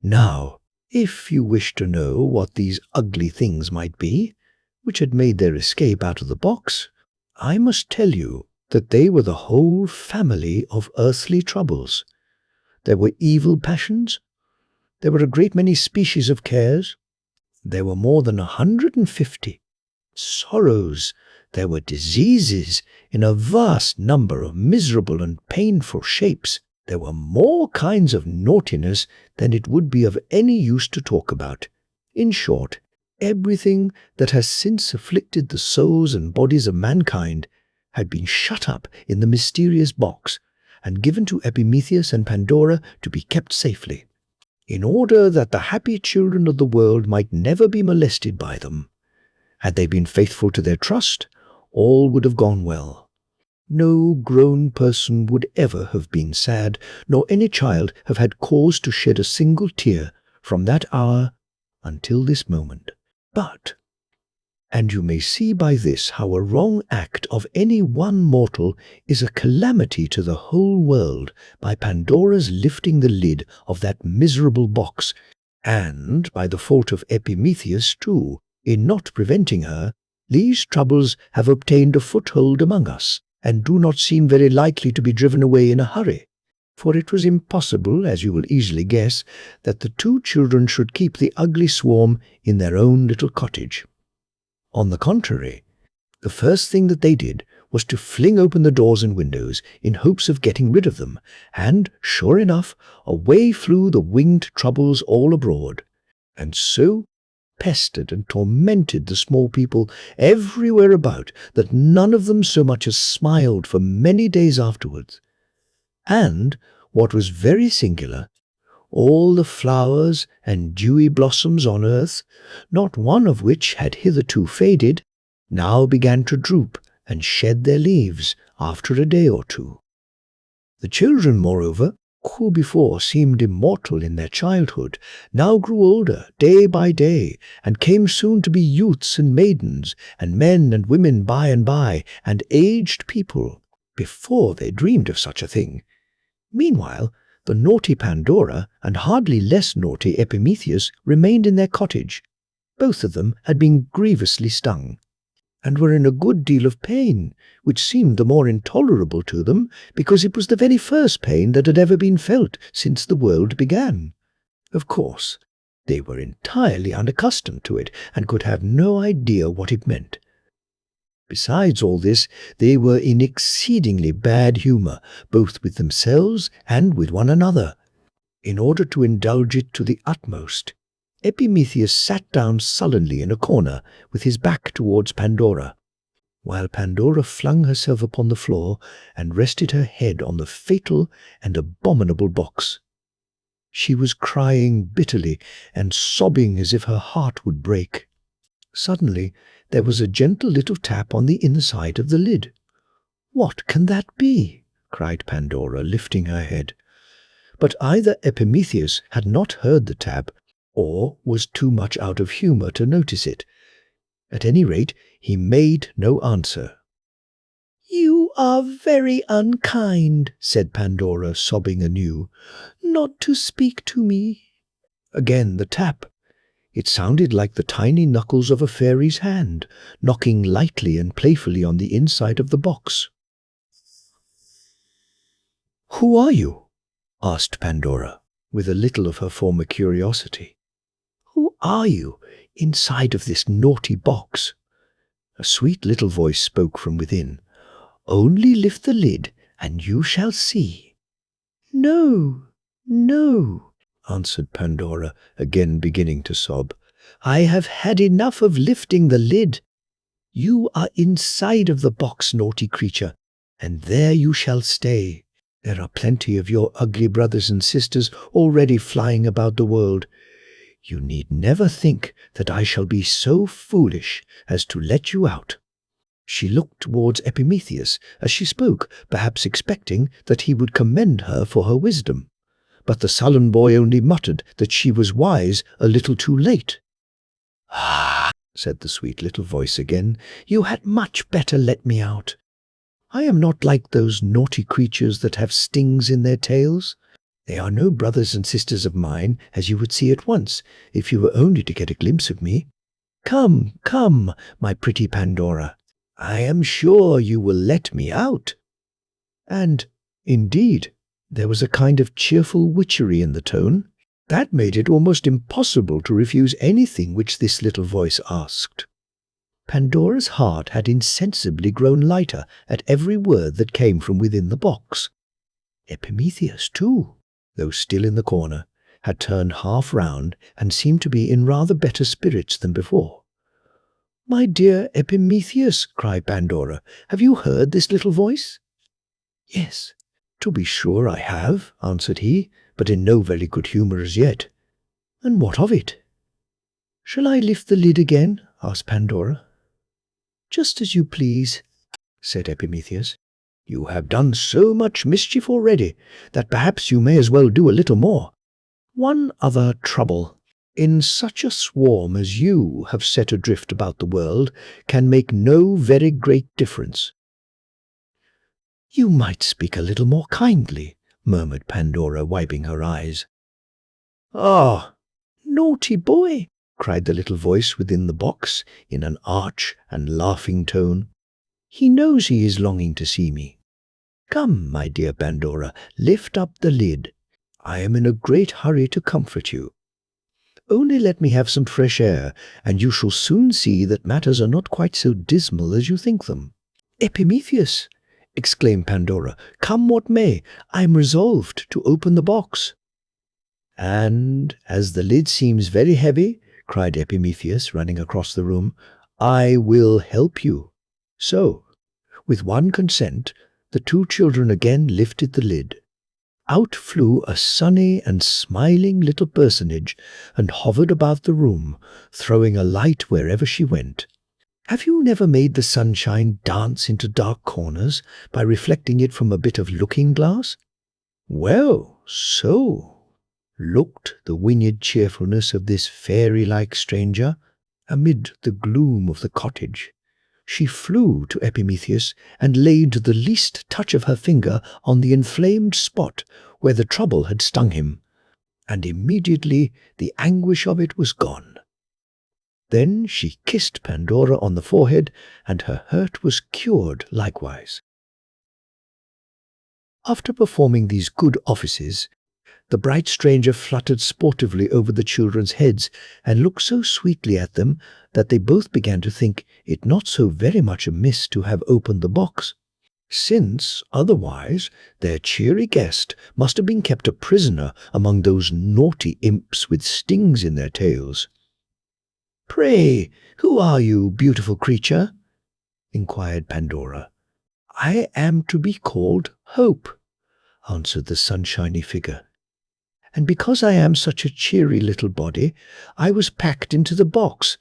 Now, if you wish to know what these ugly things might be, which had made their escape out of the box, I must tell you that they were the whole family of earthly troubles. There were evil passions. There were a great many species of cares. There were more than 150 sorrows. There were diseases in a vast number of miserable and painful shapes. There were more kinds of naughtiness than it would be of any use to talk about. In short, everything that has since afflicted the souls and bodies of mankind had been shut up in the mysterious box and given to Epimetheus and Pandora to be kept safely, in order that the happy children of the world might never be molested by them. Had they been faithful to their trust, all would have gone well. No grown person would ever have been sad, nor any child have had cause to shed a single tear from that hour until this moment. But, and you may see by this how a wrong act of any one mortal is a calamity to the whole world, by Pandora's lifting the lid of that miserable box, and by the fault of Epimetheus too, in not preventing her, these troubles have obtained a foothold among us, and do not seem very likely to be driven away in a hurry. For it was impossible, as you will easily guess, that the two children should keep the ugly swarm in their own little cottage. On the contrary, the first thing that they did was to fling open the doors and windows in hopes of getting rid of them, and, sure enough, away flew the winged troubles all abroad, and so pestered and tormented the small people everywhere about that none of them so much as smiled for many days afterwards. And, what was very singular, all the flowers and dewy blossoms on earth, not one of which had hitherto faded, now began to droop and shed their leaves after a day or two. The children, moreover, who before seemed immortal in their childhood, now grew older day by day, and came soon to be youths and maidens, and men and women by and by, and aged people, before they dreamed of such a thing. Meanwhile, the naughty Pandora and hardly less naughty Epimetheus remained in their cottage. Both of them had been grievously stung, and were in a good deal of pain, which seemed the more intolerable to them because it was the very first pain that had ever been felt since the world began. Of course, they were entirely unaccustomed to it, and could have no idea what it meant. Besides all this, they were in exceedingly bad humour, both with themselves and with one another. In order to indulge it to the utmost, Epimetheus sat down sullenly in a corner with his back towards Pandora, while Pandora flung herself upon the floor and rested her head on the fatal and abominable box. She was crying bitterly and sobbing as if her heart would break. Suddenly, there was a gentle little tap on the inside of the lid. "What can that be?" cried Pandora, lifting her head. But either Epimetheus had not heard the tap, or was too much out of humour to notice it. At any rate, he made no answer. "You are very unkind," said Pandora, sobbing anew, "not to speak to me." Again the tap. It sounded like the tiny knuckles of a fairy's hand, knocking lightly and playfully on the inside of the box. "Who are you?" asked Pandora, with a little of her former curiosity. "Who are you inside of this naughty box?" A sweet little voice spoke from within. "Only lift the lid, and you shall see." "No, no," answered Pandora, again beginning to sob. "I have had enough of lifting the lid. You are inside of the box, naughty creature, and there you shall stay. There are plenty of your ugly brothers and sisters already flying about the world. You need never think that I shall be so foolish as to let you out." She looked towards Epimetheus as she spoke, perhaps expecting that he would commend her for her wisdom. But the sullen boy only muttered that she was wise a little too late. "Ah," said the sweet little voice again, "you had much better let me out. I am not like those naughty creatures that have stings in their tails. They are no brothers and sisters of mine, as you would see at once, if you were only to get a glimpse of me. Come, come, my pretty Pandora. I am sure you will let me out." And, indeed, there was a kind of cheerful witchery in the tone. That made it almost impossible to refuse anything which this little voice asked. Pandora's heart had insensibly grown lighter at every word that came from within the box. Epimetheus, too, though still in the corner, had turned half round and seemed to be in rather better spirits than before. "My dear Epimetheus," cried Pandora, "have you heard this little voice?" "Yes, to be sure I have," answered he, but in no very good humour as yet. "And what of it?" "Shall I lift the lid again?" asked Pandora. "Just as you please," said Epimetheus. "You have done so much mischief already that perhaps you may as well do a little more. One other trouble. In such a swarm as you have set adrift about the world can make no very great difference." "You might speak a little more kindly," murmured Pandora, wiping her eyes. "Ah, naughty boy!" cried the little voice within the box in an arch and laughing tone. "He knows he is longing to see me. Come, my dear Pandora, lift up the lid. I am in a great hurry to comfort you. Only let me have some fresh air, and you shall soon see that matters are not quite so dismal as you think them." "Epimetheus!" exclaimed Pandora, "come what may, I am resolved to open the box." "And as the lid seems very heavy," cried Epimetheus, running across the room, "I will help you." So, with one consent, the two children again lifted the lid. Out flew a sunny and smiling little personage and hovered about the room, throwing a light wherever she went. Have you never made the sunshine dance into dark corners by reflecting it from a bit of looking-glass? Well, so looked the winged cheerfulness of this fairy-like stranger amid the gloom of the cottage. She flew to Epimetheus and laid the least touch of her finger on the inflamed spot where the trouble had stung him, and immediately the anguish of it was gone. Then she kissed Pandora on the forehead, and her hurt was cured likewise. After performing these good offices, the bright stranger fluttered sportively over the children's heads and looked so sweetly at them that they both began to think it not so very much amiss to have opened the box, since otherwise their cheery guest must have been kept a prisoner among those naughty imps with stings in their tails. "Pray, who are you, beautiful creature?" inquired Pandora. "I am to be called Hope," answered the sunshiny figure. And because I am such a cheery little body, I was packed into the box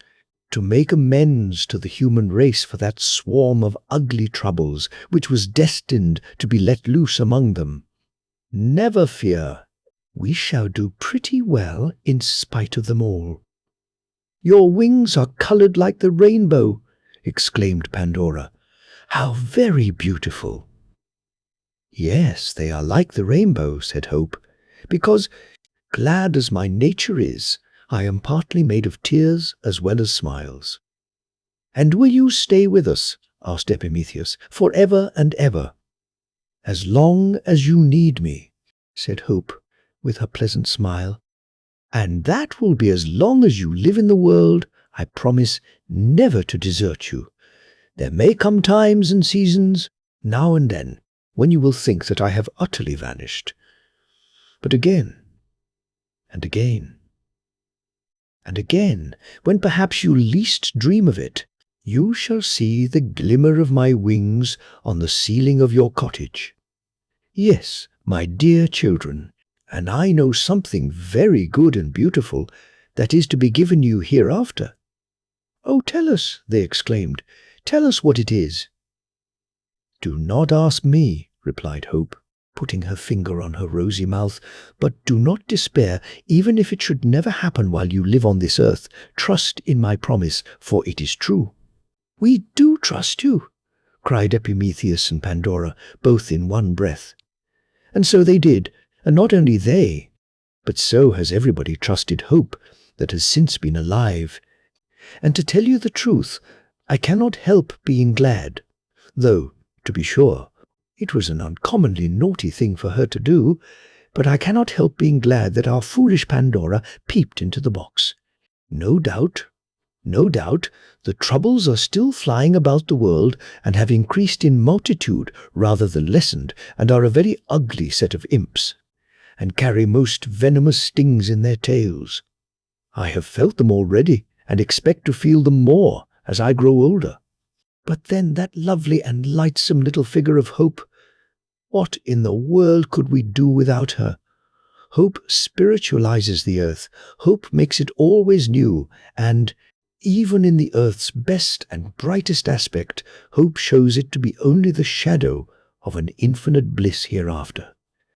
to make amends to the human race for that swarm of ugly troubles which was destined to be let loose among them. Never fear, we shall do pretty well in spite of them all." "Your wings are coloured like the rainbow," exclaimed Pandora. "How very beautiful!" "Yes, they are like the rainbow," said Hope, "because, glad as my nature is, I am partly made of tears as well as smiles." "And will you stay with us," asked Epimetheus, "forever and ever?" "As long as you need me," said Hope, with her pleasant smile. "And that will be as long as you live in the world. I promise never to desert you. There may come times and seasons, now and then, when you will think that I have utterly vanished. But again, and again, and again, when perhaps you least dream of it, you shall see the glimmer of my wings on the ceiling of your cottage. Yes, my dear children, and I know something very good and beautiful that is to be given you hereafter." "Oh, tell us," they exclaimed. "Tell us what it is." "Do not ask me," replied Hope, putting her finger on her rosy mouth, "but do not despair, even if it should never happen while you live on this earth. Trust in my promise, for it is true." "We do trust you," cried Epimetheus and Pandora, both in one breath. And so they did, and not only they, but so has everybody trusted Hope that has since been alive. And to tell you the truth, I cannot help being glad, though, to be sure, it was an uncommonly naughty thing for her to do, but I cannot help being glad that our foolish Pandora peeped into the box. No doubt, the troubles are still flying about the world and have increased in multitude rather than lessened, and are a very ugly set of imps, and carry most venomous stings in their tails. I have felt them already, and expect to feel them more as I grow older. But then that lovely and lightsome little figure of Hope, what in the world could we do without her? Hope spiritualizes the earth. Hope makes it always new, and even in the earth's best and brightest aspect, Hope shows it to be only the shadow of an infinite bliss hereafter.